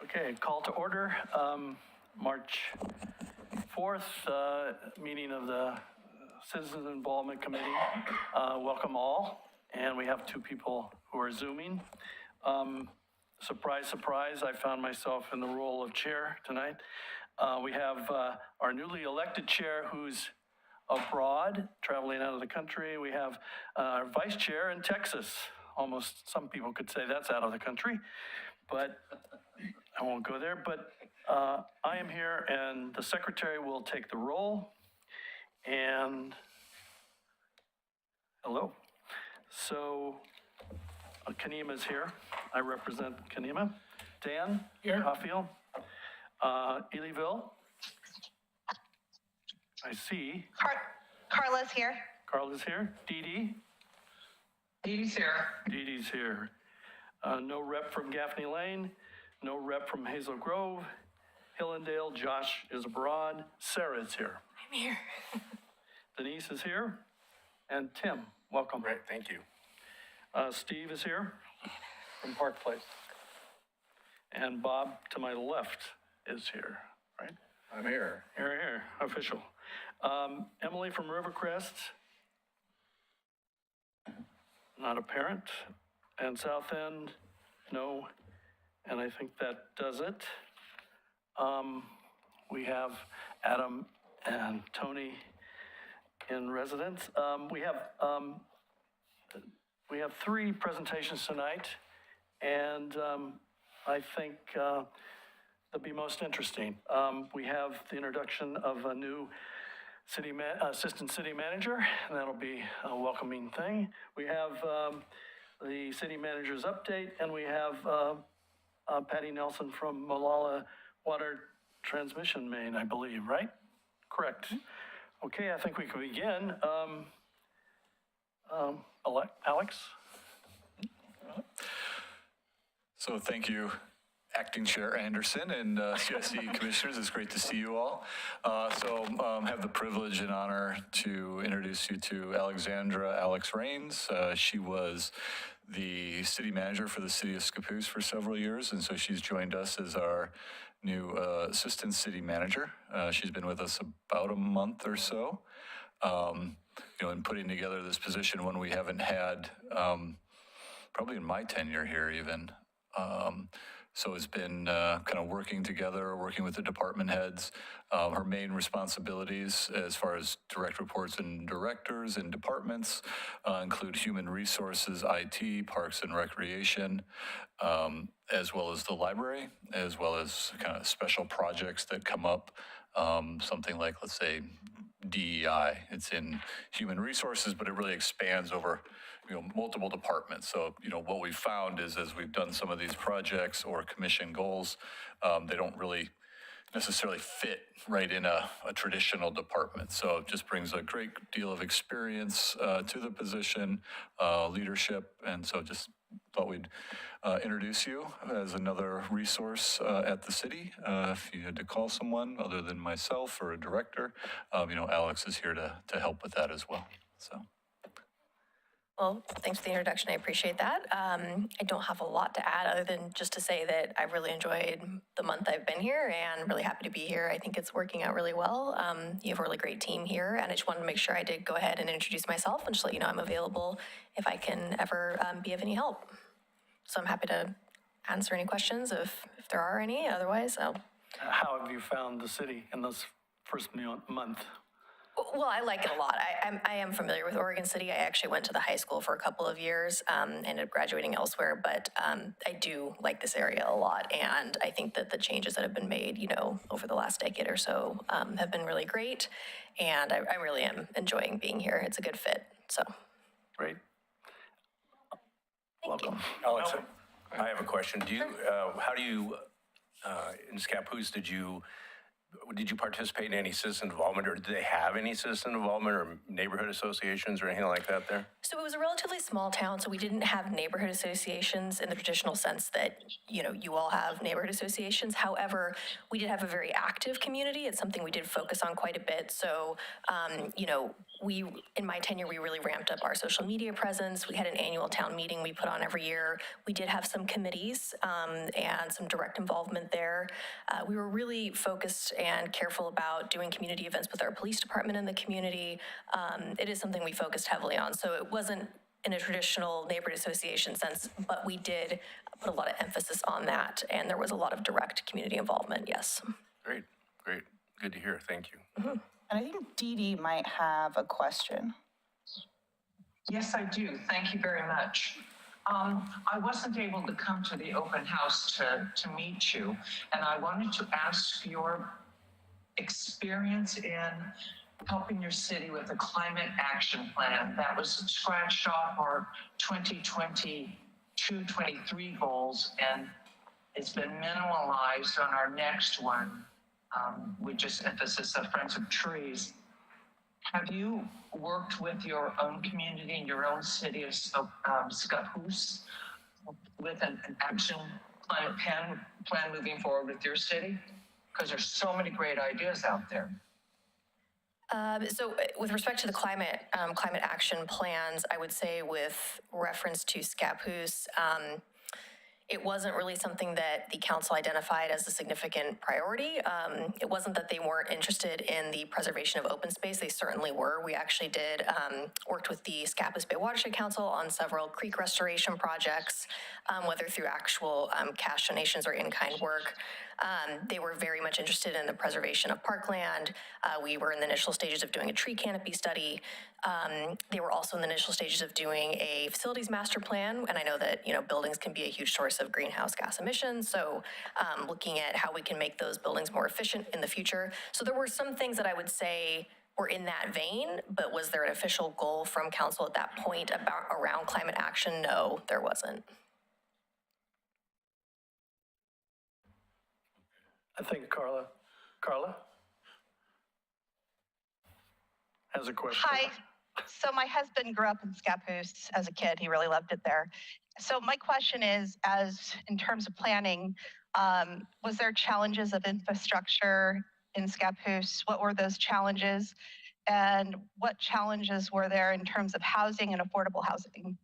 Okay, call to order, March 4th, meeting of the Citizen Involvement Committee. Welcome all, and we have two people who are Zooming. Surprise, surprise, I found myself in the role of chair tonight. We have our newly elected chair who's abroad, traveling out of the country. We have our vice chair in Texas. Almost some people could say that's out of the country, but I won't go there. But I am here, and the secretary will take the roll. And hello. So Kanima's here. I represent Kanima. Dan? Here. Caulfield. Elyville. I see. Carla's here. Carla's here. Dee Dee? Dee Dee's here. Dee Dee's here. No rep from Gaffney Lane. No rep from Hazel Grove. Hillendale, Josh is abroad. Sarah's here. I'm here. Denise is here. And Tim, welcome. Great, thank you. Steve is here from Park Place. And Bob, to my left, is here, right? I'm here. Here, official. Emily from Rivercrest, not apparent. And South End, no. And I think that does it. We have Adam and Tony in residence. We have three presentations tonight, and I think they'll be most interesting. We have the introduction of a new assistant city manager, and that'll be a welcoming thing. We have the city manager's update, and we have Patty Nelson from Molalla Water Transmission Main, I believe, right? Correct. Okay, I think we can begin. Alex? So thank you, Acting Chair Anderson and CIC Commissioners. It's great to see you all. Have the privilege and honor to introduce you to Alexandra Alex Rains. She was the city manager for the city of Scappoose for several years, and so she's joined us as our new assistant city manager. She's been with us about a month or so. In putting together this position, one we haven't had probably in my tenure here even. So it's been kind of working together, working with the department heads. Her main responsibilities as far as direct reports and directors and departments include human resources, IT, parks and recreation, as well as the library, as well as kind of special projects that come up, something like, let's say, DEI. It's in human resources, but it really expands over multiple departments. So, what we've found is as we've done some of these projects or commission goals, they don't really necessarily fit right in a traditional department. So it just brings a great deal of experience to the position, leadership, and so just thought we'd introduce you as another resource at the city. If you had to call someone other than myself or a director, Alex is here to help with that as well. So. Well, thanks for the introduction. I appreciate that. I don't have a lot to add other than just to say that I've really enjoyed the month I've been here and really happy to be here. I think it's working out really well. You have a really great team here, and I just wanted to make sure I did go ahead and introduce myself and just let you know I'm available if I can ever be of any help. So I'm happy to answer any questions if there are any. Otherwise, How have you found the city in this first month? Well, I like it a lot. I am familiar with Oregon City. I actually went to the high school for a couple of years, ended up graduating elsewhere, but I do like this area a lot. And I think that the changes that have been made, over the last decade or so have been really great. And I really am enjoying being here. It's a good fit, so. Great. Welcome. Alex, I have a question. How do you, in Scappoose, did you did you participate in any citizen involvement, or did they have any citizen involvement or neighborhood associations or anything like that there? So it was a relatively small town, so we didn't have neighborhood associations in the traditional sense that, you all have neighborhood associations. However, we did have a very active community. It's something we did focus on quite a bit. So, in my tenure, we really ramped up our social media presence. We had an annual town meeting we put on every year. We did have some committees and some direct involvement there. We were really focused and careful about doing community events with our police department in the community. It is something we focused heavily on. So it wasn't in a traditional neighborhood association sense, but we did put a lot of emphasis on that. And there was a lot of direct community involvement, yes. Great, great. Good to hear. Thank you. And I think Dee Dee might have a question. Yes, I do. Thank you very much. I wasn't able to come to the open house to meet you, and I wanted to ask your experience in helping your city with a climate action plan that was scratched off our 2022-23 goals, and it's been minimalized on our next one, with just emphasis of Friends of Trees. Have you worked with your own community in your own city of Scappoose with an action climate plan moving forward with your city? Because there's so many great ideas out there. So with respect to the climate action plans, I would say with reference to Scappoose, it wasn't really something that the council identified as a significant priority. It wasn't that they weren't interested in the preservation of open space. They certainly were. We actually did worked with the Scappoose Bay Watershed Council on several creek restoration projects, whether through actual cash donations or in-kind work. They were very much interested in the preservation of parkland. We were in the initial stages of doing a tree canopy study. They were also in the initial stages of doing a facilities master plan. And I know that, buildings can be a huge source of greenhouse gas emissions. So looking at how we can make those buildings more efficient in the future. So there were some things that I would say were in that vein, but was there an official goal from council at that point around climate action? No, there wasn't. I think Carla has a question. Hi. So my husband grew up in Scappoose as a kid. He really loved it there. So my question is, as in terms of planning, was there challenges of infrastructure in Scappoose? What were those challenges? And what challenges were there in terms of housing and affordable housing?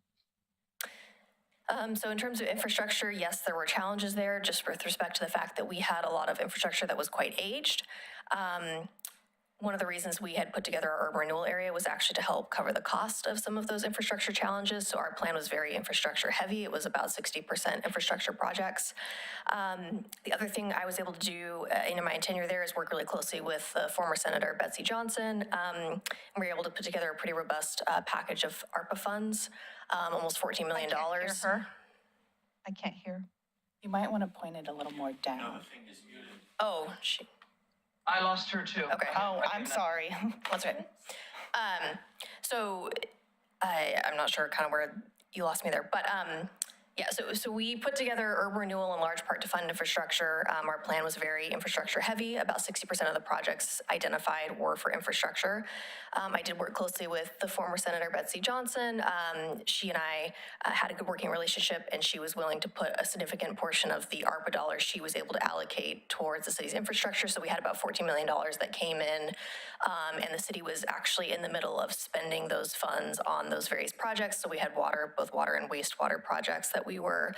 So in terms of infrastructure, yes, there were challenges there, just with respect to the fact that we had a lot of infrastructure that was quite aged. One of the reasons we had put together our urban renewal area was actually to help cover the cost of some of those infrastructure challenges. So our plan was very infrastructure heavy. It was about 60% infrastructure projects. The other thing I was able to do in my tenure there is work really closely with former Senator Betsy Johnson. And we were able to put together a pretty robust package of ARPA funds, almost $14 million. I can't hear her. I can't hear. You might want to point it a little more down. Oh, I lost her too. Okay. Oh, I'm sorry. That's right. So I'm not sure kind of where you lost me there, but yeah, so we put together urban renewal in large part to fund infrastructure. Our plan was very infrastructure heavy. About 60% of the projects identified were for infrastructure. I did work closely with the former Senator Betsy Johnson. She and I had a good working relationship, and she was willing to put a significant portion of the ARPA dollars she was able to allocate towards the city's infrastructure. So we had about $14 million that came in, and the city was actually in the middle of spending those funds on those various projects. So we had both water and wastewater projects that we were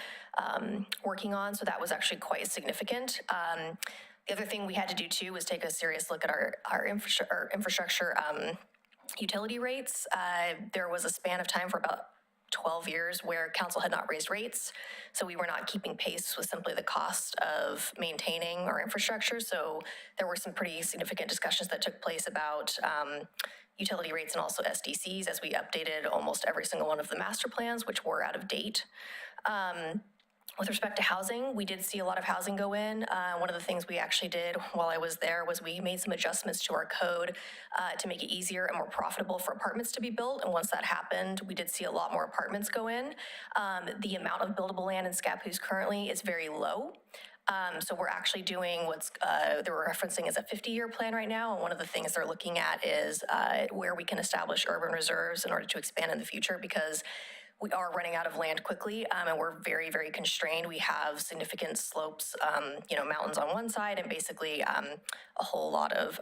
working on. So that was actually quite significant. The other thing we had to do too was take a serious look at our infrastructure utility rates. There was a span of time for about 12 years where council had not raised rates. So we were not keeping pace with simply the cost of maintaining our infrastructure. So there were some pretty significant discussions that took place about utility rates and also SDCs as we updated almost every single one of the master plans, which were out of date. With respect to housing, we did see a lot of housing go in. One of the things we actually did while I was there was we made some adjustments to our code to make it easier and more profitable for apartments to be built. And once that happened, we did see a lot more apartments go in. The amount of buildable land in Scappoose currently is very low. So we're actually doing what's they were referencing as a 50-year plan right now. And one of the things they're looking at is where we can establish urban reserves in order to expand in the future, because we are running out of land quickly, and we're very, very constrained. We have significant slopes, mountains on one side, and basically a whole lot of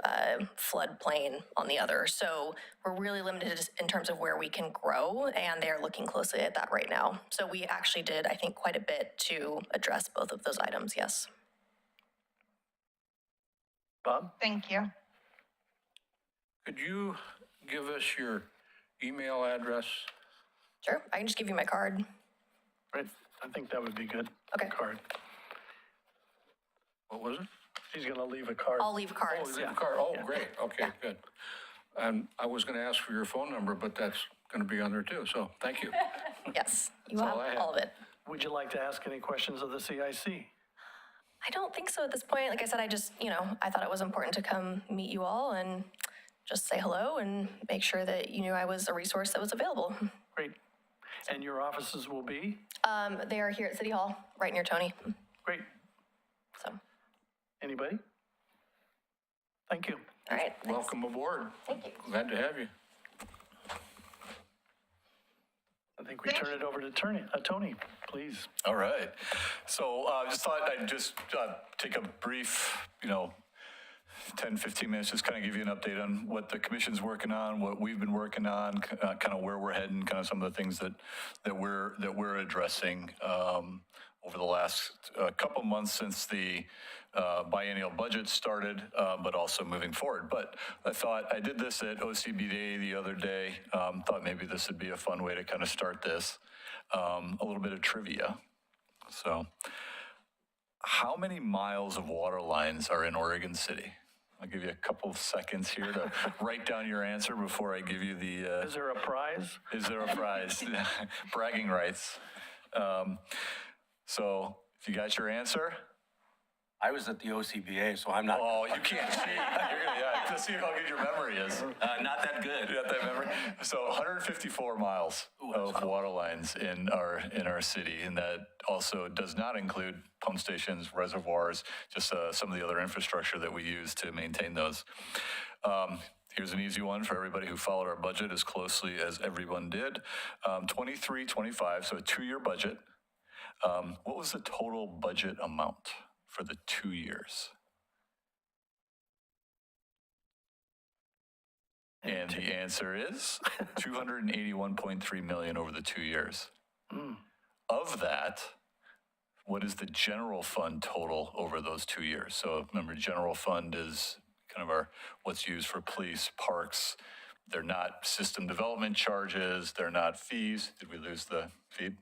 floodplain on the other. So we're really limited in terms of where we can grow, and they're looking closely at that right now. So we actually did, I think, quite a bit to address both of those items, yes. Bob? Thank you. Could you give us your email address? Sure, I can just give you my card. Right, I think that would be good. Okay. Card. What was it? She's gonna leave a card. I'll leave Oh, cards. leave a card. Oh, Yeah. great. Okay, Yeah. good. And I was going to ask for your phone number, but that's going to be on there too. So thank you. Yes, you That's have all I have. all of it. Would you like to ask any questions of the CIC? I don't think so at this point. Like I said, I just, I thought it was important to come meet you all and just say hello and make sure that you knew I was a resource that was available. Great. And your offices will be? They are here at City Hall, right near Tony. Great. So, Anybody? Thank you. all right. thanks. Welcome aboard. Thank you. Glad to have you. I think we turn it over to Tony, please. All right. So just thought I'd just take a brief, 10, 15 minutes, just kind of give you an update on what the commission's working on, what we've been working on, kind of where we're heading, kind of some of the things that we're addressing over the last couple months since the biennial budget started, but also moving forward. But I thought I did this at OCBDA the other day. Thought maybe this would be a fun way to kind of start this. A little bit of trivia. So, how many miles of water lines are in Oregon City? I'll give you a couple of seconds here to write down your answer before I give you the. Is there a prize? Is there a prize? Bragging rights. So, if you got your answer. I was at the OCBA, so I'm not. Oh, you can't see. Let's see how good your memory is. Not that good. You got that memory? So 154 miles of water lines in our city, and that also does not include pump stations, reservoirs, just some of the other infrastructure that we use to maintain those. Here's an easy one for everybody who followed our budget as closely as everyone did. 23-25, so a 2-year budget. What was the total budget amount for the 2 years? And the answer is $281.3 million over the 2 years. Of that, what is the general fund total over those 2 years? So remember, general fund is kind of what's used for police, parks. They're not system development charges. They're not fees. Did we lose the feed?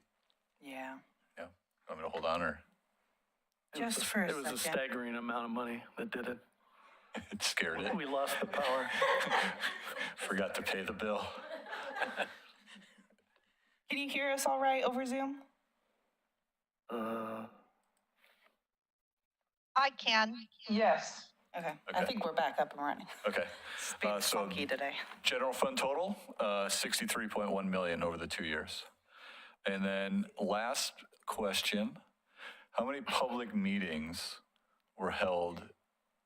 Yeah. Yeah. Want me to hold on or? Just for a It was a second. staggering amount of money that did it. It scared it. We lost the power. Forgot to pay the bill. Can you hear us all right over Zoom? I can. Yes. Okay. I Okay. think we're back up and running. Okay. It's being So funky today. general fund total, 63.1 million over the 2 years. And then last question, how many public meetings were held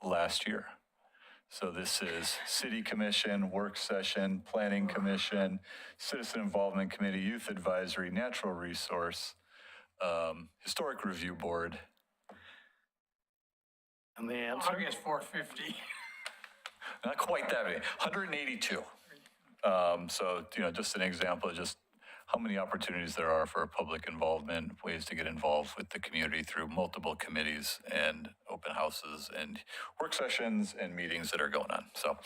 last year? So this is city commission, work session, planning commission, citizen involvement committee, youth advisory, natural resource, historic review board. And the answer? 450. Not quite that many, 182. So, just an example of just how many opportunities there are for public involvement, ways to get involved with the community through multiple committees and open houses and work sessions and meetings that are going on. So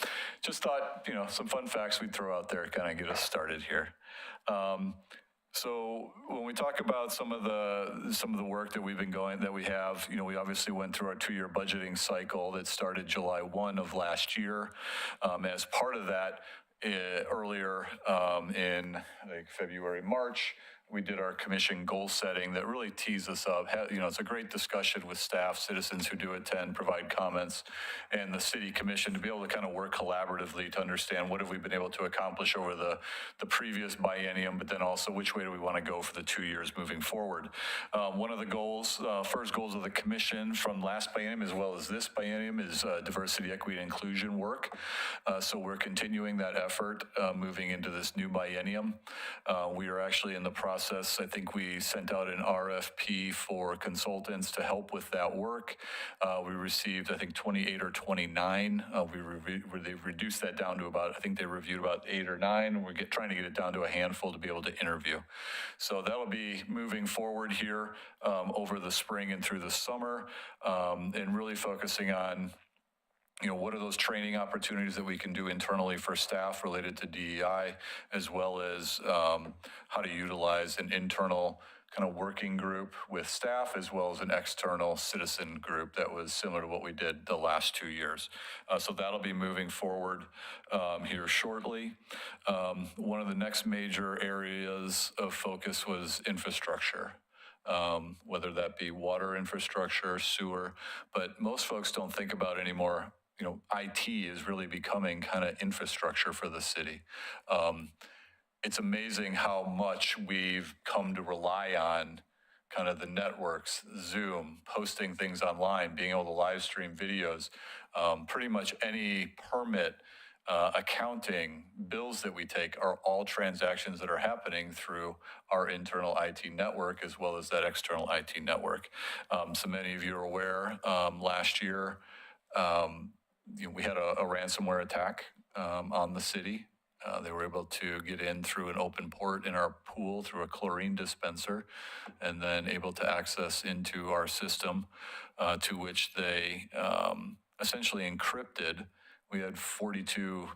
just thought, some fun facts we'd throw out there, kind of get us started here. So when we talk about some of the work that we have, we obviously went through our 2-year budgeting cycle that started July 1 of last year. As part of that, earlier in February, March, we did our commission goal setting that really tees us up. It's a great discussion with staff, citizens who do attend, provide comments, and the city commission to be able to kind of work collaboratively to understand what have we been able to accomplish over the previous biennium, but then also which way do we want to go for the 2 years moving forward. One of the goals, first goals of the commission from last biennium as well as this biennium is diversity, equity, and inclusion work. So we're continuing that effort moving into this new biennium. We are actually in the process, I think we sent out an RFP for consultants to help with that work. We received, I think, 28 or 29. They reduced that down to about, I think they reviewed about 8 or 9. We're trying to get it down to a handful to be able to interview. So that'll be moving forward here over the spring and through the summer, and really focusing on what are those training opportunities that we can do internally for staff related to DEI, as well as how to utilize an internal kind of working group with staff, as well as an external citizen group that was similar to what we did the last 2 years. So that'll be moving forward here shortly. One of the next major areas of focus was infrastructure. Whether that be water infrastructure, sewer, but most folks don't think about anymore. IT is really becoming kind of infrastructure for the city. It's amazing how much we've come to rely on kind of the networks, Zoom, posting things online, being able to live stream videos, pretty much any permit, accounting, bills that we take are all transactions that are happening through our internal IT network as well as that external IT network. So many of you are aware, last year, we had a ransomware attack on the city. They were able to get in through an open port in our pool through a chlorine dispenser, and then able to access into our system, to which they essentially encrypted. We had 42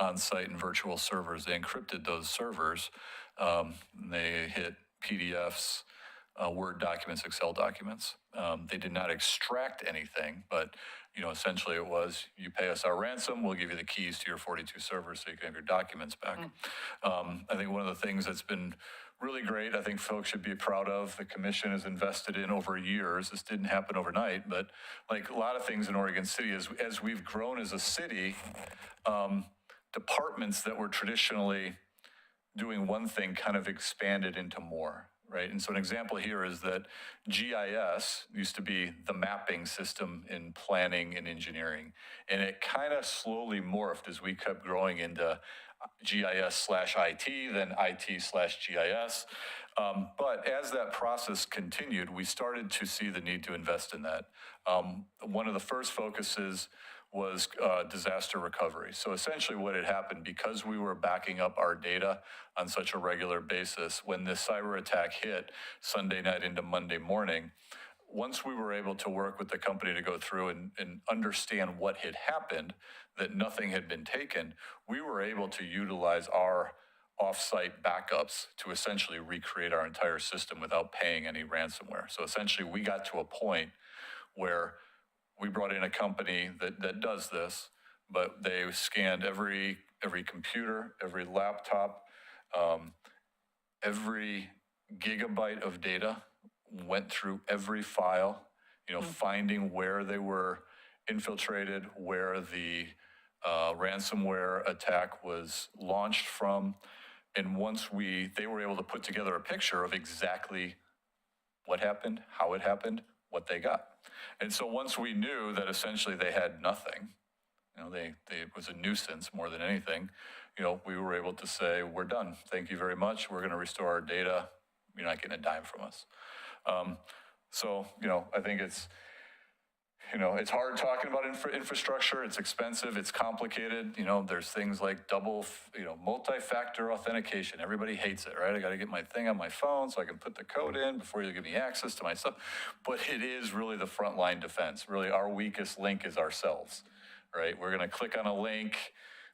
on-site and virtual servers. They encrypted those servers. They hit PDFs, Word documents, Excel documents. They did not extract anything, but essentially it was, you pay us our ransom, we'll give you the keys to your 42 servers so you can have your documents back. I think one of the things that's been really great, I think folks should be proud of, the commission has invested in over years. This didn't happen overnight, but like a lot of things in Oregon City, as we've grown as a city, departments that were traditionally doing one thing kind of expanded into more. Right. And so an example here is that GIS used to be the mapping system in planning and engineering. And it kind of slowly morphed as we kept growing into GIS/IT, then IT/GIS. But as that process continued, we started to see the need to invest in that. One of the first focuses was disaster recovery. So essentially what had happened, because we were backing up our data on such a regular basis, when this cyber attack hit Sunday night into Monday morning, once we were able to work with the company to go through and understand what had happened, that nothing had been taken, we were able to utilize our off-site backups to essentially recreate our entire system without paying any ransomware. So essentially we got to a point where we brought in a company that does this, but they scanned every computer, every laptop, every gigabyte of data, went through every file, finding where they were infiltrated, where the ransomware attack was launched from. And once they were able to put together a picture of exactly what happened, how it happened, what they got. And so once we knew that essentially they had nothing, it was a nuisance more than anything, we were able to say, we're done. Thank you very much. We're going to restore our data. You're not getting a dime from us. So I think it's hard talking about infrastructure. It's expensive. It's complicated. There's things like multi-factor authentication. Everybody hates it, right? I got to get my thing on my phone so I can put the code in before you give me access to my stuff. But it is really the frontline defense. Really, our weakest link is ourselves, right? We're going to click on a link.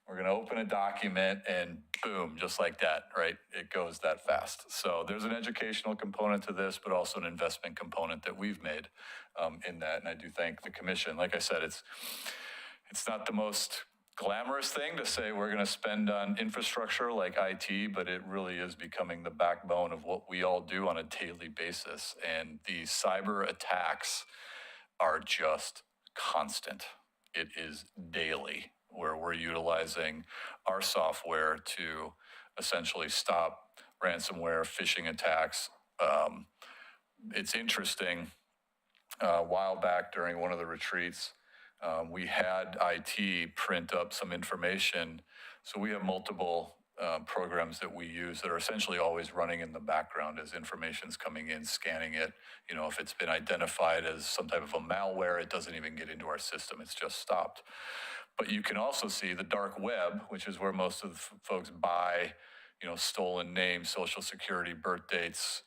We're going to open a document and boom, just like that, right? It goes that fast. So there's an educational component to this, but also an investment component that we've made in that. And I do thank the commission. Like I said, it's not the most glamorous thing to say we're going to spend on infrastructure like IT, but it really is becoming the backbone of what we all do on a daily basis. And the cyber attacks are just constant. It is daily, where we're utilizing our software to essentially stop ransomware, phishing attacks. It's interesting. A while back during one of the retreats, we had IT print up some information. So we have multiple programs that we use that are essentially always running in the background as information's coming in, scanning it. You know, if it's been identified as some type of a malware, it doesn't even get into our system. It's just stopped. But you can also see the dark web, which is where most of the folks buy, you know, stolen names, social security, birth dates,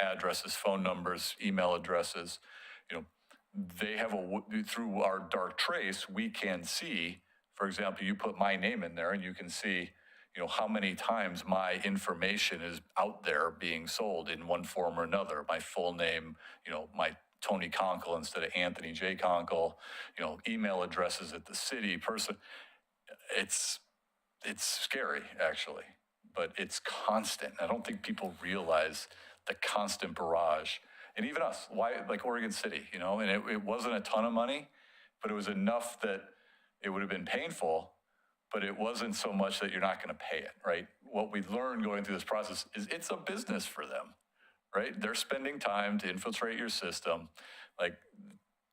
addresses, phone numbers, email addresses. You know, they have through our dark trace, we can see, for example, you put my name in there and you can see, you know, how many times my information is out there being sold in one form or another. My full name, you know, my Tony Konkol instead of Anthony J. Konkol, you know, email addresses at the city, person. It's scary, actually, but it's constant. I don't think people realize the constant barrage. And even us, why, like Oregon City, you know, and it wasn't a ton of money, but it was enough that it would have been painful, but it wasn't so much that you're not going to pay it, right? What we learned going through this process is it's a business for them, right? They're spending time to infiltrate your system, like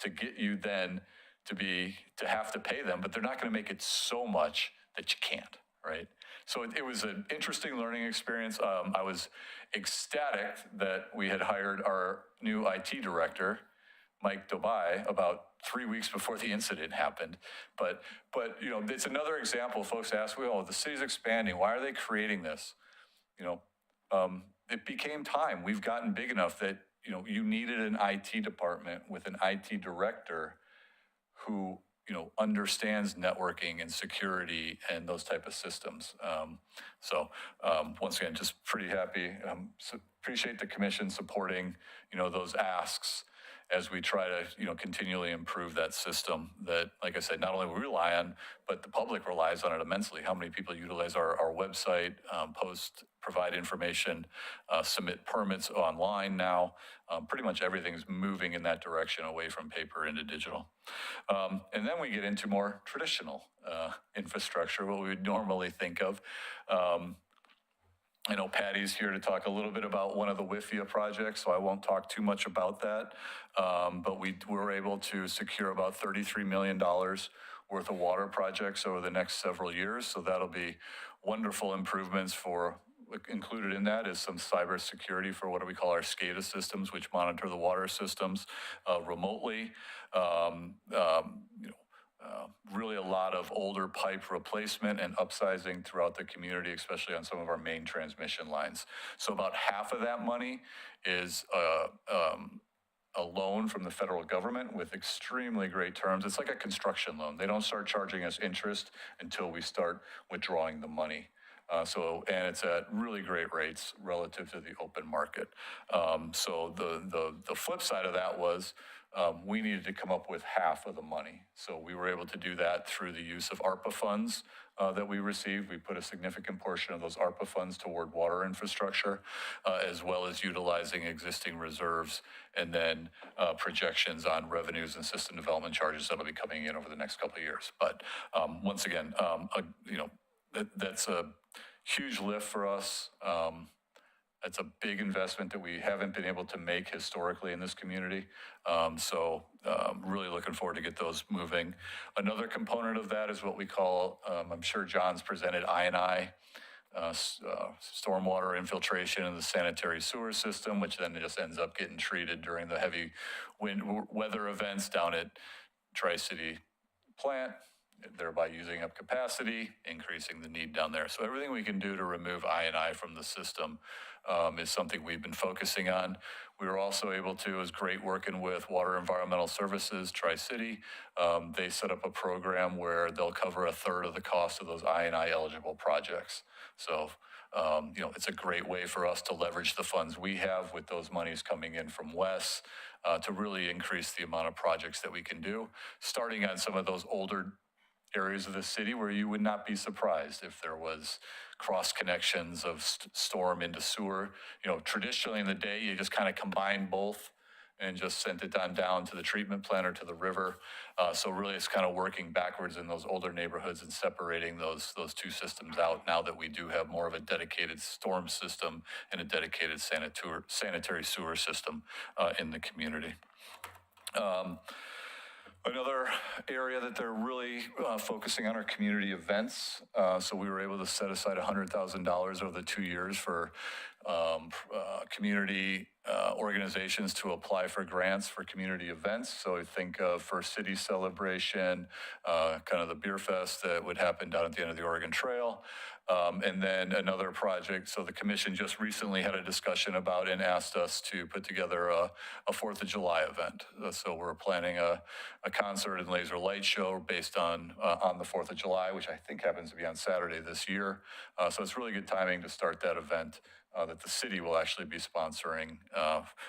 to get you then to have to pay them, but they're not going to make it so much that you can't, right? So it was an interesting learning experience. I was ecstatic that we had hired our new IT director, Mike Dobai, about 3 weeks before the incident happened. But you know, it's another example. Folks ask, well, the city's expanding. Why are they creating this? You know, it became time. We've gotten big enough that, you know, you needed an IT department with an IT director who, you know, understands networking and security and those type of systems. Once again, just pretty happy. Appreciate the commission supporting, you know, those asks as we try to, you know, continually improve that system that, like I said, not only we rely on, but the public relies on it immensely. How many people utilize our website, provide information, submit permits online now. Pretty much everything's moving in that direction away from paper into digital. And then we get into more traditional infrastructure, what we would normally think of. I know Patty's here to talk a little bit about one of the WIFIA projects, so I won't talk too much about that. But we were able to secure about $33 million worth of water projects over the next several years. So that'll be wonderful improvements for, included in that is some cybersecurity for what do we call our SCADA systems, which monitor the water systems remotely. Really a lot of older pipe replacement and upsizing throughout the community, especially on some of our main transmission lines. So about half of that money is a loan from the federal government with extremely great terms. It's like a construction loan. They don't start charging us interest until we start withdrawing the money. And it's at really great rates relative to the open market. So the flip side of that was we needed to come up with half of the money. So we were able to do that through the use of ARPA funds that we received. We put a significant portion of those ARPA funds toward water infrastructure, as well as utilizing existing reserves and then projections on revenues and system development charges that'll be coming in over the next couple of years. But once again, that's a huge lift for us. It's a big investment that we haven't been able to make historically in this community. Really looking forward to get those moving. Another component of that is what we call, I'm sure John's presented I&I, stormwater infiltration in the sanitary sewer system, which then just ends up getting treated during the heavy weather events down at Tri-City plant, thereby using up capacity, increasing the need down there. So everything we can do to remove I&I from the system is something we've been focusing on. We were also able to, it was great working with Water Environmental Services, Tri-City. They set up a program where they'll cover a third of the cost of those I&I eligible projects. So, it's a great way for us to leverage the funds we have with those monies coming in from WES to really increase the amount of projects that we can do, starting on some of those older areas of the city where you would not be surprised if there was cross connections of storm into sewer. Traditionally in the day, you just kind of combine both and just sent it down to the treatment plant or to the river. So really it's kind of working backwards in those older neighborhoods and separating those two systems out now that we do have more of a dedicated storm system and a dedicated sanitary sewer system in the community. Another area that they're really focusing on are community events. So we were able to set aside $100,000 over the 2 years for community organizations to apply for grants for community events. So I think of First City Celebration, kind of the beer fest that would happen down at the end of the Oregon Trail. And then another project, so the commission just recently had a discussion about and asked us to put together a 4th of July event. So we're planning a concert and laser light show based on the 4th of July, which I think happens to be on Saturday this year. So it's really good timing to start that event that the city will actually be sponsoring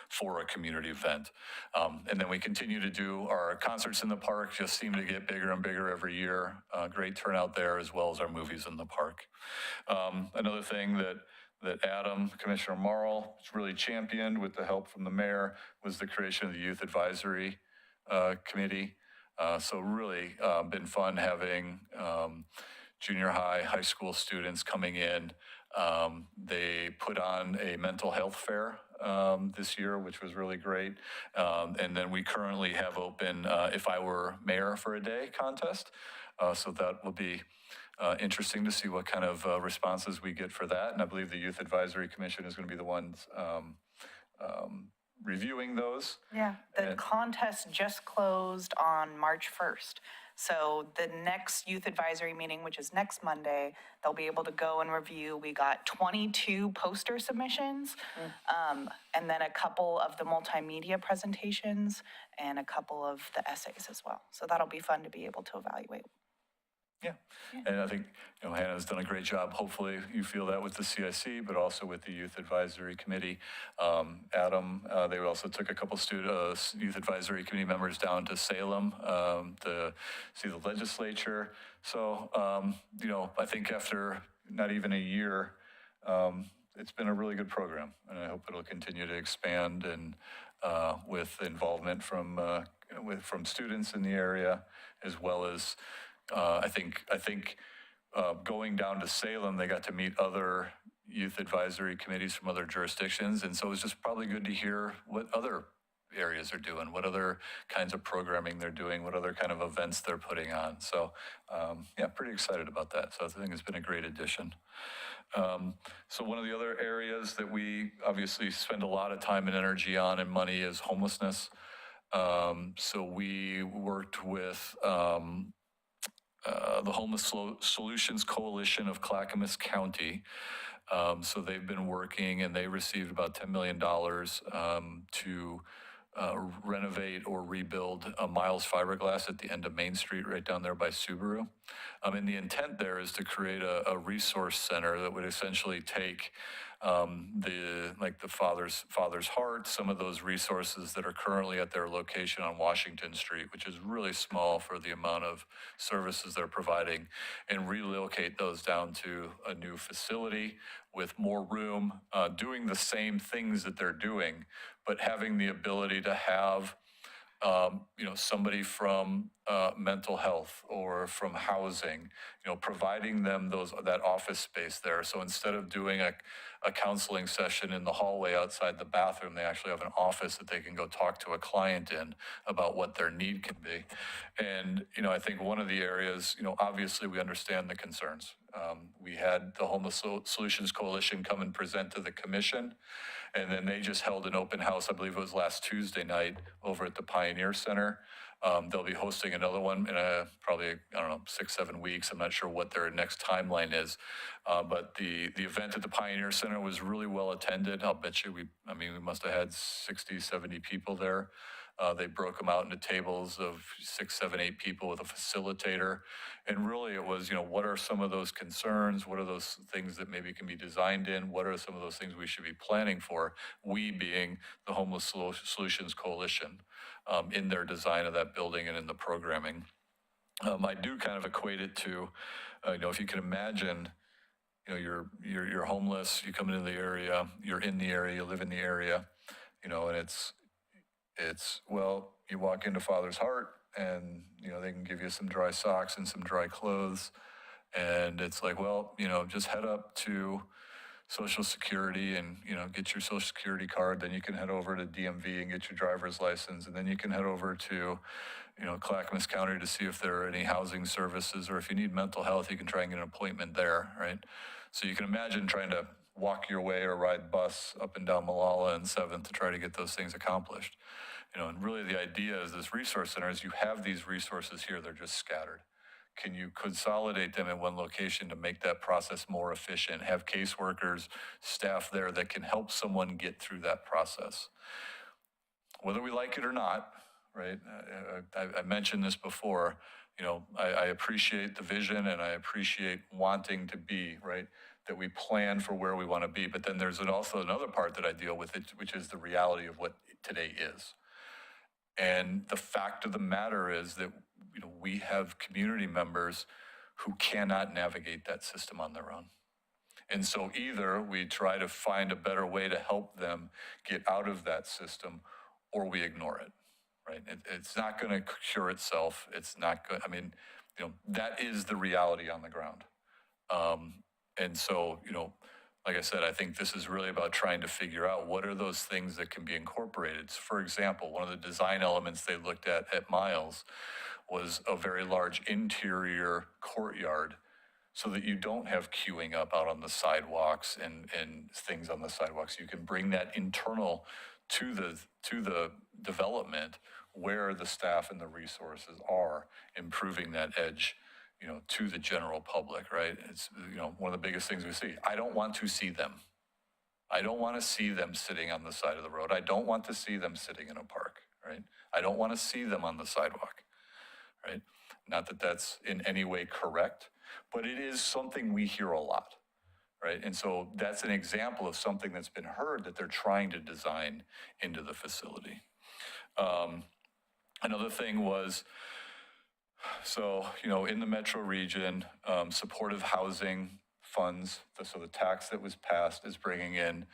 for a community event. And then we continue to do our concerts in the park, just seem to get bigger and bigger every year. Great turnout there, as well as our movies in the park. Another thing that Adam, Commissioner Marl, really championed with the help from the mayor was the creation of the Youth Advisory Committee. So really been fun having junior high school students coming in. They put on a mental health fair this year, which was really great. And then we currently have open If I Were Mayor for a Day contest. So that will be interesting to see what kind of responses we get for that. And I believe the Youth Advisory Commission is going to be the ones reviewing those. Yeah, the contest just closed on March 1st. So the next youth advisory meeting, which is next Monday, they'll be able to go and review. We got 22 poster submissions, and then a couple of the multimedia presentations and a couple of the essays as well. So that'll be fun to be able to evaluate. Yeah, and I think Hannah's done a great job. Hopefully you feel that with the CIC, but also with the Youth Advisory Committee. Adam, they also took a couple Youth Advisory Committee members down to Salem to see the legislature. So, I think after not even a year, it's been a really good program, and I hope it'll continue to expand and with involvement from students in the area, as well as I think going down to Salem, they got to meet other youth advisory committees from other jurisdictions. And so it was just probably good to hear what other areas are doing, what other kinds of programming they're doing, what other kind of events they're putting on. So, pretty excited about that. So I think it's been a great addition. So one of the other areas that we obviously spend a lot of time and energy on and money is homelessness. So we worked with the Homeless Solutions Coalition of Clackamas County. So they've been working, and they received about $10 million to renovate or rebuild Miles Fiberglass at the end of Main Street right down there by Subaru. And the intent there is to create a resource center that would essentially take the Father's Heart, some of those resources that are currently at their location on Washington Street, which is really small for the amount of services they're providing, and relocate those down to a new facility with more room, doing the same things that they're doing, but having the ability to have somebody from mental health or from housing, providing them that office space there. So instead of doing a counseling session in the hallway outside the bathroom, they actually have an office that they can go talk to a client in about what their need can be. And, I think one of the areas, obviously we understand the concerns. We had the Homeless Solutions Coalition come and present to the commission, and then they just held an open house, I believe it was last Tuesday night, over at the Pioneer Center. They'll be hosting another one in probably 6-7 weeks. I'm not sure what their next timeline is. But the event at the Pioneer Center was really well attended. I'll bet you we must have had 60, 70 people there. They broke them out into tables of 6, 7, 8 people with a facilitator. And really it was, what are some of those concerns? What are those things that maybe can be designed in? What are some of those things we should be planning for? We being the Homeless Solutions Coalition, in their design of that building and in the programming. I do kind of equate it to, if you can imagine, you're homeless, you come into the area, you're in the area, you live in the area, and well, you walk into Father's Heart and, they can give you some dry socks and some dry clothes. And it's like, well, just head up to Social Security and, get your Social Security card. Then you can head over to DMV and get your driver's license. And then you can head over to, Clackamas County to see if there are any housing services, or if you need mental health, you can try and get an appointment there, right? So you can imagine trying to walk your way or ride bus up and down Molalla and 7th to try to get those things accomplished. And really the idea is this resource center is you have these resources here, they're just scattered. Can you consolidate them in one location to make that process more efficient? Have caseworkers, staff there that can help someone get through that process. Whether we like it or not, right? I mentioned this before, I appreciate the vision and I appreciate wanting to be, right? That we plan for where we want to be. But then there's also another part that I deal with, which is the reality of what today is. And the fact of the matter is that, we have community members who cannot navigate that system on their own. And so either we try to find a better way to help them get out of that system, or we ignore it, right? It's not going to cure itself. It's not good. That is the reality on the ground. And so, like I said, I think this is really about trying to figure out what are those things that can be incorporated. For example, one of the design elements they looked at Miles was a very large interior courtyard, so that you don't have queuing up out on the sidewalks and things on the sidewalks. You can bring that internal to the development where the staff and the resources are, improving that edge, to the general public, right? It's, one of the biggest things we see. I don't want to see them. I don't want to see them sitting on the side of the road. I don't want to see them sitting in a park, right? I don't want to see them on the sidewalk, right? Not that that's in any way correct, but it is something we hear a lot, right? And so that's an example of something that's been heard that they're trying to design into the facility. Another thing was, so, in the metro region, supportive housing funds, so the tax that was passed is bringing in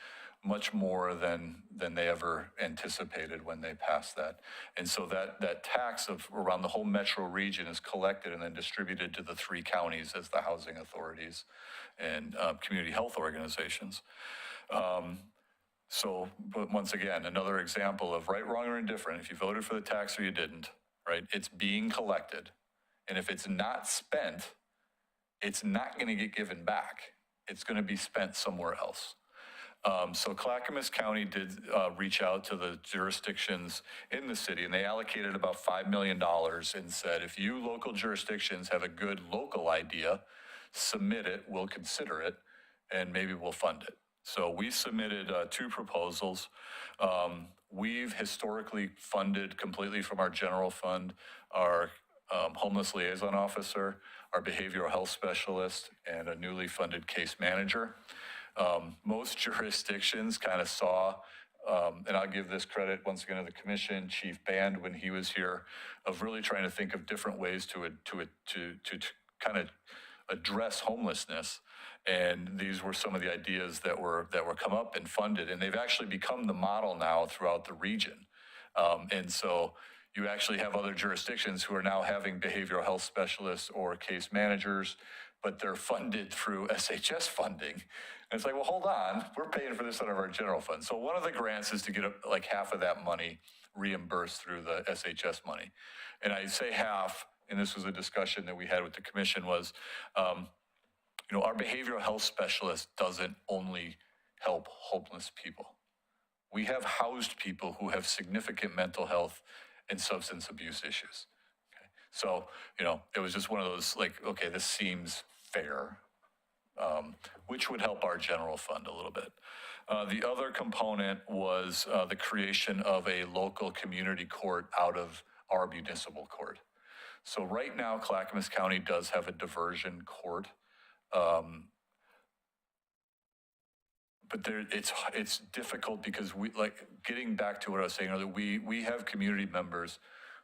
much more than they ever anticipated when they passed that. And so that tax of around the whole metro region is collected and then distributed to the 3 counties as the housing authorities and community health organizations. But once again, another example of right, wrong, or indifferent. If you voted for the tax or you didn't, right, it's being collected. And if it's not spent, it's not going to get given back. It's going to be spent somewhere else. So Clackamas County did reach out to the jurisdictions in the city, and they allocated about $5 million and said, if you local jurisdictions have a good local idea, submit it, we'll consider it, and maybe we'll fund it. So we submitted 2 proposals. We've historically funded completely from our general fund our homeless liaison officer, our behavioral health specialist, and a newly funded case manager. Most jurisdictions kind of saw, and I'll give this credit once again to the commission, Chief Band, when he was here, of really trying to think of different ways to kind of address homelessness. And these were some of the ideas that were come up and funded, and they've actually become the model now throughout the region. And so you actually have other jurisdictions who are now having behavioral health specialists or case managers, but they're funded through SHS funding. And it's like, well, hold on, we're paying for this out of our general fund. So one of the grants is to get like half of that money reimbursed through the SHS money. And I say half, and this was a discussion that we had with the commission, was, our behavioral health specialist doesn't only help homeless people. We have housed people who have significant mental health and substance abuse issues. Okay. So, it was just one of those like, okay, this seems fair, which would help our general fund a little bit. The other component was the creation of a local community court out of our municipal court. So right now, Clackamas County does have a diversion court. But it's difficult because we, like, getting back to what I was saying earlier, we have community members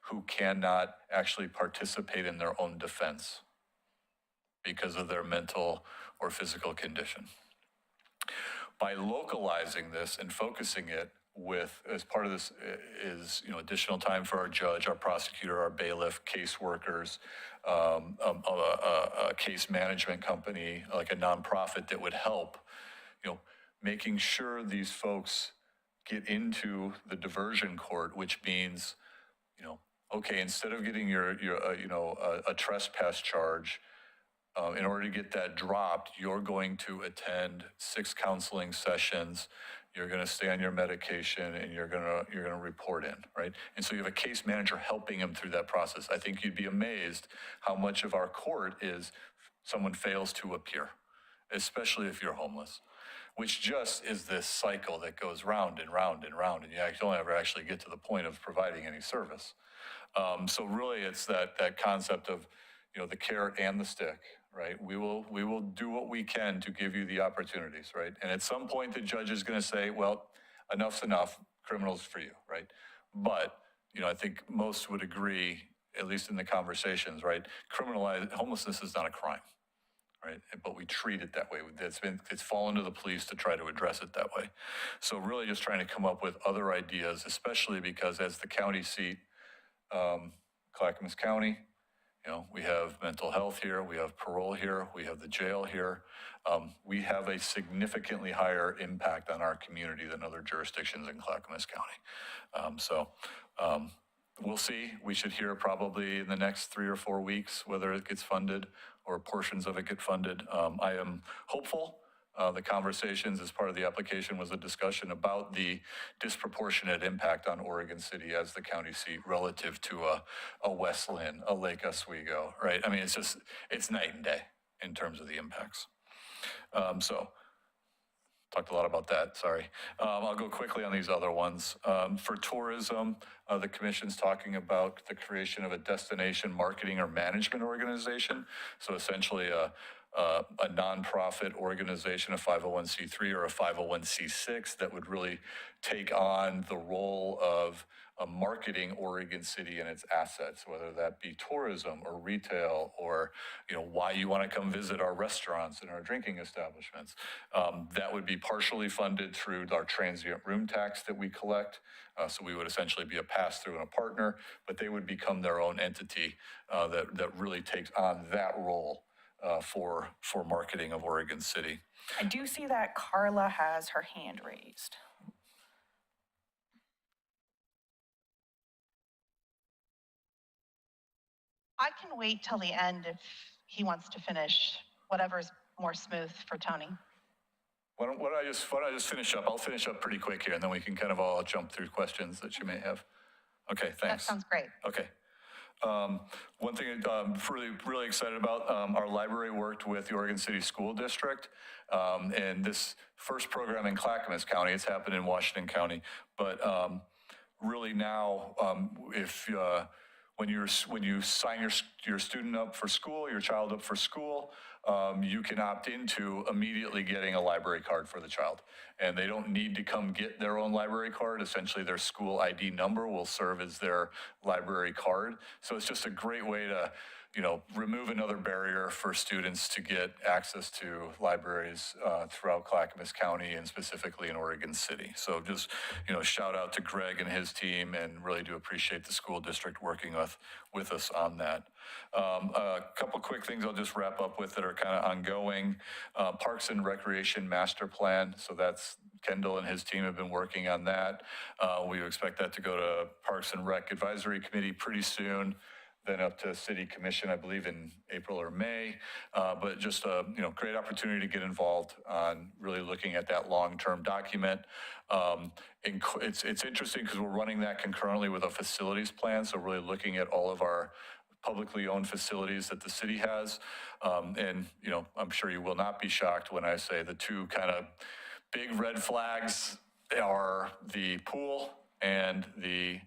who cannot actually participate in their own defense because of their mental or physical condition. By localizing this and focusing it with, as part of this is, additional time for our judge, our prosecutor, our bailiff, caseworkers, a case management company, like a nonprofit that would help, making sure these folks get into the diversion court, which means, okay, instead of getting a trespass charge, in order to get that dropped, you're going to attend 6 counseling sessions, you're going to stay on your medication, and you're going to report in, right? And so you have a case manager helping them through that process. I think you'd be amazed how much of our court is someone fails to appear, especially if you're homeless, which just is this cycle that goes round and round and round, and you don't ever actually get to the point of providing any service. So really, it's that concept of, the carrot and the stick, right? We will do what we can to give you the opportunities, right? And at some point, the judge is going to say, well, enough's enough, criminal's for you, right? But, I think most would agree, at least in the conversations, right? Homelessness is not a crime, right? But we treat it that way. It's fallen to the police to try to address it that way. So really just trying to come up with other ideas, especially because as the county seat, Clackamas County, we have mental health here, we have parole here, we have the jail here. We have a significantly higher impact on our community than other jurisdictions in Clackamas County. We'll see. We should hear probably in the next 3 or 4 weeks whether it gets funded or portions of it get funded. I am hopeful. The conversations as part of the application was a discussion about the disproportionate impact on Oregon City as the county seat relative to a West Lynn, a Lake Oswego, right? I mean, it's night and day in terms of the impacts. So talked a lot about that, sorry. I'll go quickly on these other ones. For tourism, the commission's talking about the creation of a destination marketing or management organization. So essentially a nonprofit organization, a 501c3 or a 501c6 that would really take on the role of marketing Oregon City and its assets, whether that be tourism or retail or, why you want to come visit our restaurants and our drinking establishments. That would be partially funded through our transient room tax that we collect. So we would essentially be a pass-through and a partner, but they would become their own entity that really takes on that role for marketing of Oregon City. I do see that Carla has her hand raised. I can wait till the end if he wants to finish whatever's more smooth for Tony. Why don't I just finish up? I'll finish up pretty quick here, and then we can kind of all jump through questions that you may have. Okay, thanks. That sounds great. Okay. One thing I'm really excited about, our library worked with the Oregon City School District, and this first program in Clackamas County, it's happened in Washington County, but really now, when you sign your student up for school, your child up for school, you can opt into immediately getting a library card for the child. And they don't need to come get their own library card. Essentially, their school ID number will serve as their library card. So it's just a great way to, remove another barrier for students to get access to libraries throughout Clackamas County and specifically in Oregon City. So just, shout out to Greg and his team, and really do appreciate the school district working with us on that. A couple quick things I'll just wrap up with that are kind of ongoing. Parks and Recreation Master Plan. So that's Kendall and his team have been working on that. We expect that to go to Parks and Rec Advisory Committee pretty soon, then up to City Commission, I believe in April or May. But just a great opportunity to get involved on really looking at that long-term document. It's interesting because we're running that concurrently with a facilities plan. So really looking at all of our publicly owned facilities that the city has. And I'm sure you will not be shocked when I say the two kind of big red flags are the pool and the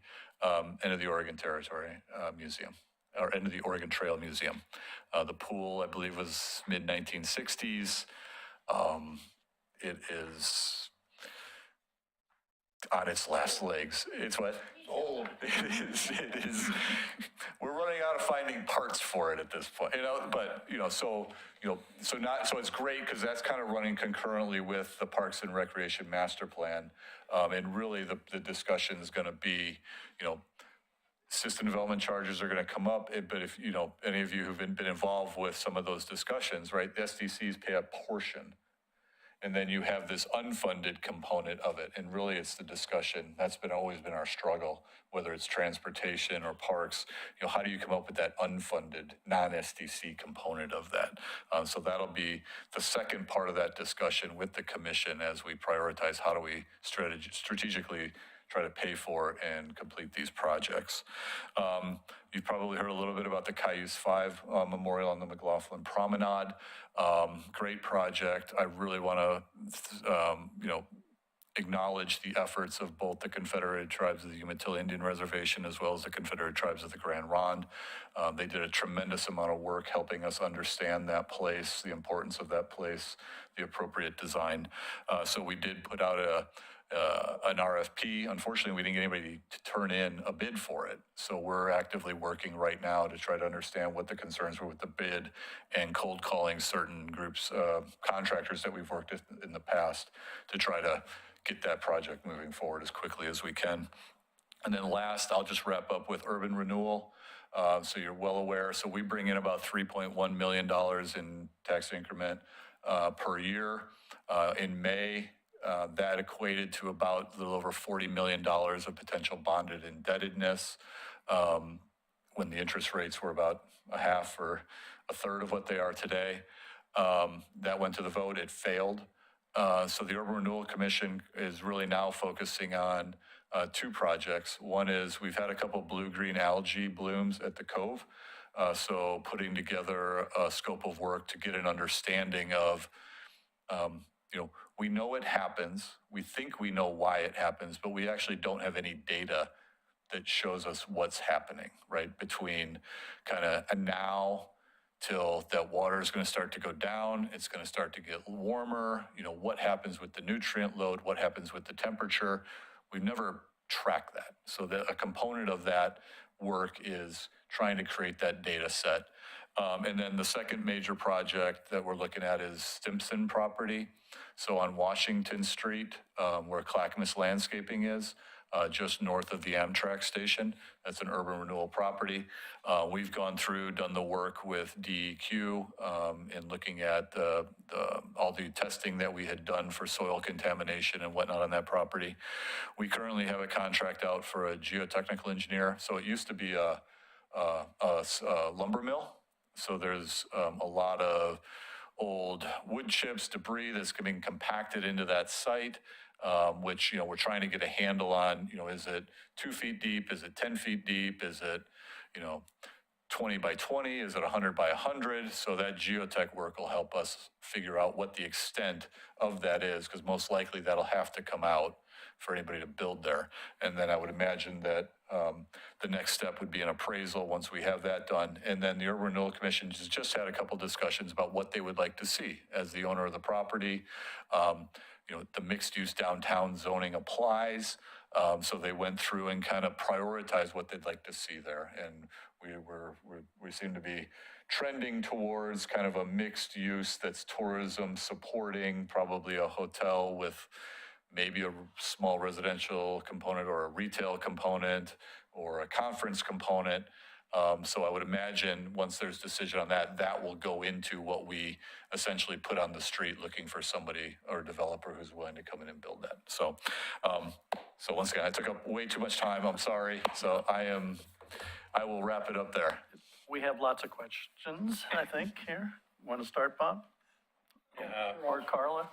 end of the Oregon Territory Museum, or end of the Oregon Trail Museum. The pool, I believe, was mid-1960s. It is on its last legs. It's what? Old. It is, we're running out of finding parts for it at this point, but, so it's great because that's kind of running concurrently with the Parks and Recreation Master Plan. And really the discussion is going to be, system development charges are going to come up, but if, any of you who've been involved with some of those discussions, right, the SDCs pay a portion. And then you have this unfunded component of it. And really it's the discussion, that's always been our struggle, whether it's transportation or parks, how do you come up with that unfunded non-SDC component of that? So that'll be the second part of that discussion with the commission as we prioritize how do we strategically try to pay for and complete these projects. You've probably heard a little bit about the Cayuse 5 Memorial on the McLaughlin Promenade. Great project. I really want to, acknowledge the efforts of both the Confederated Tribes of the Umatilla Indian Reservation as well as the Confederated Tribes of the Grand Ronde. They did a tremendous amount of work helping us understand that place, the importance of that place, the appropriate design. So we did put out an RFP. Unfortunately, we didn't get anybody to turn in a bid for it. So we're actively working right now to try to understand what the concerns were with the bid and cold calling certain groups, contractors that we've worked with in the past to try to get that project moving forward as quickly as we can. And then last, I'll just wrap up with urban renewal. So you're well aware. So we bring in about $3.1 million in tax increment per year. In May, that equated to about a little over $40 million of potential bonded indebtedness when the interest rates were about a half or a third of what they are today. That went to the vote. It failed. So the Urban Renewal Commission is really now focusing on two projects. One is we've had a couple blue-green algae blooms at the Cove. So putting together a scope of work to get an understanding of, we know it happens. We think we know why it happens, but we actually don't have any data that shows us what's happening, right? Between kind of a now till that water is going to start to go down, it's going to start to get warmer, what happens with the nutrient load, what happens with the temperature. We've never tracked that. So a component of that work is trying to create that data set. And then the second major project that we're looking at is Stimson property. So on Washington Street, where Clackamas Landscaping is, just north of the Amtrak station. That's an urban renewal property. We've gone through, done the work with DEQ in looking at all the testing that we had done for soil contamination and whatnot on that property. We currently have a contract out for a geotechnical engineer. So it used to be a lumber mill. So there's a lot of old wood chips, debris that's being compacted into that site. Which, we're trying to get a handle on, is it 2 feet deep? Is it 10 feet deep? Is it, 20 by 20? Is it 100 by 100? So that geotech work will help us figure out what the extent of that is, because most likely that'll have to come out for anybody to build there. And then I would imagine that the next step would be an appraisal once we have that done. And then the Urban Renewal Commission has just had a couple discussions about what they would like to see as the owner of the property. The mixed-use downtown zoning applies. So they went through and kind of prioritized what they'd like to see there. And we seem to be trending towards kind of a mixed use that's tourism supporting, probably a hotel with maybe a small residential component or a retail component or a conference component. So I would imagine once there's decision on that, that will go into what we essentially put on the street looking for somebody or developer who's willing to come in and build that. So once again, I took up way too much time. I'm sorry. So I will wrap it up there. We have lots of questions, I think, here. Want to start, Bob? Or Carla?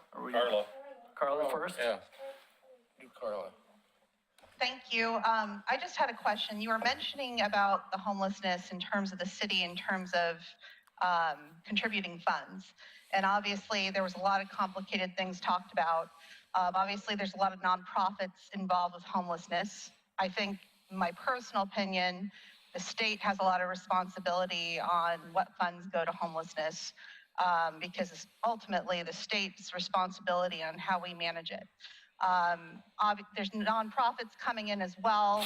Carla first? Yeah. You, Carla. Thank you. I just had a question. You were mentioning about the homelessness in terms of the city, in terms of contributing funds. And obviously, there was a lot of complicated things talked about. Obviously, there's a lot of nonprofits involved with homelessness. I think, in my personal opinion, the state has a lot of responsibility on what funds go to homelessness, because it's ultimately the state's responsibility on how we manage it. There's nonprofits coming in as well,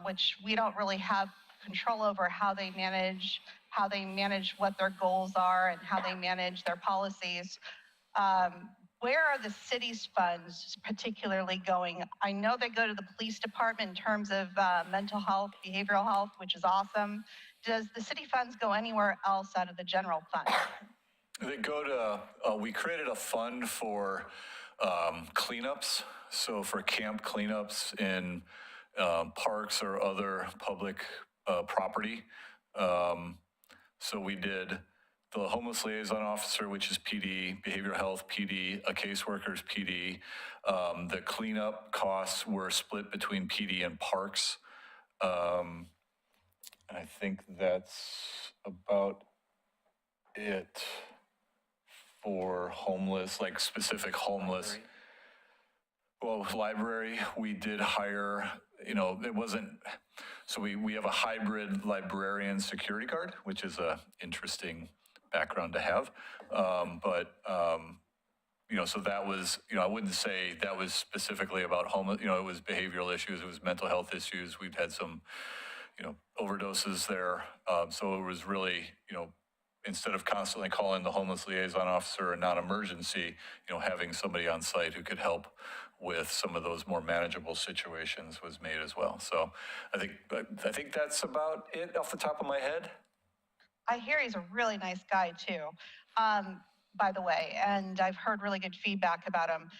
which we don't really have control over how they manage what their goals are and how they manage their policies. Where are the city's funds particularly going? I know they go to the police department in terms of mental health, behavioral health, which is awesome. Does the city funds go anywhere else out of the general fund? They go to, we created a fund for cleanups, so for camp cleanups in parks or other public property. So we did the homeless liaison officer, which is PD, behavioral health PD, a caseworker's PD. The cleanup costs were split between PD and parks. And I think that's about it for homeless, like specific homeless. Well, library, we did hire, you know, it wasn't, so we have a hybrid librarian security guard, which is a interesting background to have. You know, so that was, you know, I wouldn't say that was specifically about homeless, you know, it was behavioral issues, it was mental health issues. We'd had some, you know, overdoses there. So it was really, you know, instead of constantly calling the homeless liaison officer a non-emergency, you know, having somebody on site who could help with some of those more manageable situations was made as well. So I think that's about it off the top of my head. I hear he's a really nice guy too, by the way, and I've heard really good feedback about him.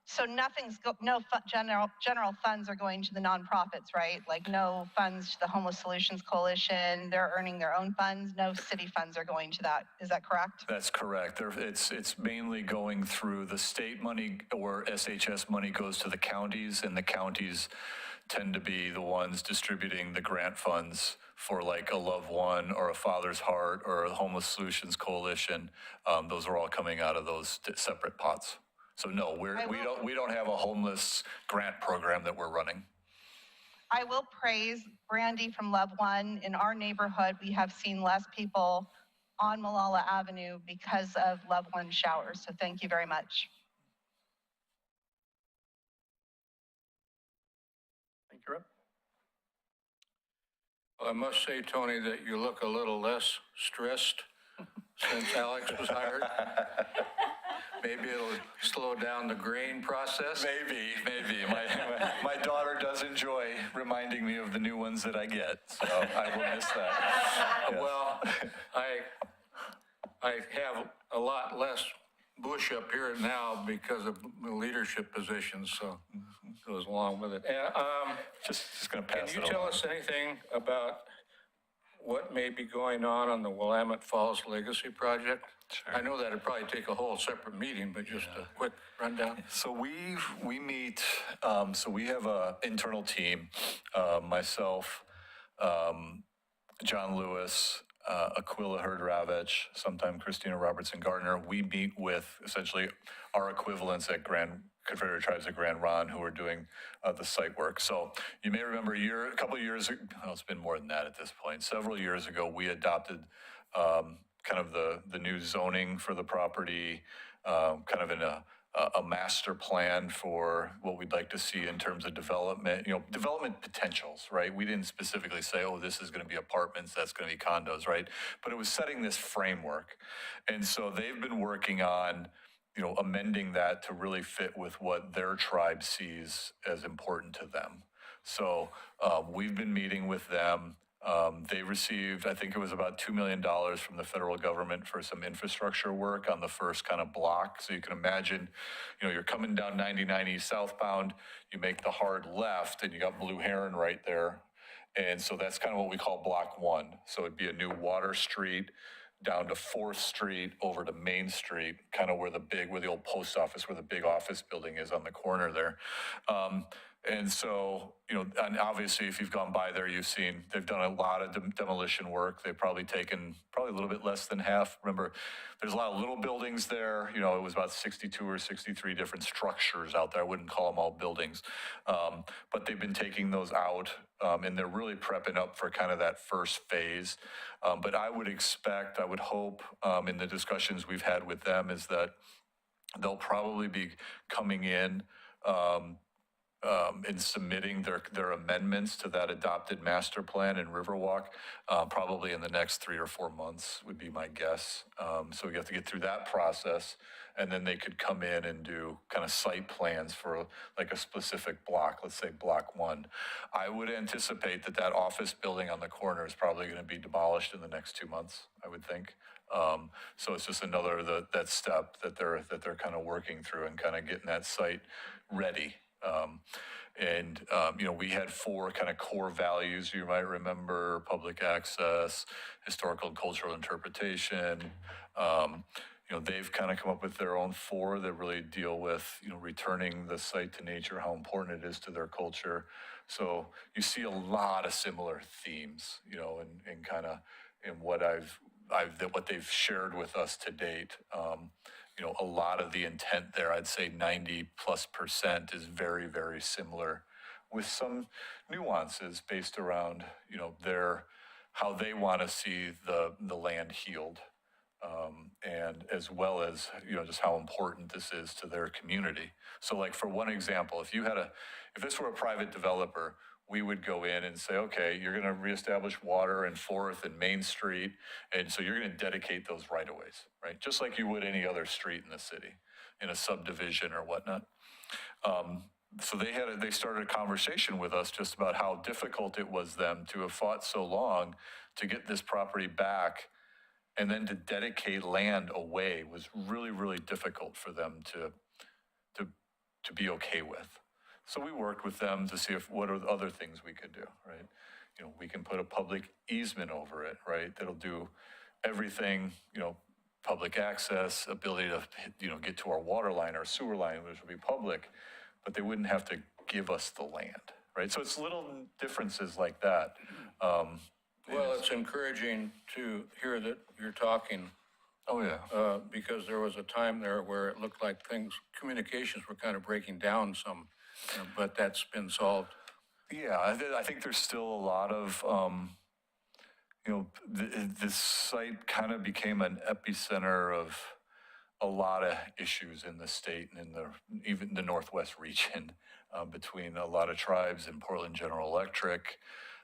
So general funds are going to the nonprofits, right? Like no funds to the Homeless Solutions Coalition. They're earning their own funds. No city funds are going to that. Is that correct? That's correct. It's mainly going through the state money, or SHS money goes to the counties, and the counties tend to be the ones distributing the grant funds for like a Loved One or a Father's Heart or a Homeless Solutions Coalition. Those are all coming out of those separate pots. So no, we don't have a homeless grant program that we're running. I will praise Brandy from Loved One. In our neighborhood, we have seen less people on Molalla Avenue because of Loved One showers. So thank you very much. Thank you, Rep. Well, I must say, Tony, that you look a little less stressed since Alex was hired. Maybe it'll slow down the graying process. Maybe. My daughter does enjoy reminding me of the new ones that I get, so I will miss that. Yes. Well, I have a lot less bush up here now because of the leadership positions, so it goes along with it. Just going to pass Can it you tell along. us anything about what may be going on the Willamette Falls Legacy Project? Sure. I know that'd probably take a whole separate meeting, but just a quick rundown. So we meet, so we have a internal team, myself, John Lewis, Aquila Hurd-Ravitch, sometime Christina Robertson-Gardner. We meet with essentially our equivalents at Confederate Tribes of Grand Ronde who are doing the site work. So you may remember a couple of years ago, well, it's been more than that at this point, several years ago, we adopted kind of the new zoning for the property, kind of in a master plan for what we'd like to see in terms of development, development potentials, right? We didn't specifically say, oh, this is going to be apartments, that's going to be condos, right? But it was setting this framework. And so they've been working on, amending that to really fit with what their tribe sees as important to them. So we've been meeting with them. They received, I think it was about $2 million from the federal government for some infrastructure work on the first kind of block. So you can imagine, you're coming down 99 East southbound, you make the hard left and you got Blue Heron right there. And so that's kind of what we call block one. So it'd be a new Water Street down to 4th Street over to Main Street, kind of where the old post office, where the big office building is on the corner there. And so, and obviously if you've gone by there, you've seen they've done a lot of demolition work. They've probably taken a little bit less than half. Remember, there's a lot of little buildings there. It was about 62 or 63 different structures out there. I wouldn't call them all buildings. But they've been taking those out, and they're really prepping up for kind of that first phase. But I would hope, in the discussions we've had with them is that they'll probably be coming in in submitting their amendments to that adopted master plan in Riverwalk, probably in the next 3 or 4 months would be my guess. So we have to get through that process, and then they could come in and do kind of site plans for like a specific block, let's say block 1. I would anticipate that office building on the corner is probably going to be demolished in the next 2 months, I would think. So it's just another that step that they're kind of working through and kind of getting that site ready. We had 4 kind of core values, you might remember: public access, historical and cultural interpretation. They've kind of come up with their own 4 that really deal with, returning the site to nature, how important it is to their culture. So you see a lot of similar themes, in kind of in what what they've shared with us to date. A lot of the intent there, I'd say 90+% is very, very similar, with some nuances based around, how they want to see the land healed, and as well as, just how important this is to their community. So like, for one example, if this were a private developer, we would go in and say, okay, you're going to reestablish water and 4th and Main Street, and so you're going to dedicate those right-of-ways, right? Just like you would any other street in the city, in a subdivision or whatnot. So they started a conversation with us just about how difficult it was them to have fought so long to get this property back, and then to dedicate land away was really, really difficult for them to be okay with. So we worked with them to see what are the other things we could do, right? We can put a public easement over it, right? That'll do everything, public access, ability to, get to our water line, our sewer line, which will be public, but they wouldn't have to give us the land, right? So it's little differences like that. Well, it's encouraging to hear that you're talking. Oh, yeah. Because there was a time there where it looked like communications were kind of breaking down some, but that's been solved. Yeah, I think there's still a lot of, this site kind of became an epicenter of a lot of issues in the state and even the Northwest region, between a lot of tribes and Portland General Electric.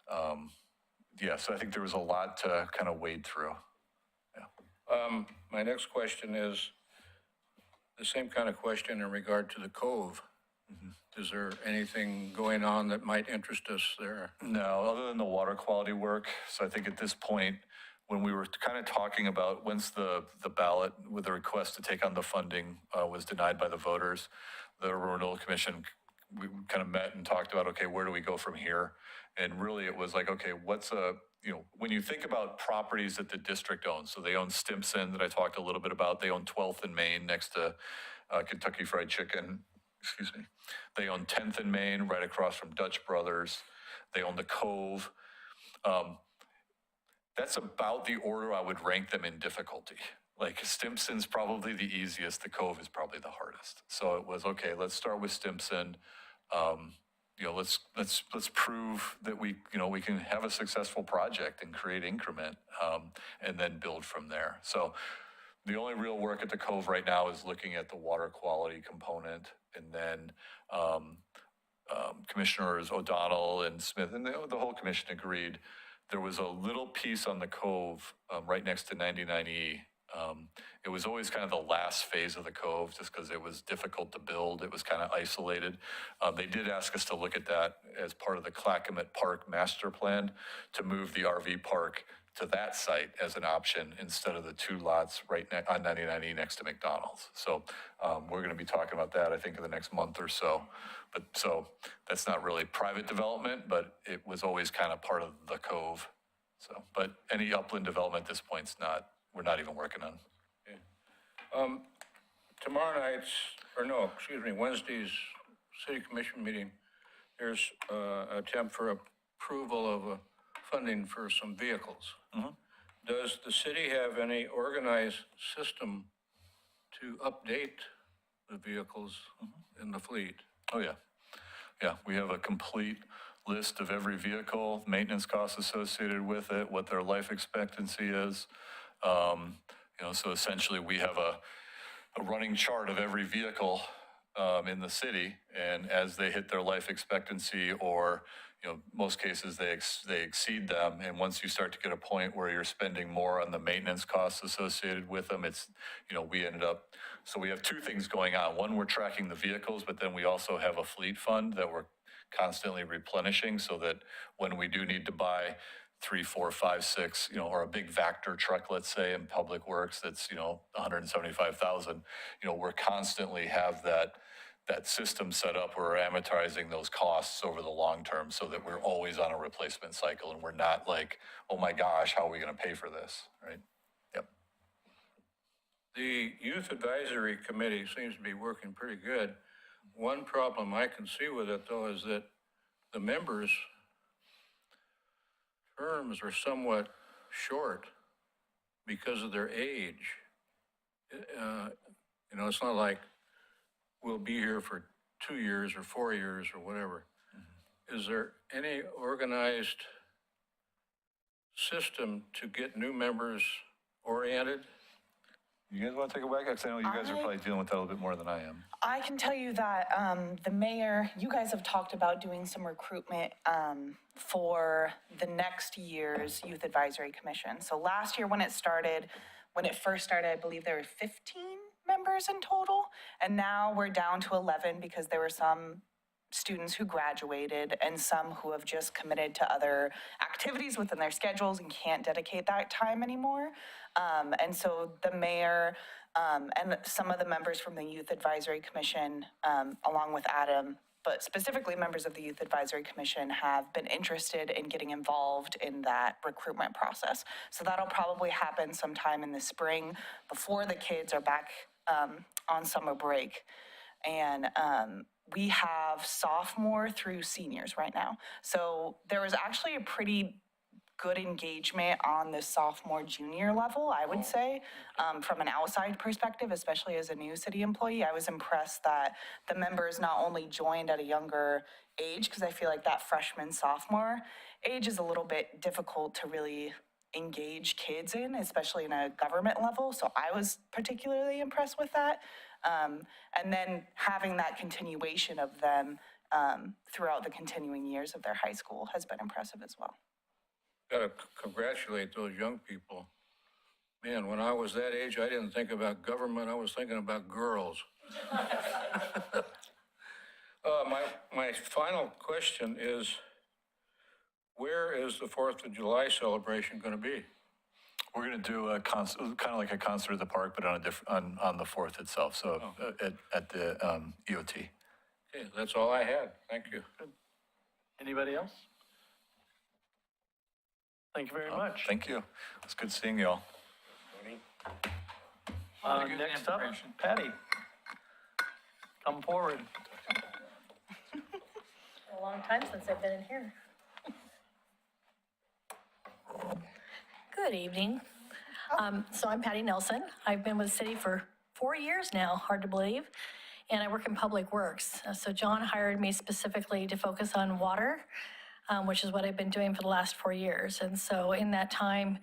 So I think there was a lot to kind of wade through. Yeah. My next question is the same kind of question in regard to the Cove. Is there anything going on that might interest us there? No, other than the water quality work. So I think at this point, when we were kind of talking about once the ballot with the request to take on the funding was denied by the voters, the Renewal Commission, we kind of met and talked about, okay, where do we go from here? And really it was like, okay, when you think about properties that the district owns, so they own Stimson that I talked a little bit about, they own 12th and Main next to Kentucky Fried Chicken. Excuse me. They own 10th and Main right across from Dutch Brothers. They own the Cove. That's about the order I would rank them in difficulty. Like, Stimson's probably the easiest. The Cove is probably the hardest. So it was, okay, let's start with Stimson. Let's prove that we can have a successful project and create increment, and then build from there. So the only real work at the Cove right now is looking at the water quality component, and then Commissioners O'Donnell and Smith and the whole commission agreed. There was a little piece on the Cove right next to 99E. It was always kind of the last phase of the Cove, just because it was difficult to build. It was kind of isolated. They did ask us to look at that as part of the Clackamas Park master plan, to move the RV park to that site as an option instead of the 2 lots right on 99E next to McDonald's. So we're going to be talking about that, I think, in the next month or so. But so that's not really private development, but it was always kind of part of the Cove. So, but any upland development at this point's we're not even working on. Okay. Tomorrow Wednesday's City Commission meeting, there's an attempt for approval of funding for some vehicles. Does the city have any organized system to update the vehicles in the fleet? Oh, yeah. Yeah, we have a complete list of every vehicle, maintenance costs associated with it, what their life expectancy is. So essentially we have a running chart of every vehicle in the city, and as they hit their life expectancy, or most cases they exceed them, and once you start to get a point where you're spending more on the maintenance costs associated with them, it's we ended up. So we have two things going on. One, we're tracking the vehicles, but then we also have a fleet fund that we're constantly replenishing, so that when we do need to buy 3, 4, 5, 6, or a big Vector truck, let's say, in Public Works, that's, 175,000, we're constantly have that system set up. We're amortizing those costs over the long term, so that we're always on a replacement cycle, and we're not like, oh my gosh, how are we going to pay for this, right? Yep. The Youth Advisory Committee seems to be working pretty good. One problem I can see with it, though, is that the members' terms are somewhat short because of their age. It's not like we'll be here for 2 years or 4 years or whatever. Mm-hmm. Is there any organized system to get new members oriented? You guys want to take a whack? Because I know you guys are probably dealing with that a little bit more than I am. I can tell you that the mayor, you guys have talked about doing some recruitment for the next year's Youth Advisory Commission. So last year when it first started, I believe there were 15 members in total. And now we're down to 11 because there were some students who graduated and some who have just committed to other activities within their schedules and can't dedicate that time anymore. And so the mayor and some of the members from the Youth Advisory Commission, along with Adam, but specifically members of the Youth Advisory Commission, have been interested in getting involved in that recruitment process. So that'll probably happen sometime in the spring before the kids are back on summer break. And we have sophomore through seniors right now. So there was actually a pretty good engagement on the sophomore junior level, I would say, from an outside perspective, especially as a new city employee. I was impressed that the members not only joined at a younger age, because I feel like that freshman, sophomore age is a little bit difficult to really engage kids in, especially in a government level. So I was particularly impressed with that. And then having that continuation of them throughout the continuing years of their high school has been impressive as well. Got to congratulate those young people. Man, when I was that age, I didn't think about government. I was thinking about girls. My final question is, where is the 4th of July celebration going to be? We're going to do a concert, kind of like a concert at the park, but on the 4th itself. So at the EOT. Okay, that's all I had. Thank you. Anybody else? Thank you very much. Thank you. It's good seeing you all. Next up, Patty. Come forward. A long time since I've been in here. Good evening. So I'm Patty Nelson. I've been with the city for 4 years now, hard to believe, and I work in Public Works. So John hired me specifically to focus on water, which is what I've been doing for the last 4 years. And so in that time,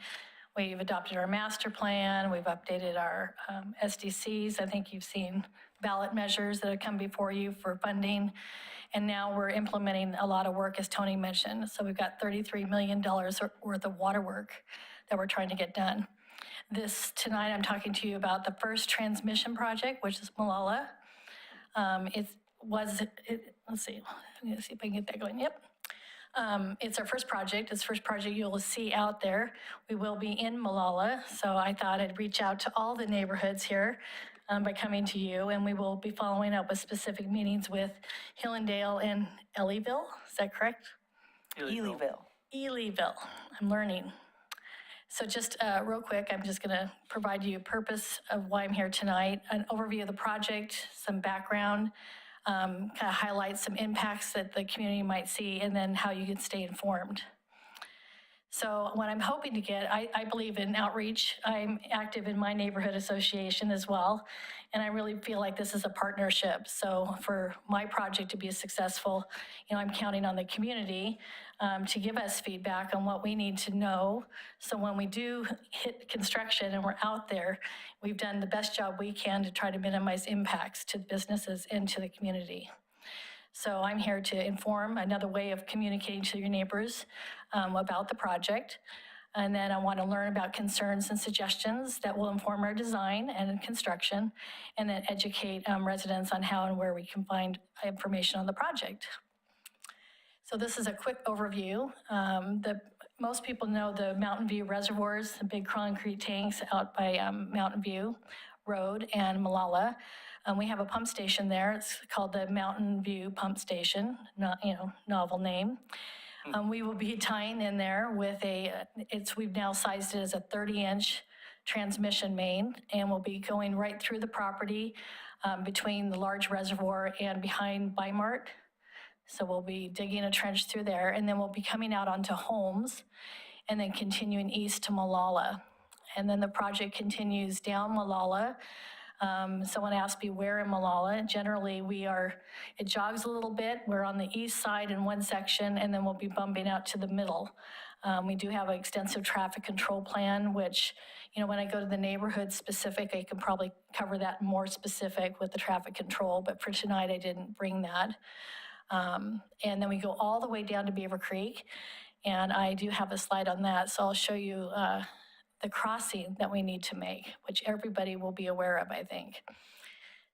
we've adopted our master plan, we've updated our SDCs. I think you've seen ballot measures that have come before you for funding. And now we're implementing a lot of work, as Tony mentioned. So we've got $33 million worth of water work that we're trying to get done. Tonight I'm talking to you about the first transmission project, which is Molalla. Let's see, I'm gonna see if I can get that going. Yep. It's our first project. It's the first project you'll see out there. We will be in Molalla, so I thought I'd reach out to all the neighborhoods here by coming to you, and we will be following up with specific meetings with Hillendale and Elleville. Is that correct? Elleville. I'm learning. So just real quick, I'm just gonna provide you a purpose of why I'm here tonight, an overview of the project, some background, kind of highlight some impacts that the community might see, and then how you can stay informed. So what I'm hoping to get, I believe in outreach. I'm active in my neighborhood association as well. And I really feel like this is a partnership. So for my project to be successful, I'm counting on the community to give us feedback on what we need to know. So when we do hit construction and we're out there, we've done the best job we can to try to minimize impacts to businesses and to the community. So I'm here to inform, another way of communicating to your neighbors about the project. And then I want to learn about concerns and suggestions that will inform our design and construction, and then educate residents on how and where we can find information on the project. So this is a quick overview. Most people know the Mountain View reservoirs, the big concrete tanks out by Mountain View Road and Molalla. We have a pump station there. It's called the Mountain View Pump Station, novel name. We will be tying in there with we've now sized it as a 30-inch transmission main, and we'll be going right through the property between the large reservoir and behind Bimart. So we'll be digging a trench through there, and then we'll be coming out onto Holmes and then continuing east to Molalla. And then the project continues down Molalla. Someone asked me where in Molalla. Generally, it jogs a little bit. We're on the east side in one section, and then we'll be bumping out to the middle. We do have an extensive traffic control plan, which, when I go to the neighborhood specific, I can probably cover that more specific with the traffic control, but for tonight, I didn't bring that. And then we go all the way down to Beaver Creek, and I do have a slide on that, so I'll show you the crossing that we need to make, which everybody will be aware of, I think.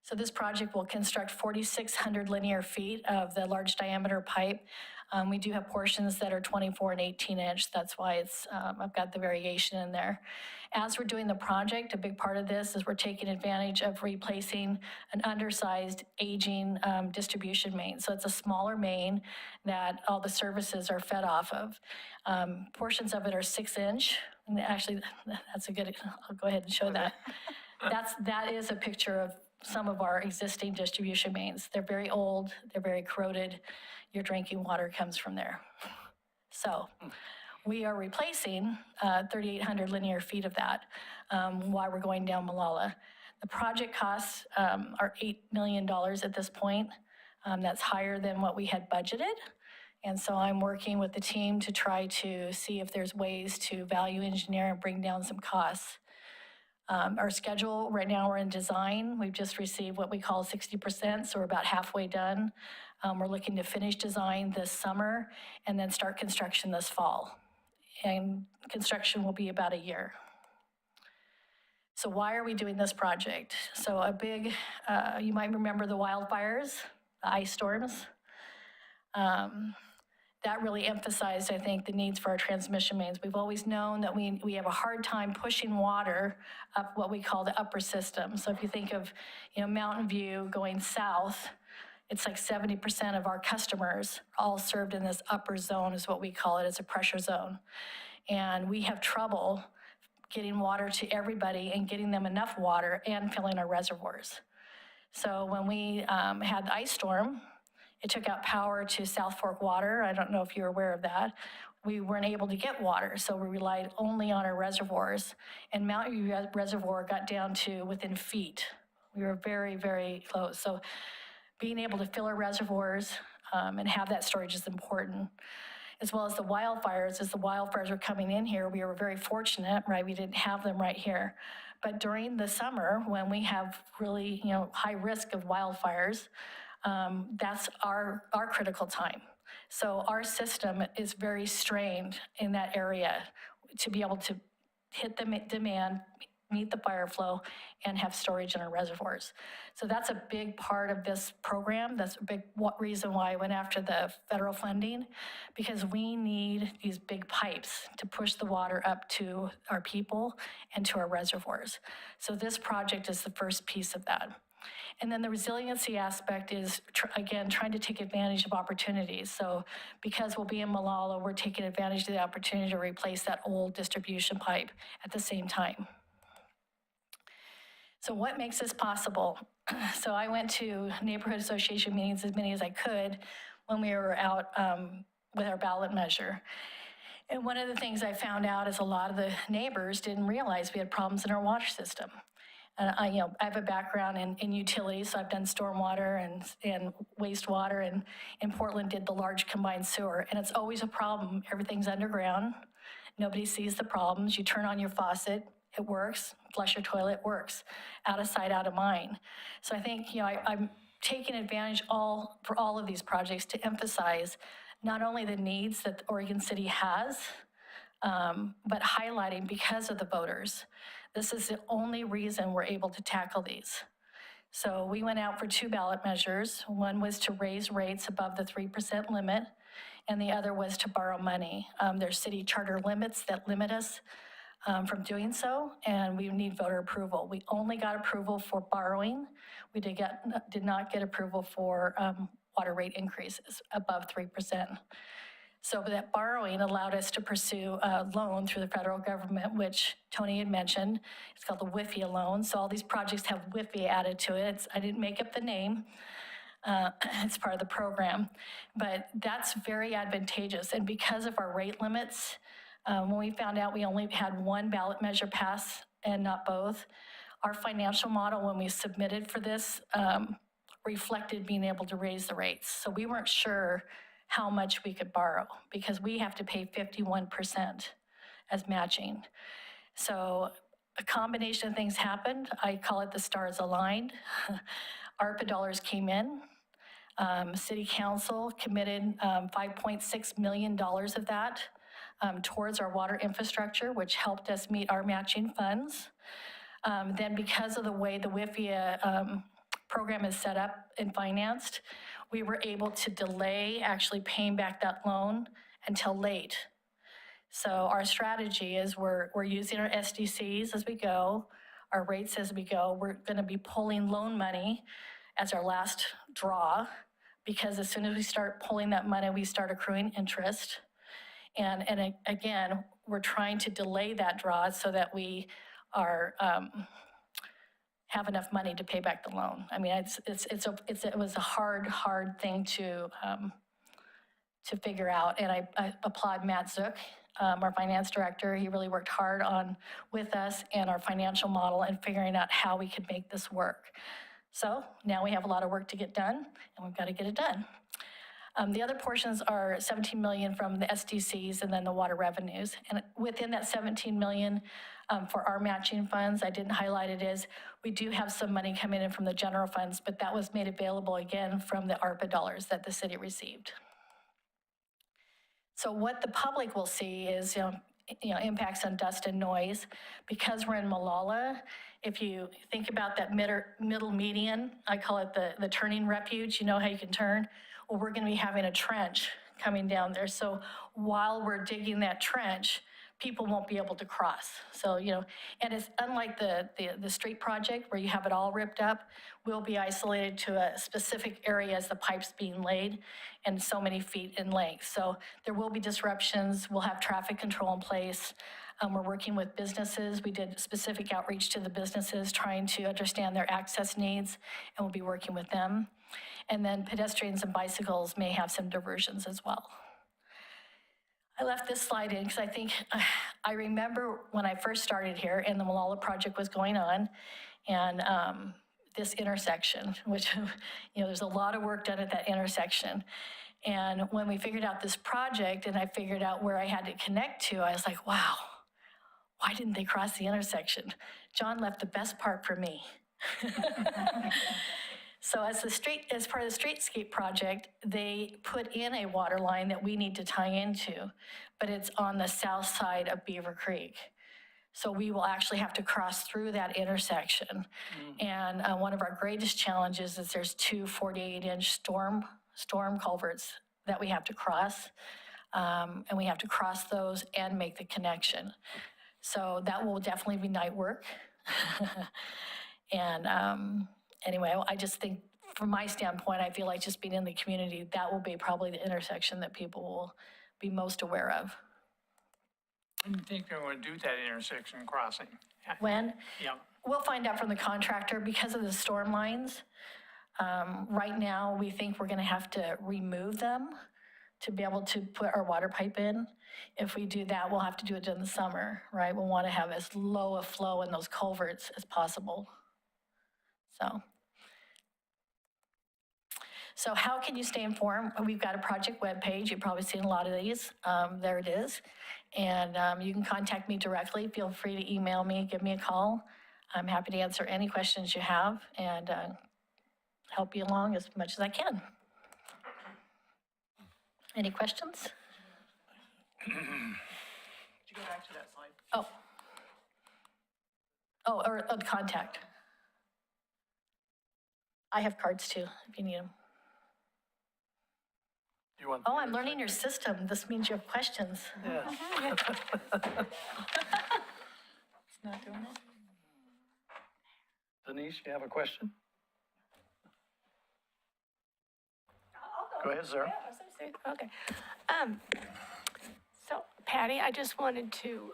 So this project will construct 4,600 linear feet of the large diameter pipe. We do have portions that are 24 and 18 inch. That's why I've got the variation in there. As we're doing the project, a big part of this is we're taking advantage of replacing an undersized, aging distribution main. So it's a smaller main that all the services are fed off of. Portions of it are 6 inch. And actually, I'll go ahead and show that. That is a picture of some of our existing distribution mains. They're very old, they're very corroded. Your drinking water comes from there. So we are replacing 3,800 linear feet of that while we're going down Molalla. The project costs are $8 million at this point. That's higher than what we had budgeted. And so I'm working with the team to try to see if there's ways to value engineer and bring down some costs. Our schedule, right now we're in design. We've just received what we call 60%, so we're about halfway done. We're looking to finish design this summer and then start construction this fall. And construction will be about a year. So why are we doing this project? So you might remember the wildfires, the ice storms. That really emphasized, I think, the needs for our transmission mains. We've always known that we have a hard time pushing water up what we call the upper system. So if you think of, Mountain View going south, it's like 70% of our customers all served in this upper zone is what we call it. It's a pressure zone. And we have trouble getting water to everybody and getting them enough water and filling our reservoirs. So when we had the ice storm, it took out power to South Fork Water. I don't know if you're aware of that. We weren't able to get water, so we relied only on our reservoirs. And Mountain View Reservoir got down to within feet. We were very, very close. So being able to fill our reservoirs and have that storage is important. As well as the wildfires, as the wildfires were coming in here, we were very fortunate, right? We didn't have them right here. But during the summer, when we have really, high risk of wildfires, that's our critical time. So our system is very strained in that area to be able to hit the demand, meet the fire flow, and have storage in our reservoirs. So that's a big part of this program. That's a big reason why I went after the federal funding, because we need these big pipes to push the water up to our people and to our reservoirs. So this project is the first piece of that. And then the resiliency aspect is, again, trying to take advantage of opportunities. So because we'll be in Molalla, we're taking advantage of the opportunity to replace that old distribution pipe at the same time. So what makes this possible? So I went to neighborhood association meetings, as many as I could, when we were out with our ballot measure. And one of the things I found out is a lot of the neighbors didn't realize we had problems in our water system. And I have a background in utilities, so I've done stormwater and wastewater, and in Portland did the large combined sewer. And it's always a problem. Everything's underground. Nobody sees the problems. You turn on your faucet, it works. Flush your toilet, it works. Out of sight, out of mind. So I think, I'm taking advantage for all of these projects to emphasize not only the needs that Oregon City has, but highlighting because of the voters. This is the only reason we're able to tackle these. So we went out for 2 ballot measures. One was to raise rates above the 3% limit, and the other was to borrow money. There's city charter limits that limit us from doing so, and we need voter approval. We only got approval for borrowing. We did not get approval for water rate increases above 3%. So that borrowing allowed us to pursue a loan through the federal government, which Tony had mentioned. It's called the WIFIA loan. So all these projects have WIFIA added to it. I didn't make up the name. It's part of the program. But that's very advantageous. And because of our rate limits, when we found out we only had 1 ballot measure pass and not both, our financial model when we submitted for this reflected being able to raise the rates. So we weren't sure how much we could borrow because we have to pay 51% as matching. So a combination of things happened. I call it the stars aligned. ARPA dollars came in. City Council committed $5.6 million of that towards our water infrastructure, which helped us meet our matching funds. Then because of the way the WIFIA program is set up and financed, we were able to delay actually paying back that loan until late. So our strategy is we're using our SDCs as we go, our rates as we go. We're going to be pulling loan money as our last draw, because as soon as we start pulling that money, we start accruing interest. And again, we're trying to delay that draw so that we are have enough money to pay back the loan. I mean, it was a hard thing to figure out. And I applaud Matt Zook, our finance director. He really worked hard with us and our financial model and figuring out how we could make this work. So now we have a lot of work to get done, and we've got to get it done. The other portions are $17 million from the SDCs and then the water revenues. And within that $17 million for our matching funds, I didn't highlight it, is we do have some money coming in from the general funds, but that was made available again from the ARPA dollars that the city received. So what the public will see is, impacts on dust and noise. Because we're in Molalla, if you think about that middle median, I call it the turning refuge, you know how you can turn? Well, we're going to be having a trench coming down there. So while we're digging that trench, people won't be able to cross. So, and it's unlike the street project where you have it all ripped up. We'll be isolated to a specific area as the pipe's being laid and so many feet in length. So there will be disruptions. We'll have traffic control in place. We're working with businesses. We did specific outreach to the businesses, trying to understand their access needs, and we'll be working with them. And then pedestrians and bicycles may have some diversions as well. I left this slide in because I remember when I first started here and the Molalla project was going on, and this intersection, which, there's a lot of work done at that intersection. And when we figured out this project and I figured out where I had to connect to, I was like, wow, why didn't they cross the intersection? John left the best part for me. So as part of the streetscape project, they put in a water line that we need to tie into, but it's on the south side of Beaver Creek. So we will actually have to cross through that intersection. And one of our greatest challenges is there's 2 48-inch storm culverts that we have to cross. And we have to cross those and make the connection. So that will definitely be night work. And anyway, I just think from my standpoint, I feel like just being in the community, that will be probably the intersection that people will be most aware of. When do you think they're going to do that intersection crossing? When? Yeah. We'll find out from the contractor because of the storm lines. Right now, we think we're going to have to remove them to be able to put our water pipe in. If we do that, we'll have to do it in the summer, right? We'll want to have as low a flow in those culverts as possible. So how can you stay informed? We've got a project webpage. You've probably seen a lot of these. There it is. And you can contact me directly. Feel free to email me, give me a call. I'm happy to answer any questions you have and help you along as much as I can. Any questions? Could you go back to that slide? Or contact. I have cards too, if you need them. You want? Oh, I'm learning your system. This means you have questions. Yes. It's not doing it? Denise, you have a question? Go ahead, Sarah. Okay. So Patty, I just wanted to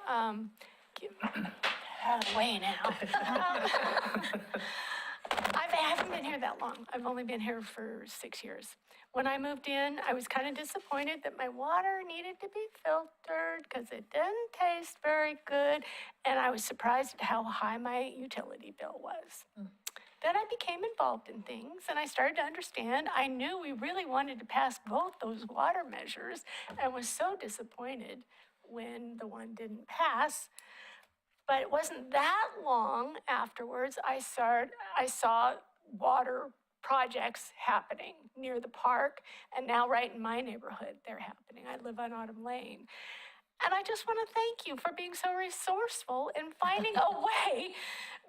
get out of the way now. I haven't been here that long. I've only been here for 6 years. When I moved in, I was kind of disappointed that my water needed to be filtered because it didn't taste very good, and I was surprised at how high my utility bill was. Then I became involved in things, and I started to understand. I knew we really wanted to pass both those water measures, and was so disappointed when the one didn't pass. But it wasn't that long afterwards I saw water projects happening near the park, and now right in my neighborhood they're happening. I live on Autumn Lane. And I just want to thank you for being so resourceful in finding a way,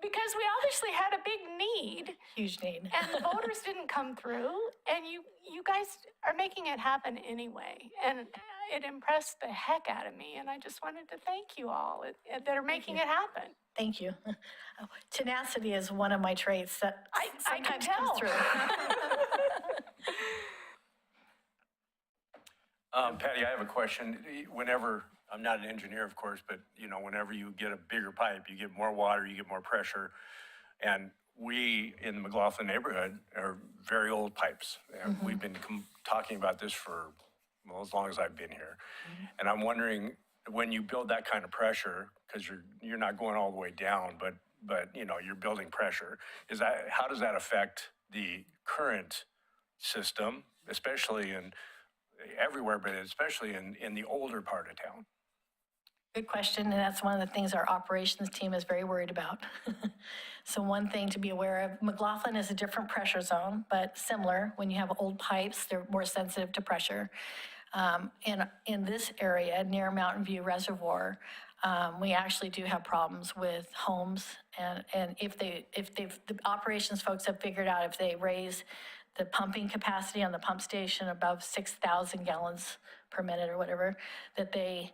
because we obviously had a big need. Huge need. And the voters didn't come through, and you guys are making it happen anyway. And it impressed the heck out of me, and I just wanted to thank you all that are making it happen. Thank you. Tenacity is one of my traits that I can sometimes tell. comes through. Patty, I have a question. Whenever, I'm not an engineer, of course, but whenever you get a bigger pipe, you get more water, you get more pressure. And we in the McLaughlin neighborhood are very old pipes. And we've been talking about this for, well, as long as I've been here. And I'm wondering, when you build that kind of pressure, because you're not going all the way down, but you're building pressure, how does that affect the current system, especially everywhere, but especially in the older part of town? Good question, and that's one of the things our operations team is very worried about. So one thing to be aware of, McLaughlin is a different pressure zone, but similar. When you have old pipes, they're more sensitive to pressure. In this area, near Mountain View Reservoir, we actually do have problems with homes, and if the operations folks have figured out, if they raise the pumping capacity on the pump station above 6,000 gallons per minute or whatever, that they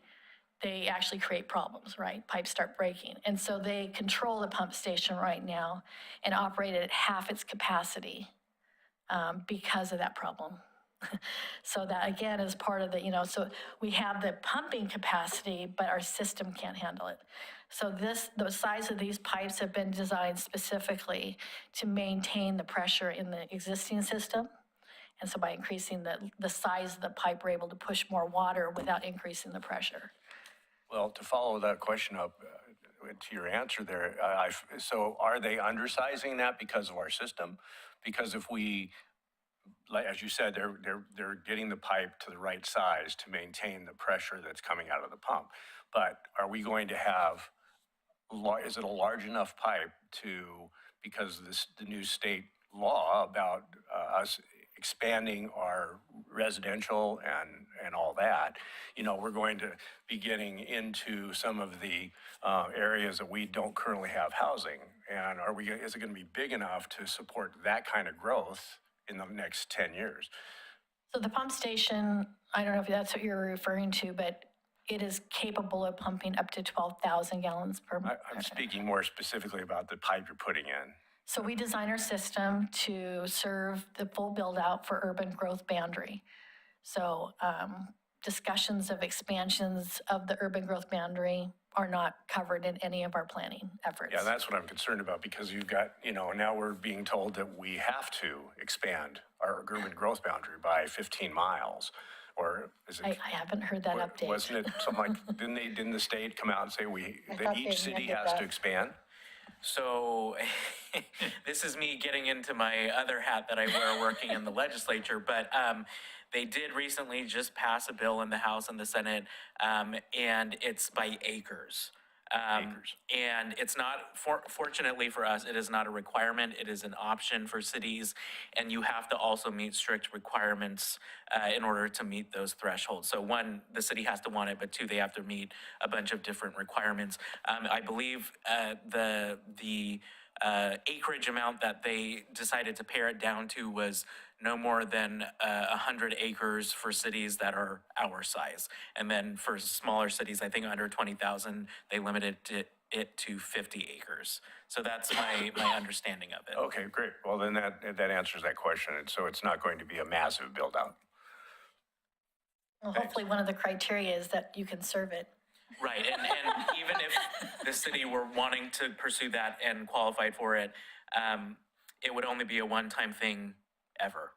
actually create problems, right? Pipes start breaking. And so they control the pump station right now and operate it at half its capacity because of that problem. So that, again, is part of the, so we have the pumping capacity, but our system can't handle it. So the size of these pipes have been designed specifically to maintain the pressure in the existing system. And so by increasing the size of the pipe, we're able to push more water without increasing the pressure. Well, to follow that question up to your answer there, so are they undersizing that because of our system? Because if we, like, as you said, they're getting the pipe to the right size to maintain the pressure that's coming out of the pump. But are we going to have, is it a large enough pipe because the new state law about us expanding our residential and all that, we're going to be getting into some of the areas that we don't currently have housing. And is it going to be big enough to support that kind of growth in the next 10 years? So the pump station, I don't know if that's what you're referring to, but it is capable of pumping up to 12,000 gallons per minute. I'm speaking more specifically about the pipe you're putting in. So we design our system to serve the full build out for urban growth boundary. So discussions of expansions of the urban growth boundary are not covered in any of our planning efforts. Yeah, that's what I'm concerned about, because you've got, now we're being told that we have to expand our urban growth boundary by 15 miles, Or is it? I haven't heard that update. Wasn't it something like, didn't the state come out and say that thought each they city amended has to that. expand? So this is me getting into my other hat that I wear working in the legislature, but they did recently just pass a bill in the House and the Senate, and it's by acres. Acres. And it's not, fortunately for us, it is not a requirement. It is an option for cities. And you have to also meet strict requirements in order to meet those thresholds. So one, the city has to want it, but two, they have to meet a bunch of different requirements. I believe the acreage amount that they decided to pare it down to was no more than 100 acres for cities that are our size. And then for smaller cities, I think under 20,000, they limited it to 50 acres. So that's my understanding of it. Okay, great. Well, then that answers that question. And so it's not going to be a massive build out. Well, hopefully one of the criteria is that you can serve it. Right, and even if the city were wanting to pursue that and qualified for it, it would only be a one-time thing ever,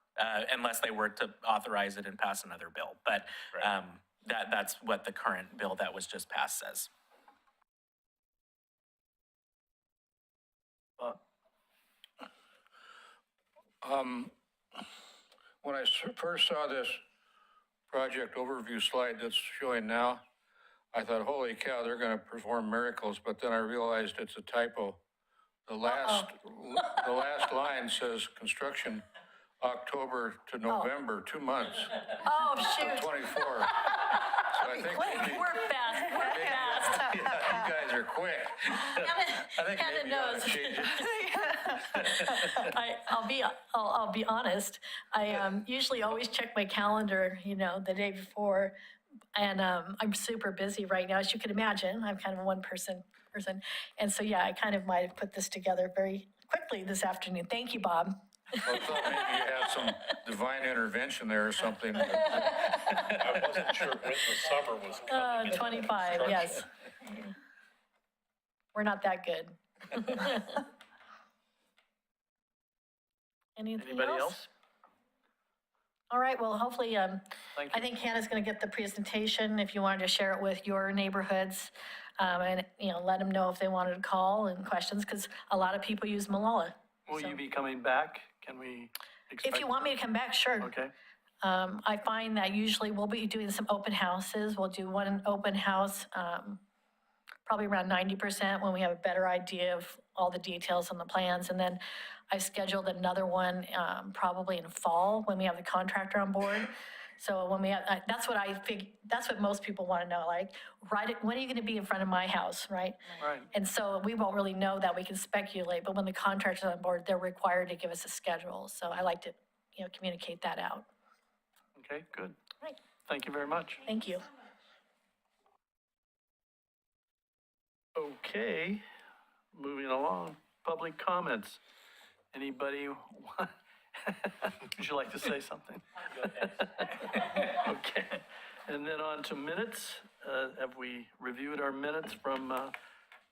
unless they were to authorize it and pass another bill. But that's what the current bill that was just passed says. When I first saw this project overview slide that's showing now, I thought, holy cow, they're going to perform miracles. But then I realized it's a typo. The last line says construction October to November, 2 months, Oh, shoot. 24. So I think maybe We're fast, we're fast. you guys are quick. I think Hannah maybe you ought knows. to change it. I'll be honest. I usually always check my calendar, the day before. And I'm super busy right now, as you can imagine. I'm kind of a one-person person. And so, yeah, I kind of might have put this together very quickly this afternoon. Thank you, Bob. Well, I thought maybe you had some divine intervention there or something. I wasn't sure when the summer was coming. 25, yes. We're not that good. Anything Anybody else? All right, well, hopefully, Thank I you. think Hannah's going to get the presentation if you wanted to share it with your neighborhoods. And, let them know if they wanted to call and questions, because a lot of people use Molalla. Will you be coming back? Can we expect? If you want me to come back, sure. Okay. I find that usually we'll be doing some open houses. We'll do one open house, probably around 90% when we have a better idea of all the details and the plans. And then I've scheduled another one probably in fall when we have the contractor on board. So when we have, that's what most people want to know, like, when are you going to be in front of my house, right? Right. And so we won't really know that, we can speculate, but when the contractor's on board, they're required to give us a schedule. So I like to, communicate that out. Okay, good. Right. Thank you very much. Thank you. Okay, moving along, public comments. Anybody want, would you like to say something? Okay, and then on to minutes. Have we reviewed our minutes from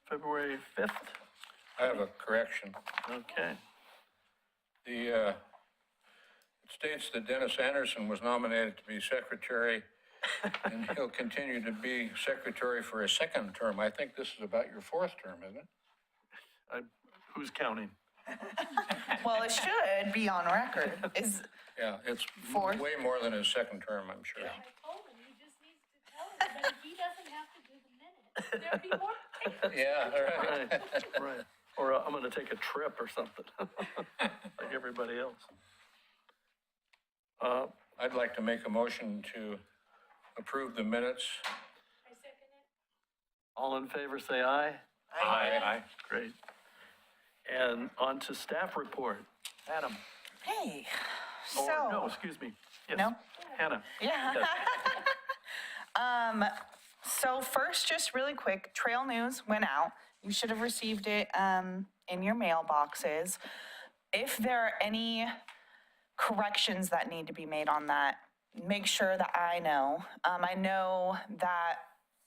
February 5th? I have a correction. Okay, It states that Dennis Anderson was nominated to be secretary, and he'll continue to be secretary for a second term. I think this is about your fourth term, isn't it? who's counting? Well, it should be on record. Yeah, it's Fourth. way more than his second term, I'm sure. I told him, he just needs to tell him that if he doesn't have to do the minutes, there'd be more papers. Yeah, all right. Right, right. Or I'm gonna take a trip or something, like everybody else. I'd like to make a motion to approve the minutes. I second it. All in favor, say aye. Aye. Great. And on to staff report. Adam. Hey, Or, no, so, excuse me. Yes. No? Hannah. yeah. Yes. So first, just really quick, trail news went out. You should have received it in your mailboxes. If there are any corrections that need to be made on that, make sure that I know. I know that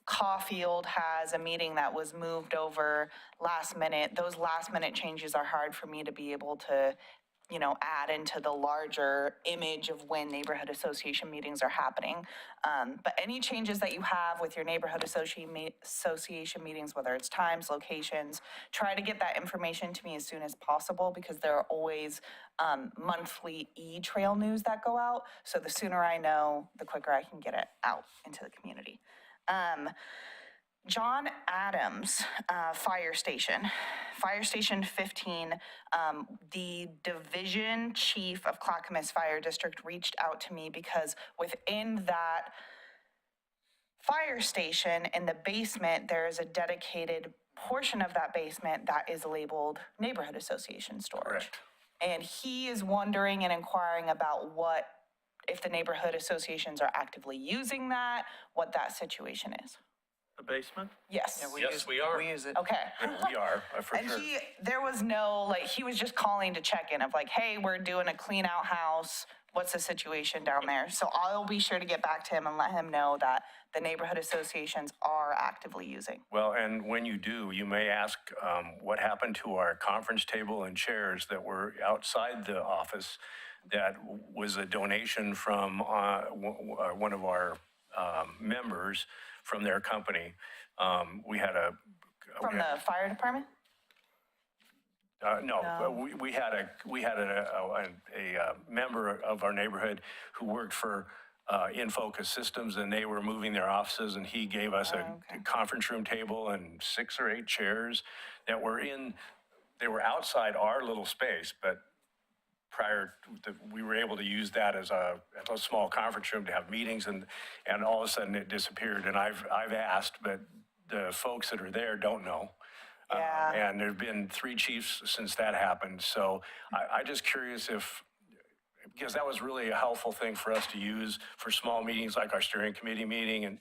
Caulfield has a meeting that was moved over last minute. Those last minute changes are hard for me to be able to add into the larger image of when neighborhood association meetings are happening. But any changes that you have with your neighborhood association meetings, whether it's times, locations, try to get that information to me as soon as possible, because there are always monthly e-trail news that go out. So the sooner I know, the quicker I can get it out into the community. John Adams, Fire Station 15, the division chief of Clackamas Fire District reached out to me because within that fire station in the basement, there is a dedicated portion of that basement that is labeled neighborhood association storage. Correct. And he is wondering and inquiring about if the neighborhood associations are actively using that, what that situation is. The basement? Yes. Yes, we are. We use it. Okay. We are, for And sure. there was no, he was just calling to check in of hey, we're doing a clean out house. What's the situation down there? So I'll be sure to get back to him and let him know that the neighborhood associations are actively using. Well, and when you do, you may ask what happened to our conference table and chairs that were outside the office that was a donation from one of our members from their company. We had a... From the fire department? No, but we had a member of our neighborhood who worked for In Focus Systems, and they were moving their offices, and he gave us a conference room table and 6 or 8 chairs that were they were outside our little space, but we were able to use that as a small conference room to have meetings, and all of a sudden it disappeared. And I've asked, but the folks that are there don't know. Yeah. And there've been 3 chiefs since that happened. So I just curious because that was really a helpful thing for us to use for small meetings like our steering committee meeting. And,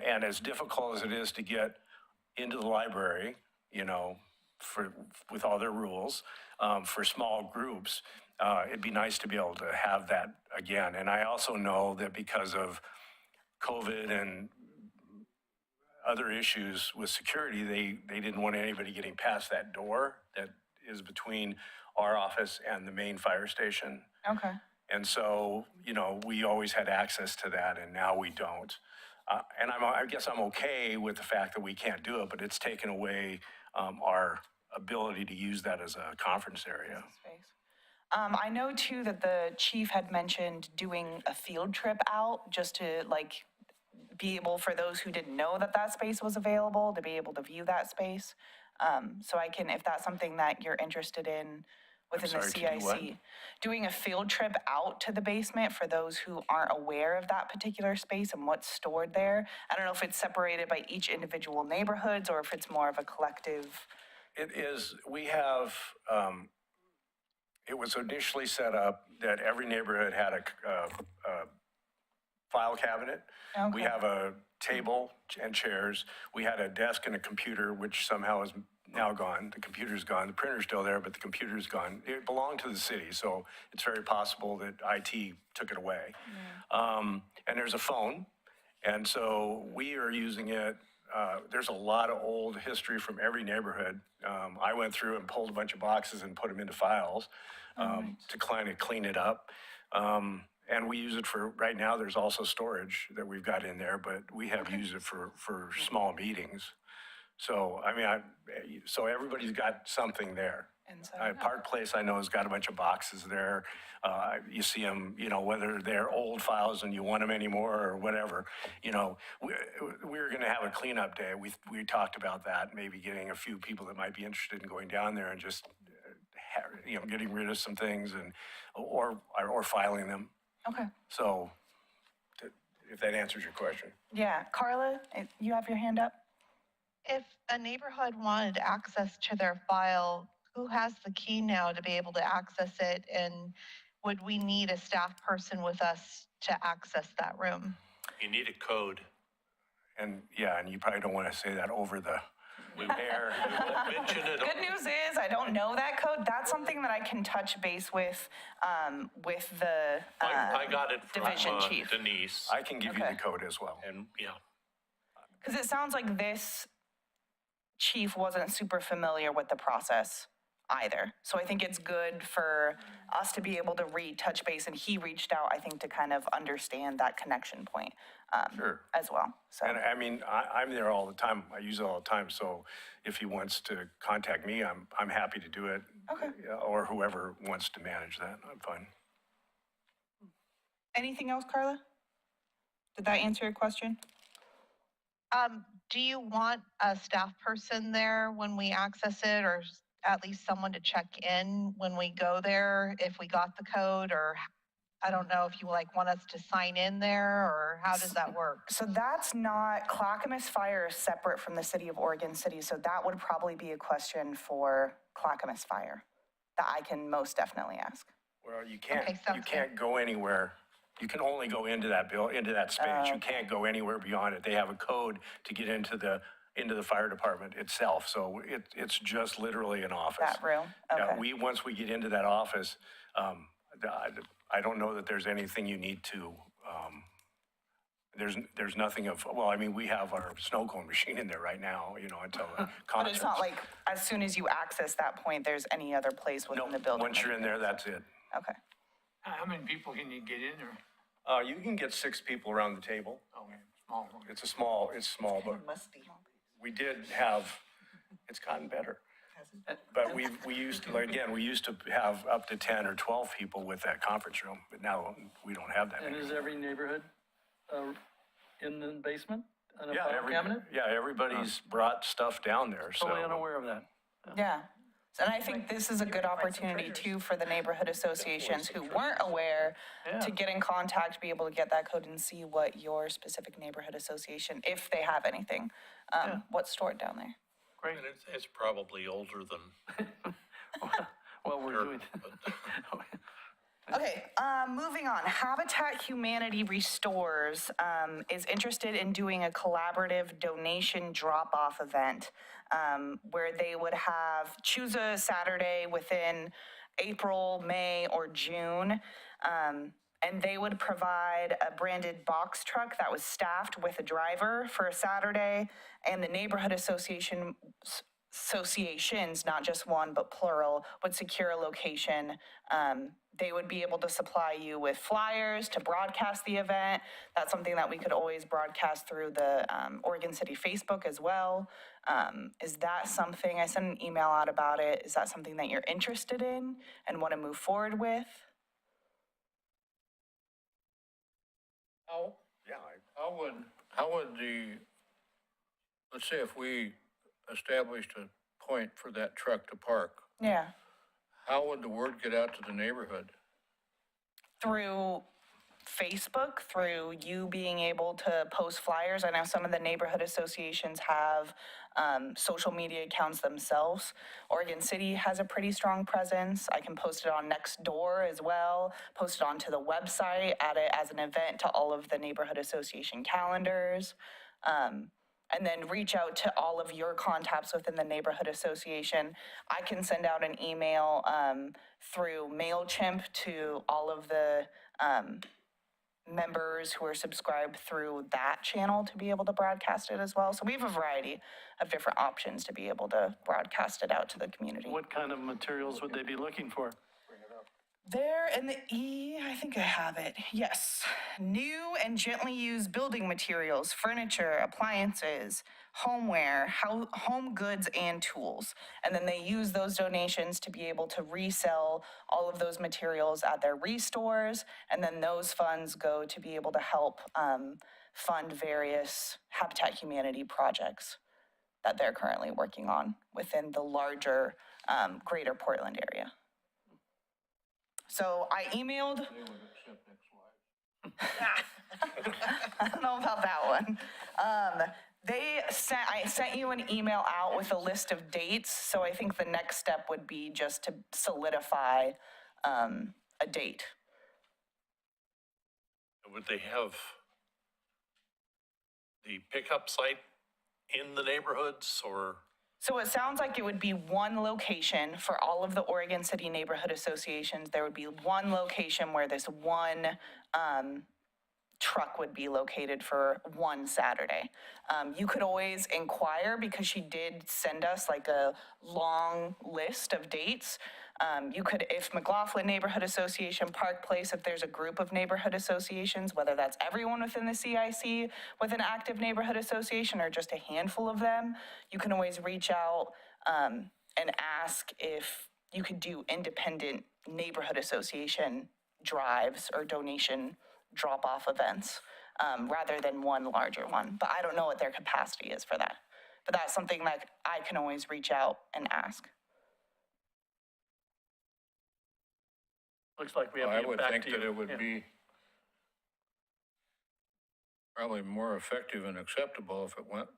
and as difficult as it is to get into the library, with all their rules, for small groups, it'd be nice to be able to have that again. And I also know that because of COVID and other issues with security, they didn't want anybody getting past that door that is between our office and the main fire station. Okay. And so, we always had access to that, and now we don't. And I guess I'm okay with the fact that we can't do it, but it's taken away our ability to use that as a conference area. I know too that the chief had mentioned doing a field trip out just to be able, for those who didn't know that space was available, to be able to view that space. So I can, if that's something that you're interested in within the sorry, to do what? CIC, doing a field trip out to the basement for those who aren't aware of that particular space and what's stored there. I don't know if it's separated by each individual neighborhoods or if it's more of a collective. It is, we have, it was initially set up that every neighborhood had a file cabinet. Okay. We have a table and chairs. We had a desk and a computer, which somehow is now gone. The computer's gone. The printer's still there, but the computer's gone. It belonged to the city, so it's very possible that IT took it away. And there's a phone, and so we are using it. There's a lot of old history from every neighborhood. I went through and pulled a bunch of boxes and put them into files to kind of clean it up. And we use it for, right now, there's also storage that we've got in there, but we have used it for small meetings. So, so everybody's got something there. Park Place, I know, has got a bunch of boxes there. You see them, whether they're old files and you want them anymore or whatever. We were going to have a cleanup day. We talked about that, maybe getting a few people that might be interested in going down there and just, getting rid of some things or filing them. Okay. So, if that answers your question. Yeah. Carla, you have your hand up? If a neighborhood wanted access to their file, who has the key now to be able to access it? And would we need a staff person with us to access that room? You need a code. And you probably don't want to say that over the air. Mention it. Good news is I don't know that code. That's something that I can touch base with the I got it from division chief. Denise. I can give you the code as well. And, Because it sounds like this chief wasn't super familiar with the process either. So I think it's good for us to be able to touch base, and he reached out, I think, to kind of understand that connection point Sure. as well. So And I mean, I'm there all the time. I use it all the time. So if he wants to contact me, I'm happy to do it. Okay. Yeah, or whoever wants to manage that, I'm fine. anything else, Carla? Did that answer your question? Do you want a staff person there when we access it, or at least someone to check in when we go there if we got the code, or I don't know if you like want us to sign in there, or how does that work? So that's not, Clackamas Fire is separate from the city of Oregon City, so that would probably be a question for Clackamas Fire that I can most definitely ask. Well, you Okay, sounds you can't go anywhere. You can only go into that into that space. You can't go anywhere beyond it. They have a code to get into the fire department itself. So it's just literally an office. That room? Yeah, Okay. once we get into that office, I don't know that there's anything you need to, there's nothing of, well, I mean, we have our snow cone machine in there right now, you know, until the But concerts. it's not like, as soon as you access that point, there's any other place within the building? Once you're in there, that's it. Okay. How many people can you get in there? You can get 6 people around the table. Okay, small one. It's small, but Must be. we did have, it's gotten better. But we used to, again, we used to have up to 10 or 12 people with that conference room, but now we don't have that And many. is every neighborhood in the basement? In a Yeah, file cabinet? everybody's brought stuff down there, so. Totally unaware of that. Yeah. And I think this is a good opportunity too for the neighborhood associations who weren't aware to get in contact, be able to get that code and see what your specific neighborhood association, if they have anything, what's stored down there. Great. And it's probably older than, Well, we're doing. Okay, moving on. Habitat Humanity Restores is interested in doing a collaborative donation drop-off event where they would choose a Saturday within April, May, or June. And they would provide a branded box truck that was staffed with a driver for a Saturday, and the neighborhood associations, not just one, but plural, would secure a location. They would be able to supply you with flyers to broadcast the event. That's something that we could always broadcast through the Oregon City Facebook as well. Is that something, I sent an email out about it, is that something that you're interested in and want to move forward with? How would let's say if we established a point for that truck to park, Yeah. how would the word get out to the neighborhood? Through Facebook, through you being able to post flyers. I know some of the neighborhood associations have social media accounts themselves. Oregon City has a pretty strong presence. I can post it on Nextdoor as well, post it onto the website, add it as an event to all of the neighborhood association calendars. And then reach out to all of your contacts within the neighborhood association. I can send out an email through MailChimp to all of the members who are subscribed through that channel to be able to broadcast it as well. So we have a variety of different options to be able to broadcast it out to the community. What kind of materials would they be looking for? There in the E, I think I have it. Yes. New and gently used building materials, furniture, appliances, homeware, home goods, and tools. And then they use those donations to be able to resell all of those materials at their restores. And then those funds go to be able to help fund various Habitat Humanity projects that they're currently working on within the larger greater Portland area. So I emailed. I don't know about that one. I sent you an email out with a list of dates, so I think the next step would be just to solidify a date. would they have the pickup site in the neighborhoods or? So it sounds like it would be one location for all of the Oregon City neighborhood associations. There would be one location where this one truck would be located for one Saturday. You could always inquire because she did send us like a long list of dates. You could, if McLaughlin Neighborhood Association, Park Place, if there's a group of neighborhood associations, whether that's everyone within the CIC with an active neighborhood association or just a handful of them, you can always reach out and ask if you could do independent neighborhood association drives or donation drop-off events rather than one larger one. But I don't know what their capacity is for that. But that's something that I can always reach out and ask. Looks like we have I to would get back think to you. that it would Yeah. be probably more effective and acceptable if it went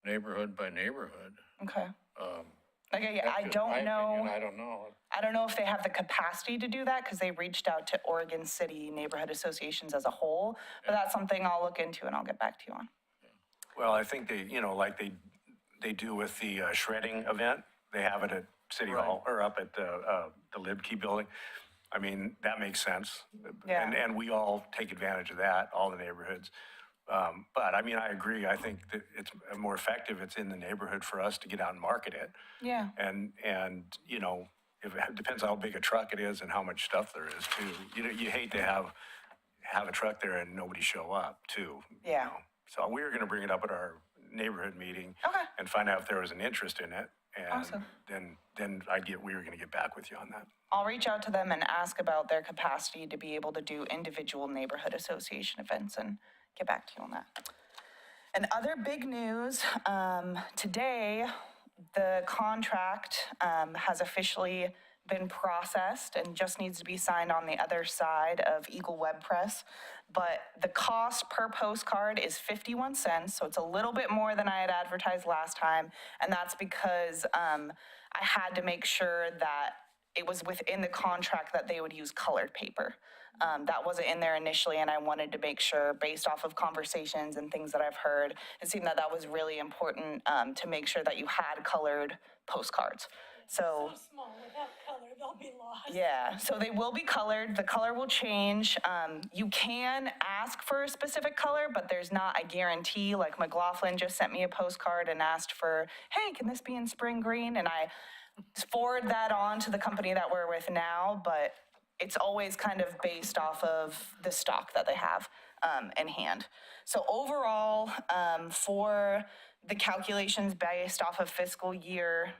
neighborhood by neighborhood. Okay. Um, Like, I that's just my don't opinion. know. I don't know. I don't know if they have the capacity to do that because they reached out to Oregon City neighborhood associations as a whole. But that's something I'll look into and I'll get back to you on. Well, I think they, like they do with the shredding event, they have it at City Hall, or up at the Libkey building. I mean, that makes sense. Yeah. And we all take advantage of that, all the neighborhoods. But I mean, I agree. I think that it's more effective. It's in the neighborhood for us to get out and market it. Yeah. And if it depends how big a truck it is and how much stuff there is too. You hate to have a truck there and nobody show up too. Yeah. So we were going to bring it up at our neighborhood meeting. Okay. And find out if there was an interest in it. And Awesome. then we were going to get back with you on that. I'll reach out to them and ask about their capacity to be able to do individual neighborhood association events and get back to you on that. And other big news, today, the contract has officially been processed and just needs to be signed on the other side of Eagle Web Press. But the cost per postcard is 51 cents, so it's a little bit more than I had advertised last time. And that's because I had to make sure that it was within the contract that they would use colored paper. That wasn't in there initially, and I wanted to make sure, based off of conversations and things that I've heard, it seemed that that was really important to make sure that you had colored postcards. So Small, without color, they'll be lost. yeah, so they will be colored. The color will change. You can ask for a specific color, but there's not a guarantee. Like McLaughlin just sent me a postcard and asked for, hey, can this be in spring green? And I forward that on to the company that we're with now, but it's always kind of based off of the stock that they have in hand. So overall, for the calculations based off of fiscal year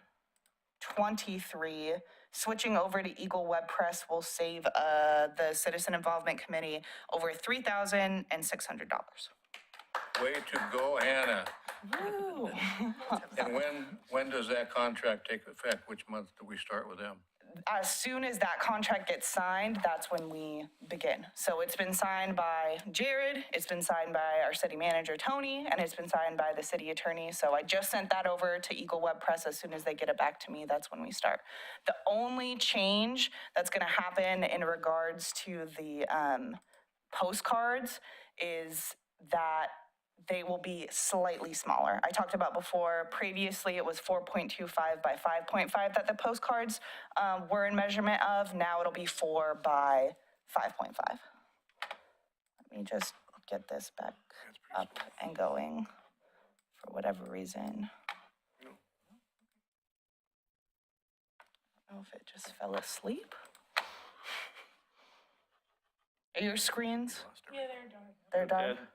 23, switching over to Eagle Web Press will save the Citizen Involvement Committee over $3,600. Way to go, Hannah. Woo. And when does that contract take effect? Which month do we start with them? As soon as that contract gets signed, that's when we begin. So it's been signed by Jared, it's been signed by our city manager, Tony, and it's been signed by the city attorney. So I just sent that over to Eagle Web Press. As soon as they get it back to me, that's when we start. The only change that's gonna happen in regards to the postcards is that they will be slightly smaller. I talked about before, previously it was 4.25 by 5.5 that the postcards were in measurement of. Now it'll be 4 by 5.5. Let me just get this back up and going for whatever reason. I don't know if it just fell asleep. Are your screens? Yeah, they're dark. They're dark? Ed?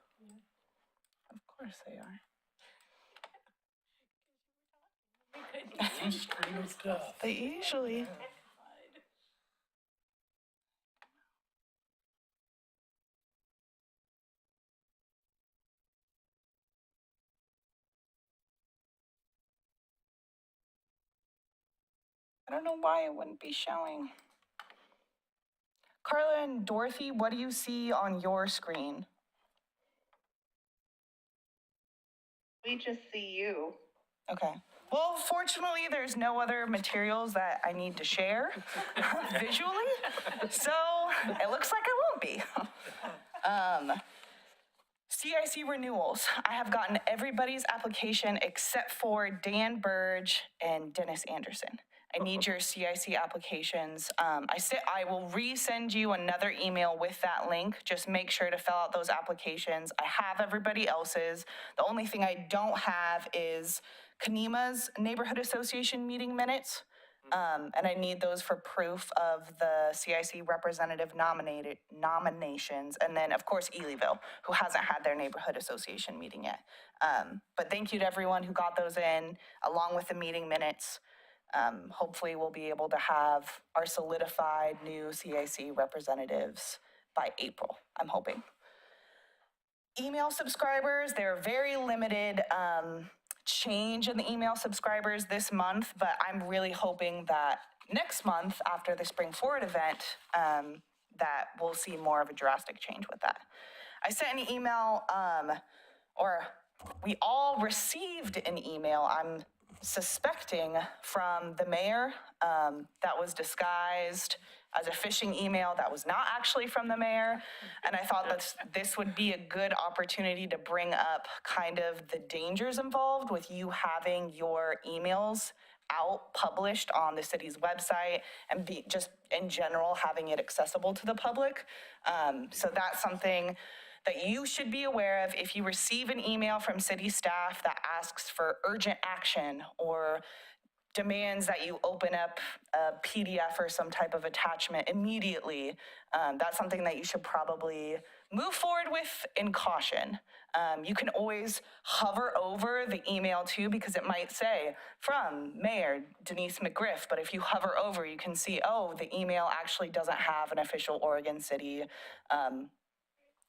Of course they are. They usually. I don't know why it wouldn't be showing. Carla and Dorothy, what do you see on your screen? We just see you. Okay. Well, fortunately, there's no other materials that I need to share visually, so it looks like I won't be. CIC renewals. I have gotten everybody's application except for Dan Burge and Dennis Anderson. I need your CIC applications. I will resend you another email with that link. Just make sure to fill out those applications. I have everybody else's. The only thing I don't have is Kanima's Neighborhood Association meeting minutes. And I need those for proof of the CIC representative nominations. And then, of course, Elyville, who hasn't had their neighborhood association meeting yet. But thank you to everyone who got those in, along with the meeting minutes. Hopefully we'll be able to have our solidified new CIC representatives by April, I'm hoping. Email subscribers, they're very limited change in the email subscribers this month, but I'm really hoping that next month after the Spring Forward event, that we'll see more of a drastic change with that. I sent an email, or we all received an email, I'm suspecting, from the mayor that was disguised as a phishing email that was not actually from the mayor. And I thought that this would be a good opportunity to bring up kind of the dangers involved with you having your emails out published on the city's website and be just in general having it accessible to the public. So that's something that you should be aware of. If you receive an email from city staff that asks for urgent action or demands that you open up a PDF or some type of attachment immediately, that's something that you should probably move forward with in caution. You can always hover over the email too, because it might say from Mayor Denise McGriff, but if you hover over, you can see, oh, the email actually doesn't have an official Oregon City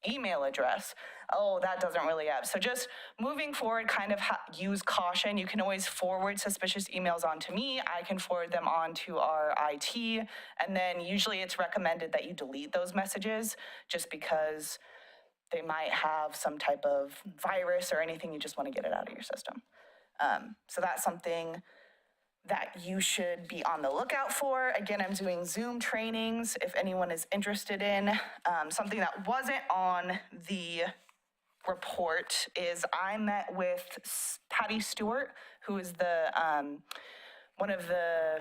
email address. Oh, that doesn't really have. So just moving forward, kind of use caution. You can always forward suspicious emails on to me. I can forward them on to our IT. And then usually it's recommended that you delete those messages just because they might have some type of virus or anything. You just want to get it out of your system. So that's something that you should be on the lookout for. Again, I'm doing Zoom trainings if anyone is interested in. Something that wasn't on the report is I met with Patty Stewart, who is the one of the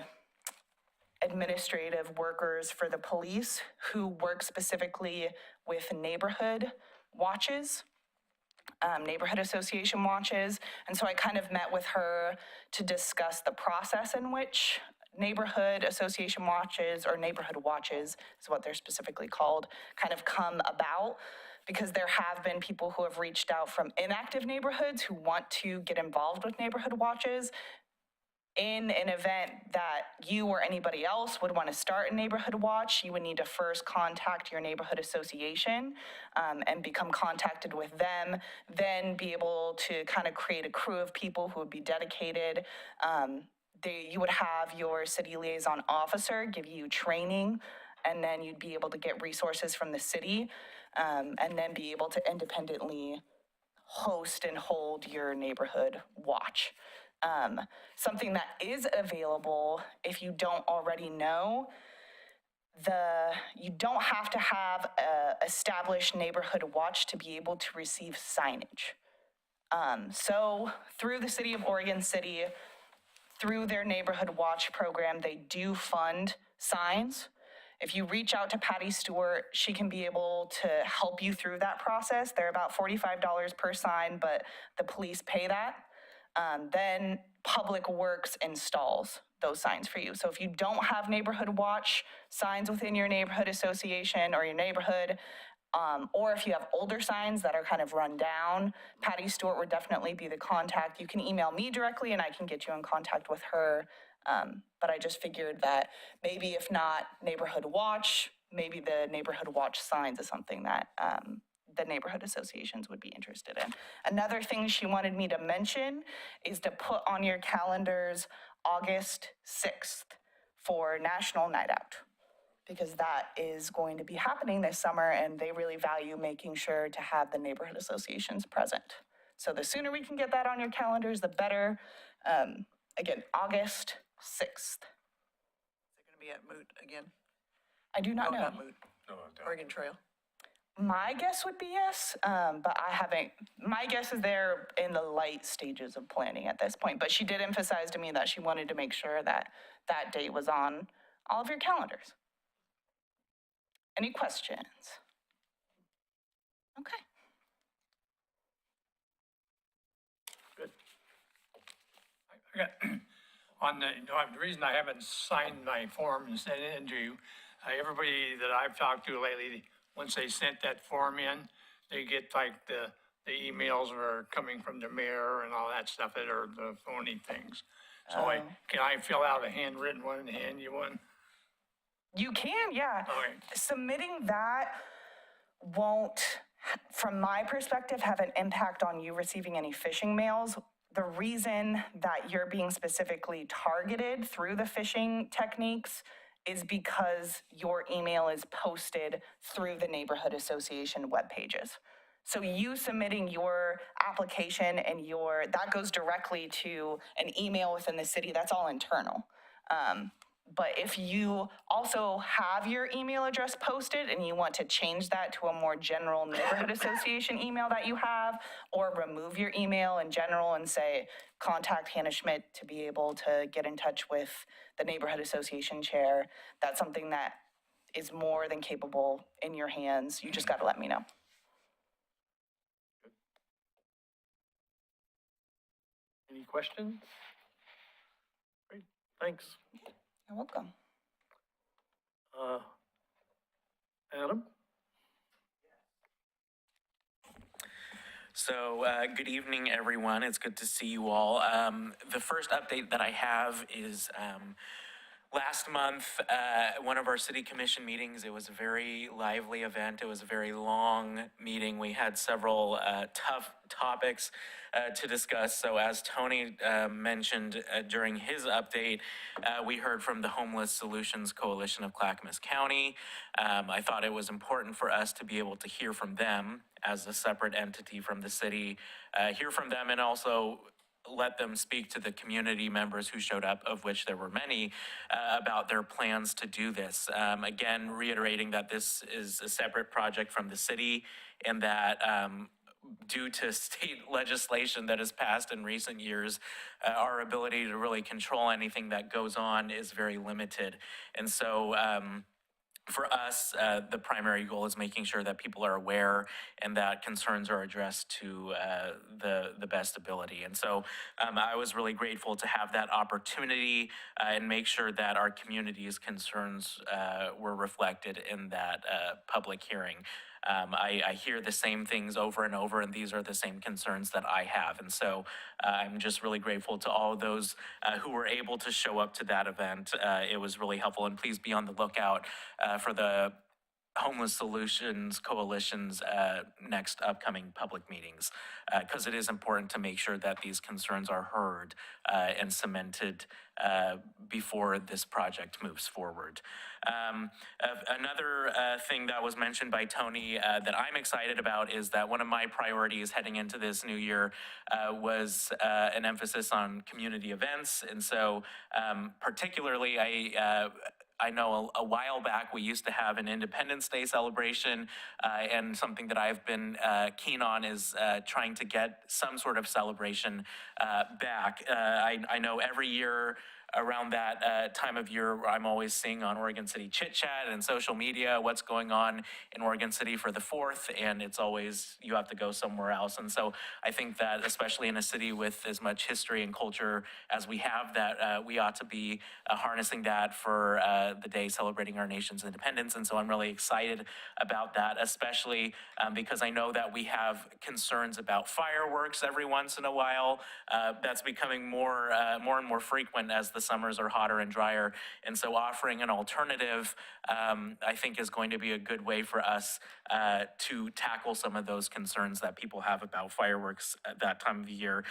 administrative workers for the police who works specifically with neighborhood watches. Neighborhood association watches. And so I kind of met with her to discuss the process in which neighborhood association watches, or neighborhood watches is what they're specifically called, kind of come about, because there have been people who have reached out from inactive neighborhoods who want to get involved with neighborhood watches. In an event that you or anybody else would want to start a neighborhood watch, you would need to first contact your neighborhood association and become contacted with them, then be able to kind of create a crew of people who would be dedicated. You would have your city liaison officer give you training, and then you'd be able to get resources from the city, and then be able to independently host and hold your neighborhood watch. Something that is available, if you don't already know, you don't have to have an established neighborhood watch to be able to receive signage. So through the city of Oregon City, through their neighborhood watch program, they do fund signs. If you reach out to Patty Stewart, she can be able to help you through that process. They're about $45 per sign, but the police pay that. Then Public Works installs those signs for you. So if you don't have neighborhood watch signs within your neighborhood association or your neighborhood, or if you have older signs that are kind of run down, Patty Stewart would definitely be the contact. You can email me directly and I can get you in contact with her. But I just figured that maybe if not neighborhood watch, maybe the neighborhood watch signs is something that the neighborhood associations would be interested in. Another thing she wanted me to mention is to put on your calendars August 6th for National Night Out, because that is going to be happening this summer and they really value making sure to have the neighborhood associations present. So the sooner we can get that on your calendars, the better. Again, August 6th. Is it going to be at Moot again? I do not know. Not Moot. No, Oregon Trail. My guess would be yes, but I haven't, my guess is they're in the light stages of planning at this point. But she did emphasize to me that she wanted to make sure that that date was on all of your calendars. Any questions? Okay. I got- On the reason I haven't signed my form and sent it in to you, everybody that I've talked to lately, once they sent that form in, they get like the emails are coming from the mayor and all that stuff that are the phony things. So can I fill out a handwritten one and hand you one? You can, yeah. Okay. Submitting that won't, from my perspective, have an impact on you receiving any phishing mails. The reason that you're being specifically targeted through the phishing techniques is because your email is posted through the neighborhood association web pages. So you submitting your application and that goes directly to an email within the city, that's all internal. But if you also have your email address posted and you want to change that to a more general neighborhood association email that you have, or remove your email in general and say, contact Hannah Schmidt to be able to get in touch with the neighborhood association chair, that's something that is more than capable in your hands. You just got to let me know. Any questions? Great, thanks. You're welcome. Adam? So, good evening, everyone. It's good to see you all. The first update that I have is last month, one of our city commission meetings, it was a very lively event. It was a very long meeting. We had several tough topics to discuss. So as Tony mentioned during his update, we heard from the Homeless Solutions Coalition of Clackamas County. I thought it was important for us to be able to hear from them as a separate entity from the city, hear from them, and also let them speak to the community members who showed up, of which there were many, about their plans to do this. Again, reiterating that this is a separate project from the city, and that due to state legislation that has passed in recent years, our ability to really control anything that goes on is very limited. And so for us, the primary goal is making sure that people are aware and that concerns are addressed to the best ability. And so I was really grateful to have that opportunity and make sure that our community's concerns were reflected in that public hearing. I hear the same things over and over, and these are the same concerns that I have. And so I'm just really grateful to all those who were able to show up to that event. It was really helpful, and please be on the lookout for the Homeless Solutions Coalition's next upcoming public meetings, because it is important to make sure that these concerns are heard and cemented before this project moves forward. Another thing that was mentioned by Tony that I'm excited about is that one of my priorities heading into this new year was an emphasis on community events. And so particularly I know a while back we used to have an Independence Day celebration, and something that I've been keen on is trying to get some sort of celebration back. I know every year around that time of year, I'm always seeing on Oregon City Chit Chat and social media what's going on in Oregon City for the 4th, and it's always, you have to go somewhere else. And so I think that especially in a city with as much history and culture as we have, that we ought to be harnessing that for the day celebrating our nation's independence. And so I'm really excited about that, especially because I know that we have concerns about fireworks every once in a while. That's becoming more and more frequent as the summers are hotter and drier. And so offering an alternative, I think, is going to be a good way for us to tackle some of those concerns that people have about fireworks at that time of year.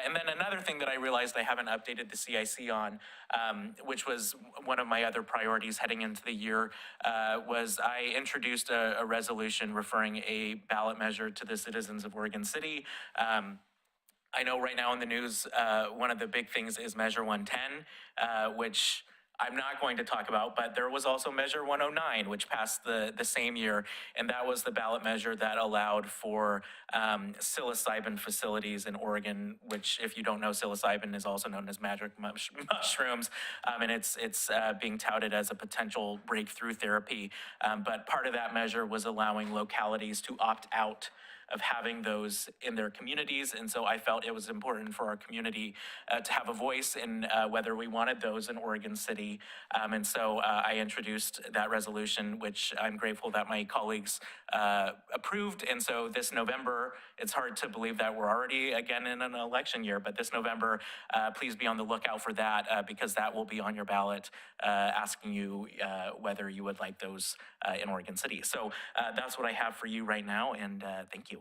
And then another thing that I realized I haven't updated the CIC on, which was one of my other priorities heading into the year, was I introduced a resolution referring a ballot measure to the citizens of Oregon City. I know right now in the news, one of the big things is Measure 110, which I'm not going to talk about, but there was also Measure 109, which passed the same year, and that was the ballot measure that allowed for psilocybin facilities in Oregon, which, if you don't know, psilocybin is also known as magic mushrooms, and it's being touted as a potential breakthrough therapy. But part of that measure was allowing localities to opt out of having those in their communities. And so I felt it was important for our community to have a voice in whether we wanted those in Oregon City. And so I introduced that resolution, which I'm grateful that my colleagues approved. And so this November, it's hard to believe that we're already again in an election year, but this November, please be on the lookout for that because that will be on your ballot asking you whether you would like those in Oregon City. So that's what I have for you right now, and thank you.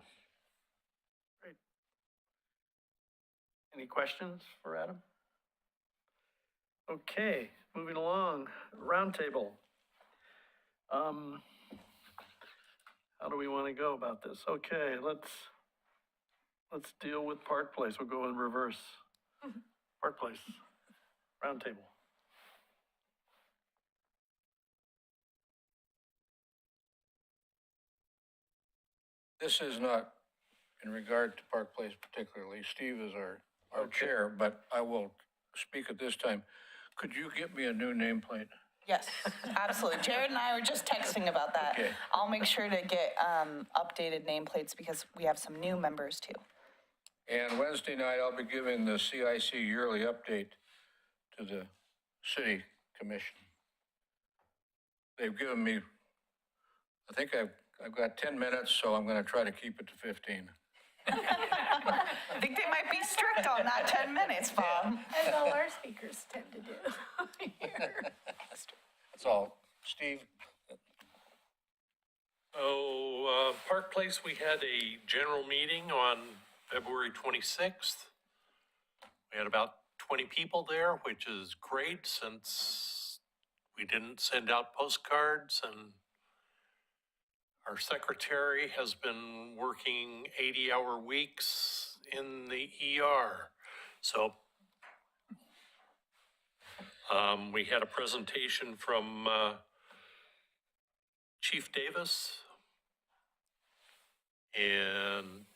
Great. Any questions for Adam? Okay, moving along, roundtable. How do we want to go about this? Okay, let's deal with Park Place. We'll go in reverse. Park Place, roundtable. This is not in regard to Park Place particularly. Steve is our chair, but I will speak at this time. Could you get me a new nameplate? Yes, absolutely. Jared and I were just texting about that. Okay. I'll make sure to get updated nameplates because we have some new members too. And Wednesday night, I'll be giving the CIC yearly update to the city commission. They've given me, I think I've got 10 minutes, so I'm going to try to keep it to 15. I think they might be strict on that 10 minutes, Bob. As all our speakers tend to do here. That's all. Steve? Oh, Park Place, we had a general meeting on February 26th. We had about 20 people there, which is great since we didn't send out postcards, and our secretary has been working 80-hour weeks in the ER. So we had a presentation from Chief Davis and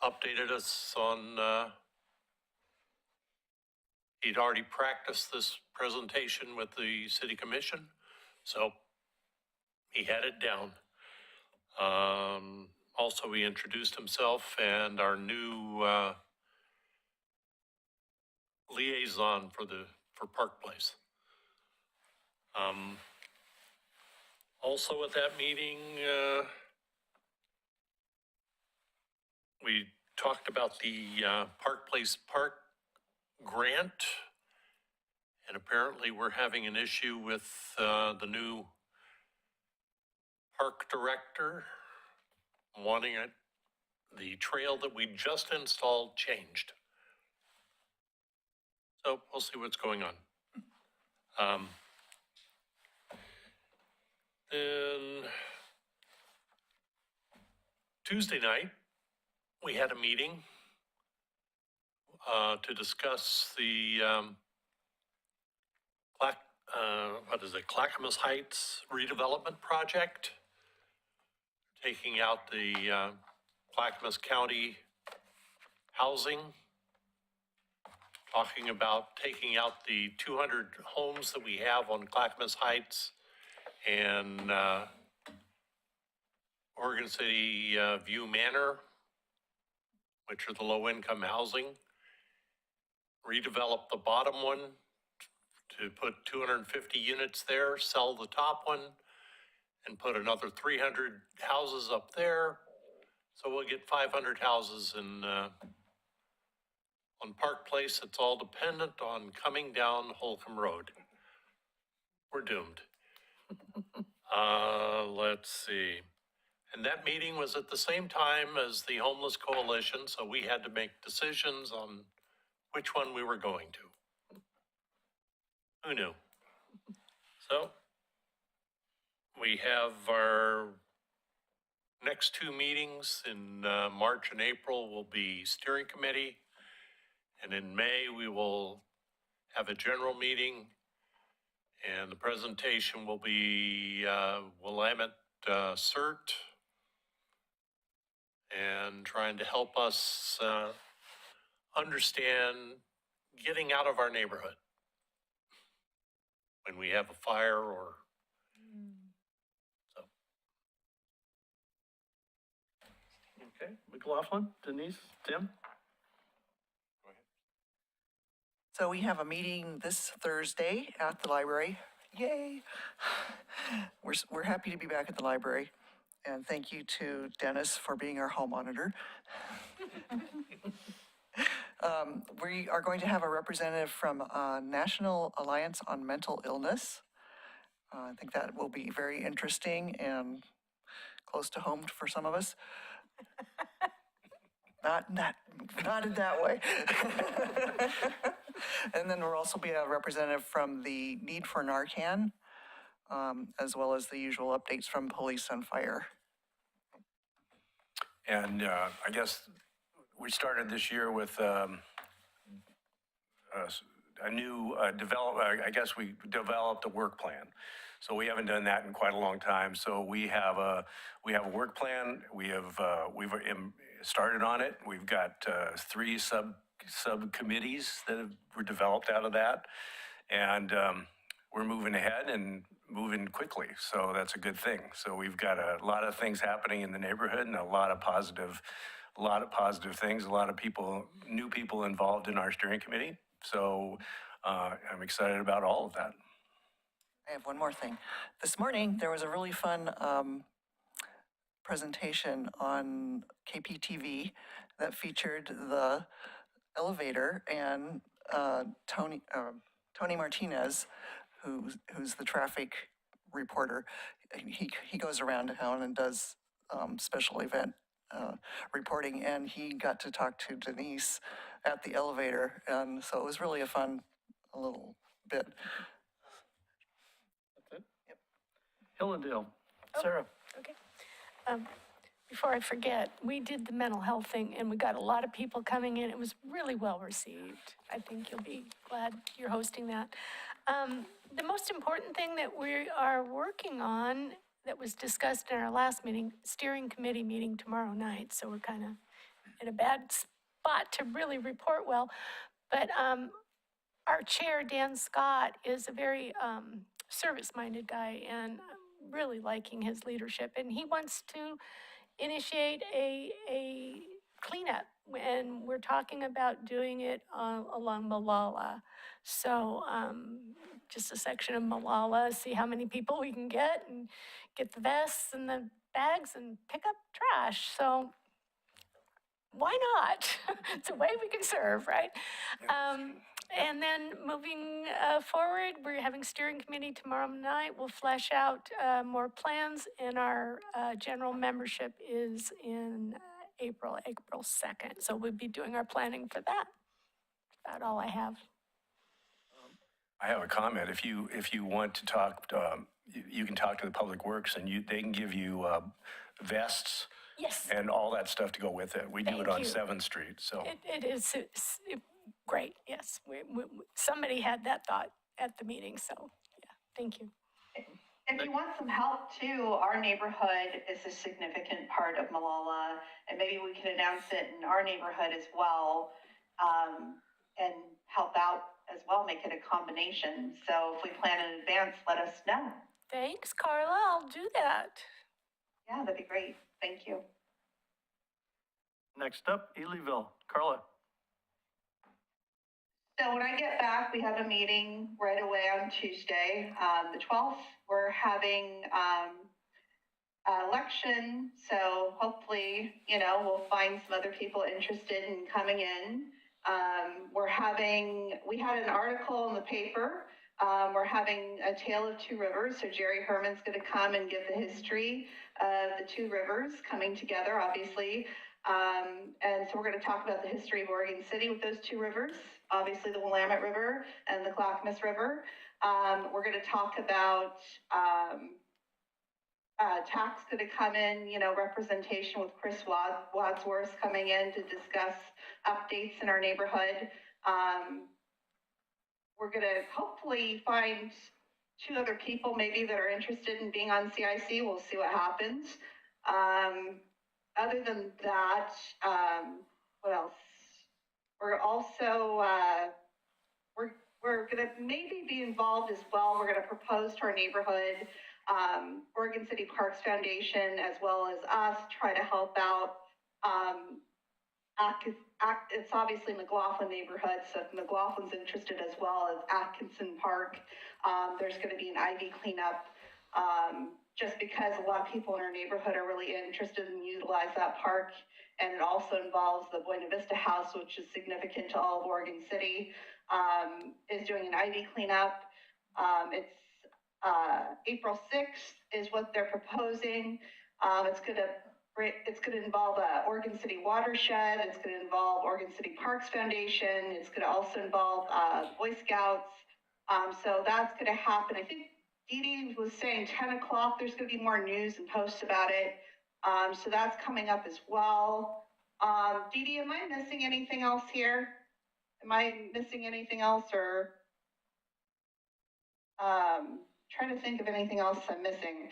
updated us on, he'd already practiced this presentation with the city commission, so he had it down. Also, he introduced himself and our new liaison for Park Place. Also at that meeting, we talked about the Park Place Park grant, and apparently we're having an issue with the new park director wanting the trail that we just installed changed. So we'll see what's going on. Then Tuesday night, we had a meeting to discuss the Clackamas Heights redevelopment project, taking out the Clackamas County housing, talking about taking out the 200 homes that we have on Clackamas Heights and Oregon City View Manor, which are the low-income housing, redevelop the bottom one to put 250 units there, sell the top one, and put another 300 houses up there. So we'll get 500 houses in on Park Place. It's all dependent on coming down Holcomb Road. We're doomed. Let's see. And that meeting was at the same time as the Homeless Coalition, so we had to make decisions on which one we were going to. Who knew? So we have our next two meetings in March and April will be steering committee. And in May, we will have a general meeting And the presentation will be Willamette CERT and trying to help us understand getting out of our neighborhood when we have a fire or so. Okay, McLaughlin, Denise, Tim? So we have a meeting this Thursday at the library. Yay! We're happy to be back at the library. And thank you to Dennis for being our hall monitor. We are going to have a representative from National Alliance on Mental Illness. I think that will be very interesting and close to home for some of us. Not in that way. And then we'll also be a representative from the Need for Narcan, as well as the usual updates from police and fire. And I guess we started this year with a new I guess we developed a work plan. So we haven't done that in quite a long time. So we have a work plan. We've started on it. We've got 3 subcommittees that were developed out of that, and we're moving ahead and moving quickly. So that's a good thing. So we've got a lot of things happening in the neighborhood and a lot of positive things. A lot of new people involved in our steering committee. So I'm excited about all of that. I have one more thing. This morning, there was a really fun presentation on KPTV that featured the elevator and Tony Martinez, who's the traffic reporter. He goes around town and does special event reporting, and he got to talk to Denise at the elevator, and so it was really a little bit. That's it? Yep. Hillendale, Sarah. Okay. Before I forget, we did the mental health thing and we got a lot of people coming in. It was really well received. I think you'll be glad you're hosting that. The most important thing that we are working on that was discussed in our last meeting, steering committee meeting tomorrow night. So we're kind of in a bad spot to really report well. But our chair, Dan Scott, is a very service-minded guy and really liking his leadership. And he wants to initiate a cleanup, and we're talking about doing it along Molalla. So just a section of Molalla, see how many people we can get and get the vests and the bags and pick up trash. So why not? It's a way we can serve, right? And then moving forward, we're having steering committee tomorrow night. We'll flesh out more plans, and our general membership is in April 2nd. So we'll be doing our planning for that. That's about all I have. I have a comment. If you want to talk, you can talk to the Public Works, and they can give you vests. Yes. And all that stuff to go with it. We do it on 7th Street, so. It is great, yes. Somebody had that thought at the meeting, so yeah, thank you. If you want some help too, our neighborhood is a significant part of Molalla, and maybe we can announce it in our neighborhood as well, and help out as well, make it a combination. So if we plan in advance, let us know. Thanks, Carla, I'll do that. Yeah, that'd be great. Thank you. Next up, Elyville, Carla. So when I get back, we have a meeting right away on Tuesday, the 12th. We're having election, so hopefully, we'll find some other people interested in coming in. We had an article in the paper. We're having a Tale of Two Rivers, so Jerry Herman's going to come and give the history of the two rivers coming together, obviously. And so we're going to talk about the history of Oregon City with those two rivers, obviously the Willamette River and the Clackamas River. We're going to talk about TAC's going to come in, representation with Chris Wadsworth coming in to discuss updates in our neighborhood. We're going to hopefully find 2 other people maybe that are interested in being on CIC. We'll see what happens. Other than that, what else? We're also, we're gonna maybe be involved as well. We're gonna propose to our neighborhood, Oregon City Parks Foundation, as well as us, try to help out. It's obviously McLaughlin neighborhood, so if McLaughlin's interested as well as Atkinson Park, there's gonna be an ivy cleanup, just because a lot of people in our neighborhood are really interested in utilize that park. And it also involves the Buena Vista House, which is significant to all of Oregon City, is doing an ivy cleanup. It's April 6th is what they're proposing. It's gonna involve Oregon City Watershed. It's gonna involve Oregon City Parks Foundation. It's gonna also involve Boy Scouts. So that's gonna happen. I think Dee Dee was saying 10 o'clock, there's gonna be more news and posts about it. So that's coming up as well. Dee Dee, am I missing anything else here? Am I missing anything else, or trying to think of anything else I'm missing?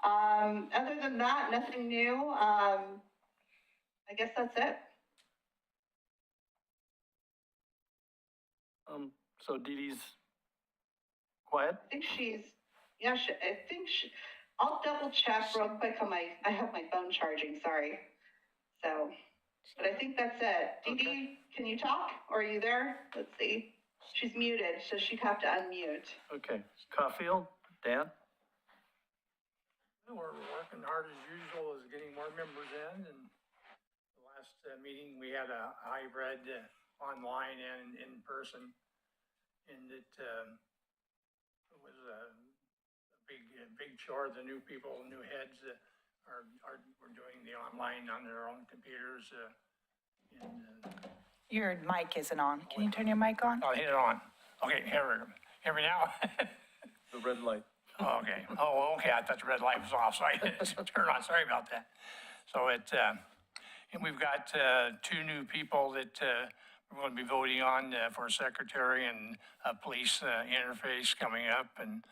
Other than that, nothing new. I guess that's it. So Dee Dee's quiet? I think she's, yeah, I'll double check real quick on I have my phone charging, sorry. So, but I think that's it. Dee Dee, can you talk? Or are you there? Let's see. She's muted, so she'd have to unmute. Okay. Caulfield, Dan? We're working hard as usual, is getting more members in, and the last meeting, we had a hybrid online and in person. And it was a big chore. The new people, new heads were doing the online on their own computers. Your mic isn't on. Can you turn your mic on? I'll hit it on. Okay, hear me now? The red light. Oh, okay. Oh, okay. I thought the red light was off, so I had to turn on. Sorry about that. So and we've got 2 new people that we're going to be voting on for secretary and police interface coming up. And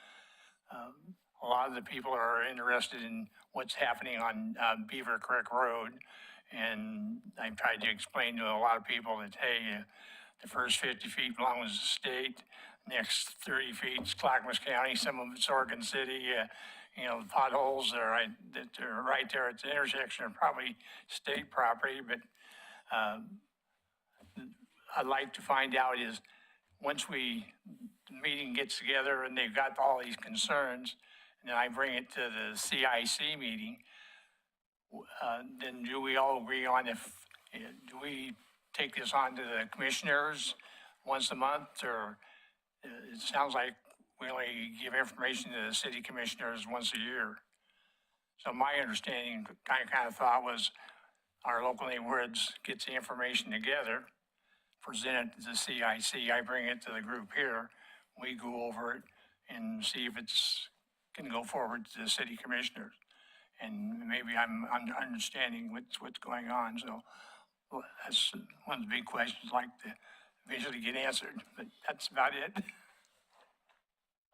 a lot of the people are interested in what's happening on Beaver Creek Road. And I tried to explain to a lot of people that, hey, the first 50 feet belongs to the state. Next 30 feet is Clackamas County, some of it's Oregon City. The potholes that are right there at the intersection are probably state property, but I'd like to find out is once the meeting gets together and they've got all these concerns, and then I bring it to the CIC meeting, then do we all agree on do we take this on to the commissioners once a month, or it sounds like we only give information to the city commissioners once a year. So my understanding, kind of thought was our local neighborhoods gets the information together, present it to the CIC, I bring it to the group here, we go over it and see if can go forward to the city commissioners. And maybe I'm understanding what's going on, so that's one of the big questions I'd like to eventually get answered, but that's about it.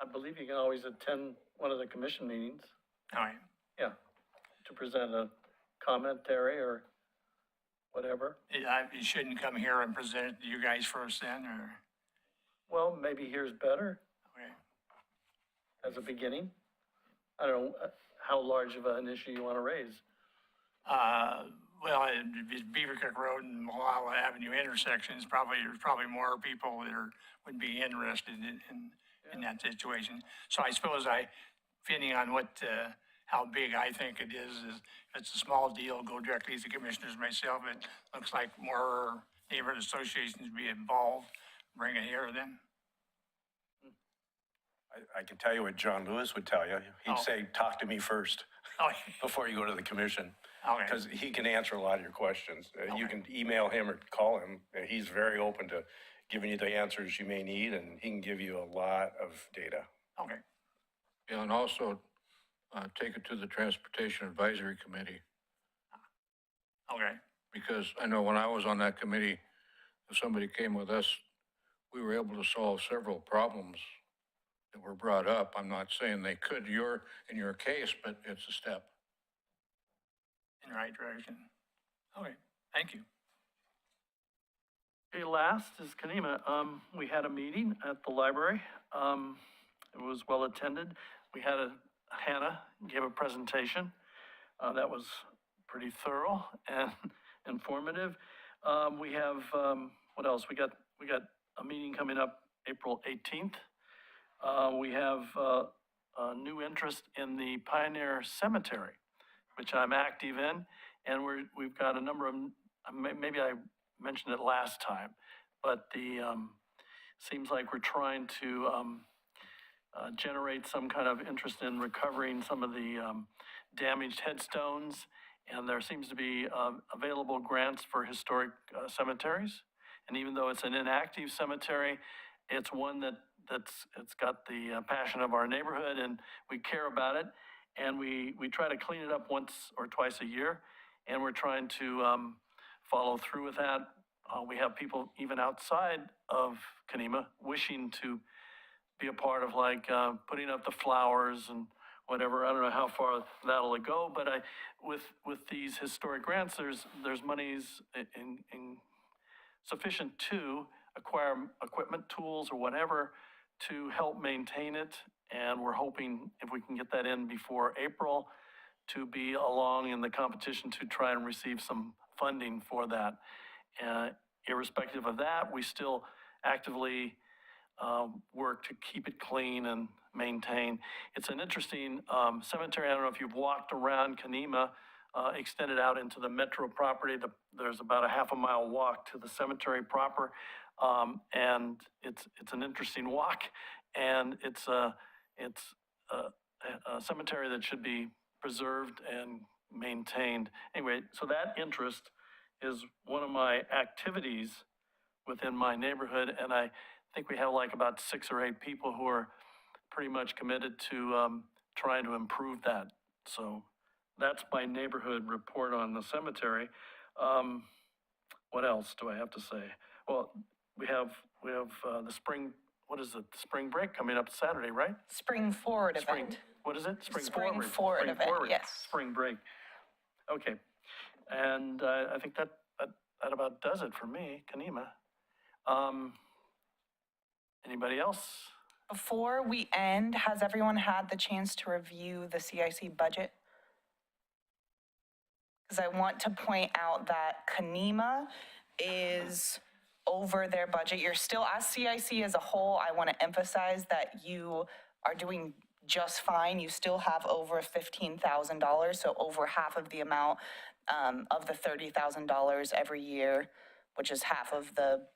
I believe you can always attend one of the commission meetings. All right. Yeah, to present a commentary or whatever. You shouldn't come here and present it to you guys first then, or? Well, maybe here's better Okay. as a beginning. I don't know how large of an issue you want to raise. Well, it's Beaver Creek Road and Molalla Avenue intersection is there's probably more people that would be interested in that situation. So I suppose depending on how big I think it is if it's a small deal, go directly to the commissioners myself. It looks like more neighborhood associations be involved, bring it here then. I can tell you what John Lewis would tell you. He'd say, talk to me first Oh, before you go to the commission. okay. Because he can answer a lot of your questions. You can email him or call him. He's very open to giving you the answers you may need, and he can give you a lot of data. Okay. Yeah, and also take it to the Transportation Advisory Committee, Okay. because I know when I was on that committee, if somebody came with us, we were able to solve several problems that were brought up. I'm not saying they could in your case, but it's a step. In the right direction. Okay, thank you. Okay, last is Kanema. We had a meeting at the library. It was well attended. We had Hannah gave a presentation. That was pretty thorough and informative. We have, what else? We got a meeting coming up April 18th. We have a new interest in the Pioneer Cemetery, which I'm active in, and we've got a number of, maybe I mentioned it last time, but seems like we're trying to generate some kind of interest in recovering some of the damaged headstones, and there seems to be available grants for historic cemeteries. And even though it's an inactive cemetery, it's one it's got the passion of our neighborhood, and we care about it. And we try to clean it up once or twice a year, and we're trying to follow through with that. We have people even outside of Kanema wishing to be a part of, like, putting up the flowers and whatever. I don't know how far that'll go, but with these historic grants, there's monies in sufficient to acquire equipment, tools, or whatever to help maintain it. And we're hoping, if we can get that in before April, to be along in the competition to try and receive some funding for that. Irrespective of that, we still actively work to keep it clean and maintain. It's an interesting cemetery. I don't know if you've walked around Kanema, extended out into the metro property. There's about a half a mile walk to the cemetery proper, and it's an interesting walk, and it's a cemetery that should be preserved and maintained. Anyway, so that interest is one of my activities within my neighborhood, and I think we have like about 6 or 8 people who are pretty much committed to trying to improve that. So that's my neighborhood report on the cemetery. What else do I have to say? Well, we have the spring, what is it? Spring break coming up Saturday, right? Spring Forward event. What is it? Spring Forward. Forward event, yes. Spring break. Okay. And I think that about does it for me, Kanema. Anybody else? Before we end, has everyone had the chance to review the CIC budget? Because I want to point out that Kanema is over their budget. You're still, as CIC as a whole, I want to emphasize that you are doing just fine. You still have over $15,000, so over half of the amount of the $30,000 every year, which is half of the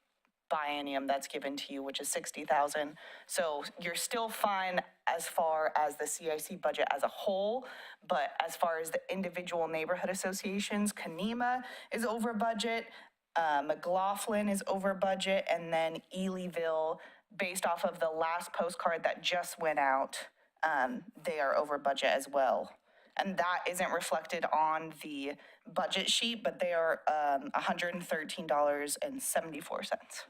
biennium that's given to you, which is $60,000. So you're still fine as far as the CIC budget as a whole, but as far as the individual neighborhood associations, Kanema is over budget, McLaughlin is over budget, and then Elyville, based off of the last postcard that just went out, they are over budget as well. And that isn't reflected on the budget sheet, but they are $113.74.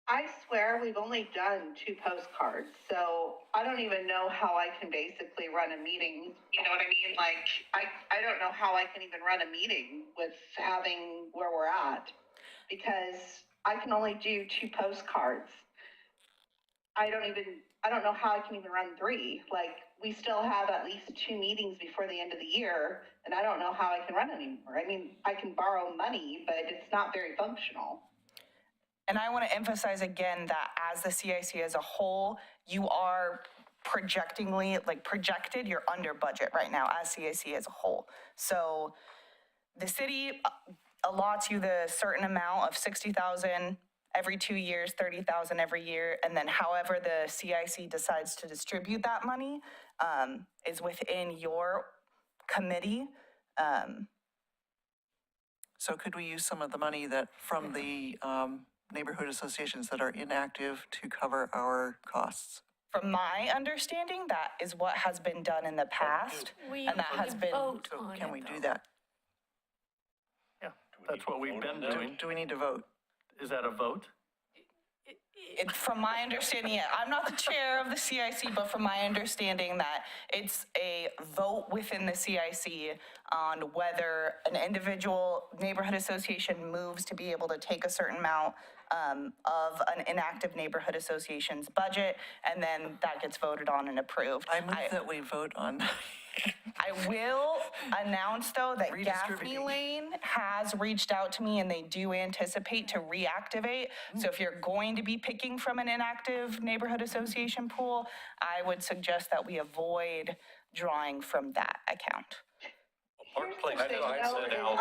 I swear we've only done 2 postcards, so I don't even know how I can basically run a meeting. You know what I mean? Like, I don't know how I can even run a meeting with having where we're at, because I can only do 2 postcards. I don't know how I can even run 3. Like, we still have at least 2 meetings before the end of the year, and I don't know how I can run anymore. I mean, I can borrow money, but it's not very functional. And I want to emphasize again that as the CIC as a whole, you are projected, you're under budget right now as CIC as a whole. So the city allots you the certain amount of $60,000 every 2 years, $30,000 every year, and then however the CIC decides to distribute that money is within your committee. So could we use some of the money from the neighborhood associations that are inactive to cover our costs? From my understanding, that is what has been done in the past, We and that has been. vote So on can it, we do though. that? Yeah, that's what we've been doing. Do we need to vote? Is that a vote? From my understanding, I'm not the chair of the CIC, but from my understanding that it's a vote within the CIC on whether an individual neighborhood association moves to be able to take a certain amount of an inactive neighborhood association's budget, and then that gets voted on and approved. I move that we vote on. I will announce, though, that Gaffney Redistributing. Lane has reached out to me and they do anticipate to reactivate. So if you're going to be picking from an inactive neighborhood association pool, I would suggest that we avoid drawing from that account. Park Place I know, I has said sent out,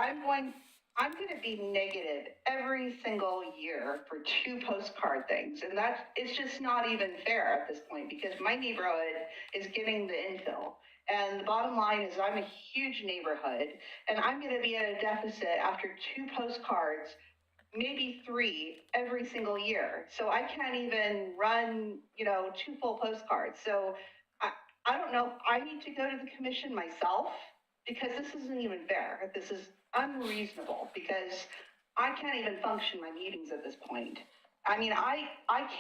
I'm going to be negative every single year for 2 postcard things. And it's just not even fair at this point because my neighborhood is getting the infill. And the bottom line is I'm a huge neighborhood and I'm going to be at a deficit after 2 postcards, maybe 3 every single year. So I can't even run, 2 full postcards. So I don't know. I need to go to the commission myself because this isn't even fair. This is unreasonable because I can't even function my meetings at this point. I mean, I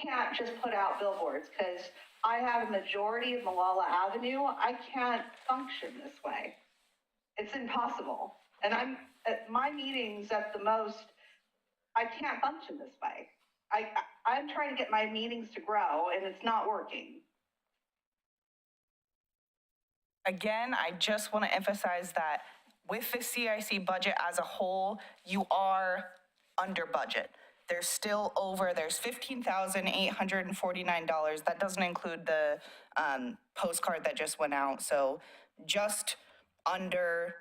can't just put out billboards because I have a majority of Molalla Avenue. I can't function this way. It's impossible. And I'm at my meetings at the most, I can't function this way. I'm trying to get my meetings to grow and it's not working. Again, I just want to emphasize that with the CIC budget as a whole, you are under budget. There's still there's $15,849. That doesn't include the postcard that just went out. So just under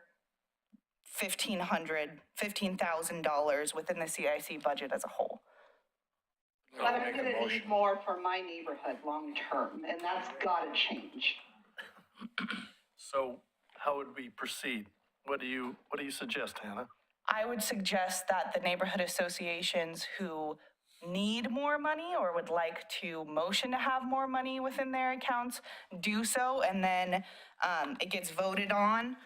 $15,000 within the CIC budget as a whole. But I'm going to need more for my neighborhood long term, and that's got to change. So how would we proceed? What do you suggest, Hannah? I would suggest that the neighborhood associations who need more money or would like to motion to have more money within their accounts do so, and then it gets voted on.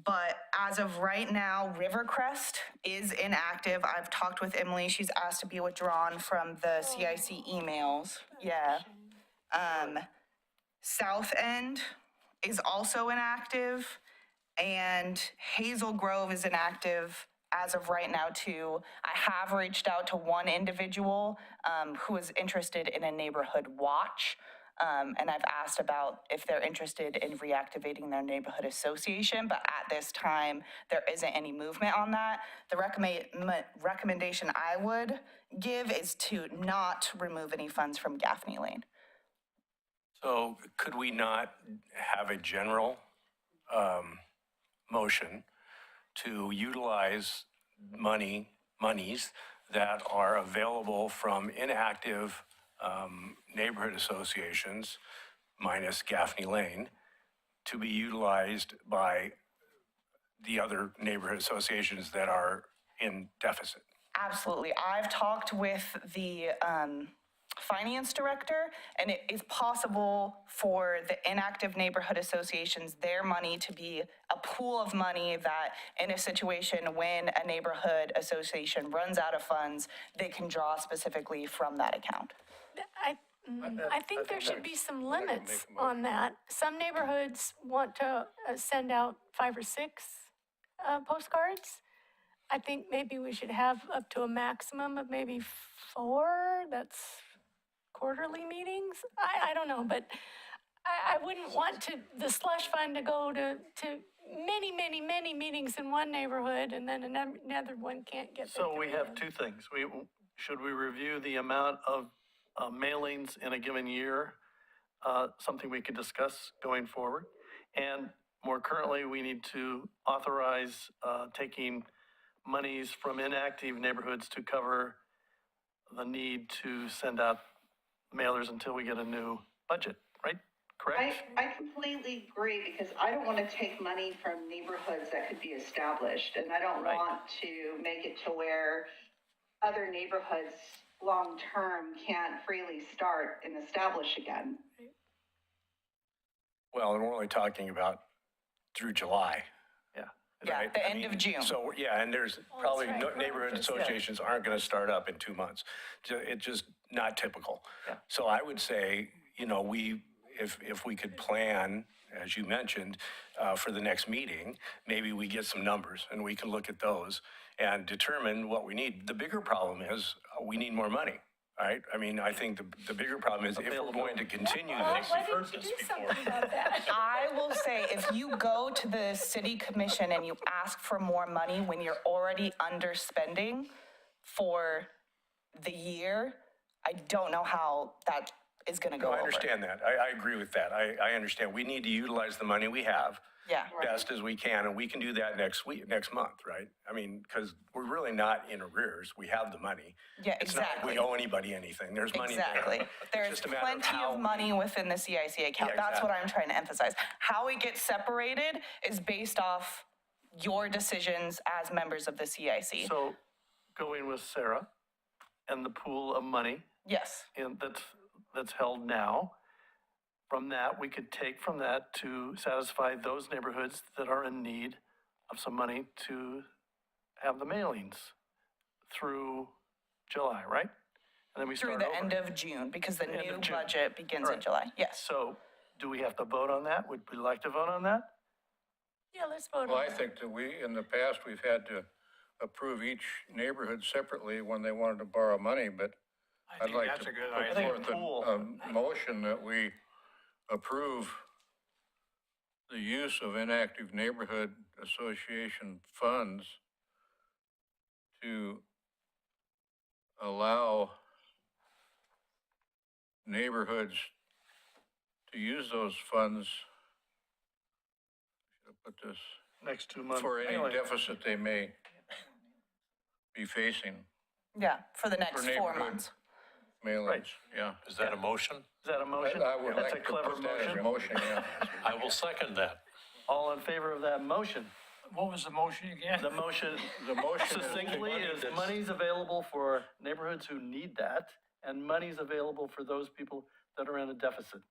But as of right now, Rivercrest is inactive. I've talked with Emily. She's asked to be withdrawn from the CIC emails. Yeah. South End is also inactive, and Hazel Grove is inactive as of right now too. I have reached out to one individual who is interested in a neighborhood watch. And I've asked about if they're interested in reactivating their neighborhood association, but at this time, there isn't any movement on that. The recommendation I would give is to not remove any funds from Gaffney Lane. So could we not have a general motion to utilize monies that are available from inactive neighborhood associations, minus Gaffney Lane, to be utilized by the other neighborhood associations that are in deficit? Absolutely. I've talked with the finance director, and it is possible for the inactive neighborhood associations, their money to be a pool of money that in a situation when a neighborhood association runs out of funds, they can draw specifically from that account. I think there should be some limits on that. Some neighborhoods want to send out 5 or 6 postcards. I think maybe we should have up to a maximum of maybe 4. That's quarterly meetings. I don't know, but I wouldn't want the slush fund to go to many meetings in one neighborhood and then another one can't get there. So we have 2 things. Should we review the amount of mailings in a given year, something we could discuss going forward? And more currently, we need to authorize taking monies from inactive neighborhoods to cover the need to send out mailers until we get a new budget, right? Correct? I completely agree because I don't want to take money from neighborhoods that could be established. And I don't want to make it to where other neighborhoods long-term can't freely start and establish again. Well, and we're only talking about through July. Yeah. Yeah, right? the I end of mean, June. So, yeah, and there's probably right, right, neighborhood just- yeah. associations aren't going to start up in 2 months. It's just not typical. Yeah. So I would say, you know, if we could plan, as you mentioned, for the next meeting, maybe we get some numbers and we can look at those and determine what we need. The bigger problem is we need more money, right? I mean, I think the bigger problem is if we're going to continue this. Why didn't you do something about that? I will say, if you go to the city commission and you ask for more money when you're already underspending for the year, I don't know how that is gonna go No, over. I understand that. I agree with that. I understand. We need to utilize the money we have. Yeah. Best as we can, and we can do that next month, right? I mean, because we're really not in arrears. We have the money. Yeah, It's not like exactly. we owe anybody anything. There's money there. Exactly. It's There's just a matter plenty how of we- money within the CIC account. Yeah, That's what exactly. I'm trying to emphasize. How it gets separated is based off your decisions as members of the CIC. So going with Sarah and the pool of money Yes, and that's held now. From that, we could take from that to satisfy those neighborhoods that are in need of some money to have the mailings through July, right? And then we through start the over. end of June, because the End of new June. budget begins in Right. July. Yes. So do we have to vote on that? Would we like to vote on that? Yeah, let's vote Well, on I it. think that in the past, we've had to approve each neighborhood separately when they wanted to borrow money, but I I'd think like that's to a good put idea. forth Pool. a motion that we approve the use of inactive neighborhood association funds to allow neighborhoods to use those funds, should I put this, Next 2 months. for any mailing. deficit they may be facing. Yeah, for the next 4 neighborhood. months. Mailings, Right. yeah. Is that a motion? Is that a motion? I would That's a like to clever put that as a motion. motion, yeah. I will second that. All in favor of that motion? What was the motion again? The motion The motion is succinctly money is that's- money's available for neighborhoods who need that, and money's available for those people that are in a deficit.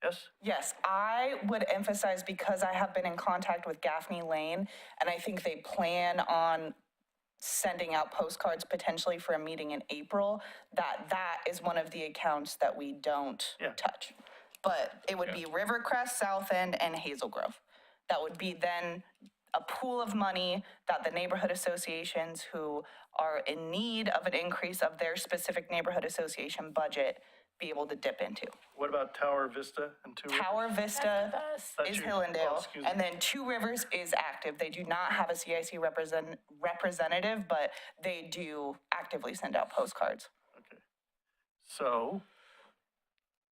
Yes? Yes, I would emphasize, because I have been in contact with Gaffney Lane, and I think they plan on sending out postcards potentially for a meeting in April, that is one of the accounts that we don't Yeah. touch. But it would be Rivercrest, South End, and Hazel Grove. That would be then a pool of money that the neighborhood associations who are in need of an increase of their specific neighborhood association budget be able to dip into. What about Tower Vista and Two Rivers? Tower Vista That's That's is you. Hillendale, Oh, excuse me. and then Two Rivers is active. They do not have a CIC representative, but they do actively send out postcards. Okay. So,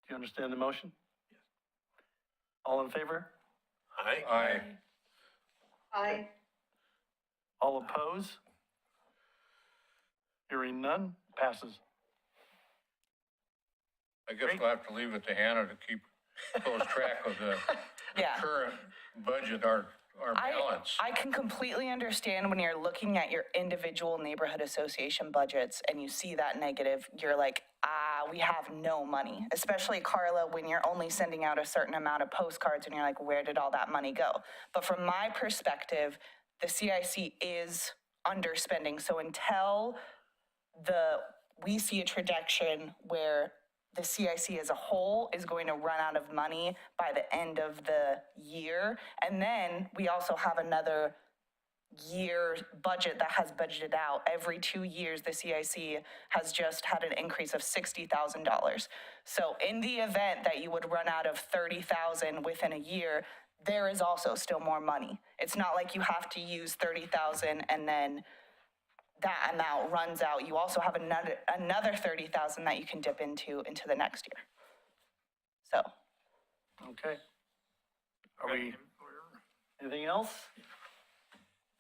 do you understand the motion? All in favor? Aye. Aye. I, All oppose? Hearing none, passes. I guess we'll have to leave it to Hannah to keep close track of the Yeah. current budget, our balance. I can completely understand when you're looking at your individual neighborhood association budgets and you see that negative, you're like, we have no money. Especially Carla, when you're only sending out a certain amount of postcards and you're like, where did all that money go? But from my perspective, the CIC is underspending. So until we see a trajectory where the CIC as a whole is going to run out of money by the end of the year. And then we also have another year budget that has budgeted out. Every 2 years, the CIC has just had an increase of $60,000. So in the event that you would run out of $30,000 within a year, there is also still more money. It's not like you have to use $30,000 and then that amount runs out. You also have another $30,000 that you can dip into the next year. So, Okay. Are we, anything else?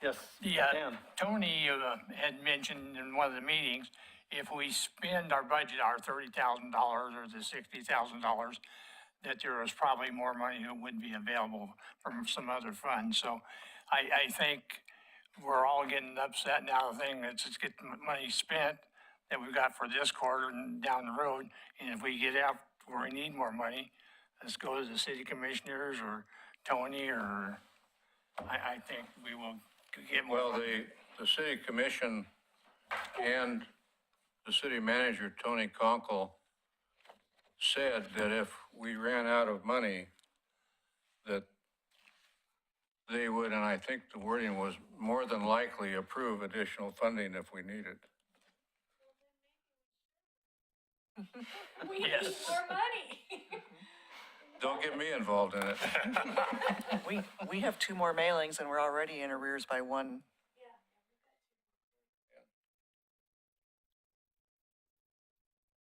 Yes, Yeah, Dan. Tony had mentioned in one of the meetings, if we spend our budget, our $30,000 or the $60,000, that there was probably more money that would be available from some other funds. So I think we're all getting upset now, the thing, let's just get the money spent that we've got for this quarter and down the road. And if we get out where we need more money, let's go to the city commissioners or Tony or I think we will get more. Well, the city commission and the city manager, Tony Konkol, said that if we ran out of money, that they would, and I think the wording was more than likely approve additional funding if we need it. We need more money. Don't get me involved in it. We have 2 more mailings and we're already in arrears by 1.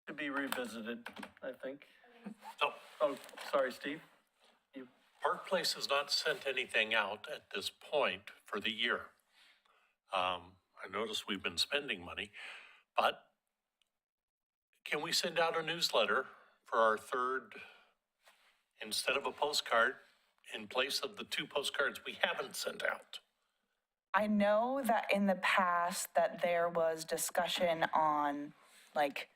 To be revisited, I think. So Oh, sorry, Steve. You, Park Place has not sent anything out at this point for the year. I noticed we've been spending money, but can we send out a newsletter for our third, instead of a postcard, in place of the 2 postcards we haven't sent out? I know that in the past that there was discussion on like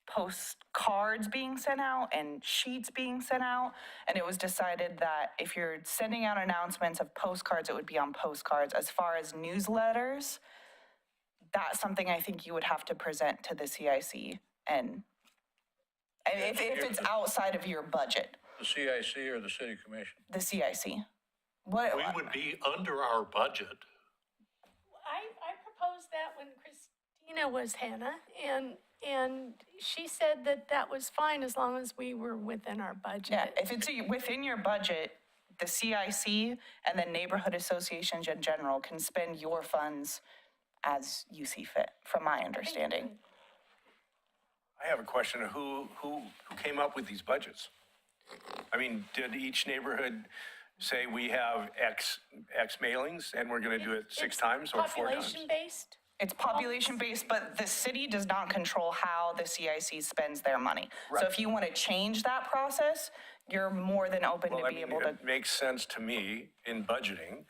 postcards being sent out and sheets being sent out. And it was decided that if you're sending out announcements of postcards, it would be on postcards. As far as newsletters, that's something I think you would have to present to the CIC. And if it's outside of your budget, The CIC or the city commission? the CIC. What? We would be under our budget. I proposed that when Christina was Hannah, and she said that that was fine as long as we were within our budget. Yeah, if it's within your budget, the CIC and the neighborhood associations in general can spend your funds as you see fit, from my understanding. I have a question. Who came up with these budgets? I mean, did each neighborhood say we have X mailings and we're going to do it 6 times or 4 times? Population-based? It's population-based, but the city does not control how the CIC spends their money. So Right. if you want to change that process, you're more than open Well, to I be mean, able to. it makes sense to me in budgeting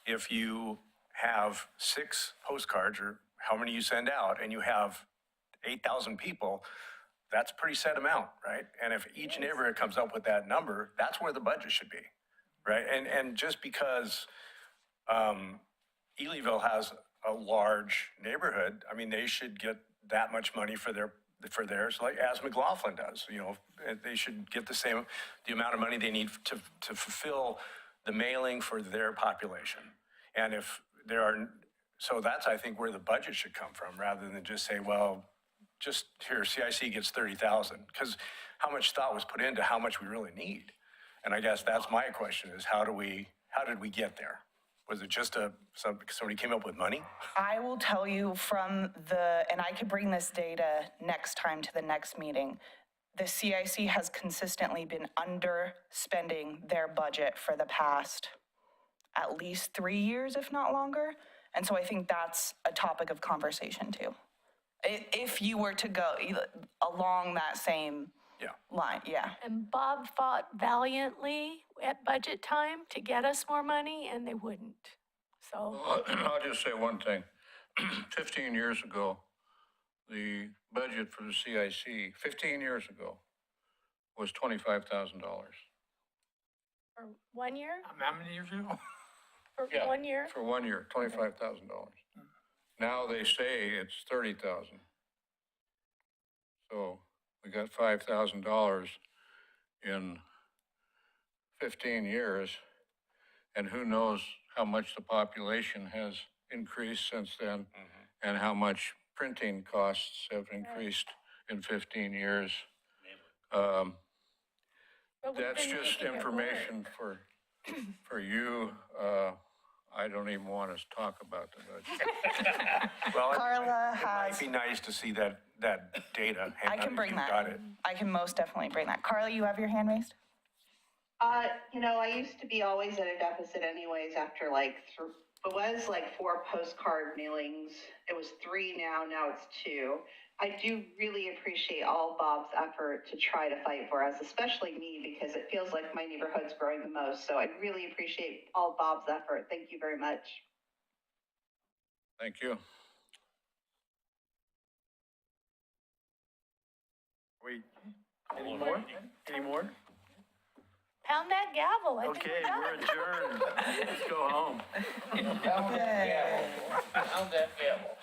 if you have 6 postcards or how many you send out and you have 8,000 people, that's a pretty set amount, right? And if each neighborhood comes up with that number, that's where the budget should be, right? And just because Elyville has a large neighborhood, I mean, they should get that much money for theirs, like as McLaughlin does, you know, they should get the amount of money they need to fulfill the mailing for their population. And if there are, so that's, I think, where the budget should come from, rather than just say, well, just here, CIC gets 30,000, because how much thought was put into how much we really need? And I guess that's my question is how did we get there? Was it just somebody came up with money? I will tell you and I could bring this data next time to the next meeting. The CIC has consistently been underspending their budget for the past at least 3 years, if not longer. And so I think that's a topic of conversation too. If you were to go along that same line, yeah. And Bob fought valiantly at budget time to get us more money, and they wouldn't. So, I'll just say one thing. 15 years ago, the budget for the CIC, 15 years ago, was $25,000. for 1 year? How many years ago? For Yeah. 1 year? For 1 year, $25,000. Now they say it's 30,000. So we got $5,000 in 15 years, and who knows how much the population has increased since then, and how much printing costs have increased in 15 years. But we've That's been just making it information for you. I don't even want to talk about the budget. Well, Carla it might has, be nice to see that data. I Hannah, can bring if that. you've got it. I can most definitely bring that. Carla, you have your hand raised? I used to be always at a deficit anyways after it was like 4 postcard mailings. It was 3 now it's 2. I do really appreciate all Bob's effort to try to fight for us, especially me, because it feels like my neighborhood's growing the most. So I really appreciate all Bob's effort. Thank you very much. Thank you. Wait, any more? Any more? Pound that gavel. I think Okay, we're we're done. adjourned. Let's go home. Pound that gavel. Pound that gavel.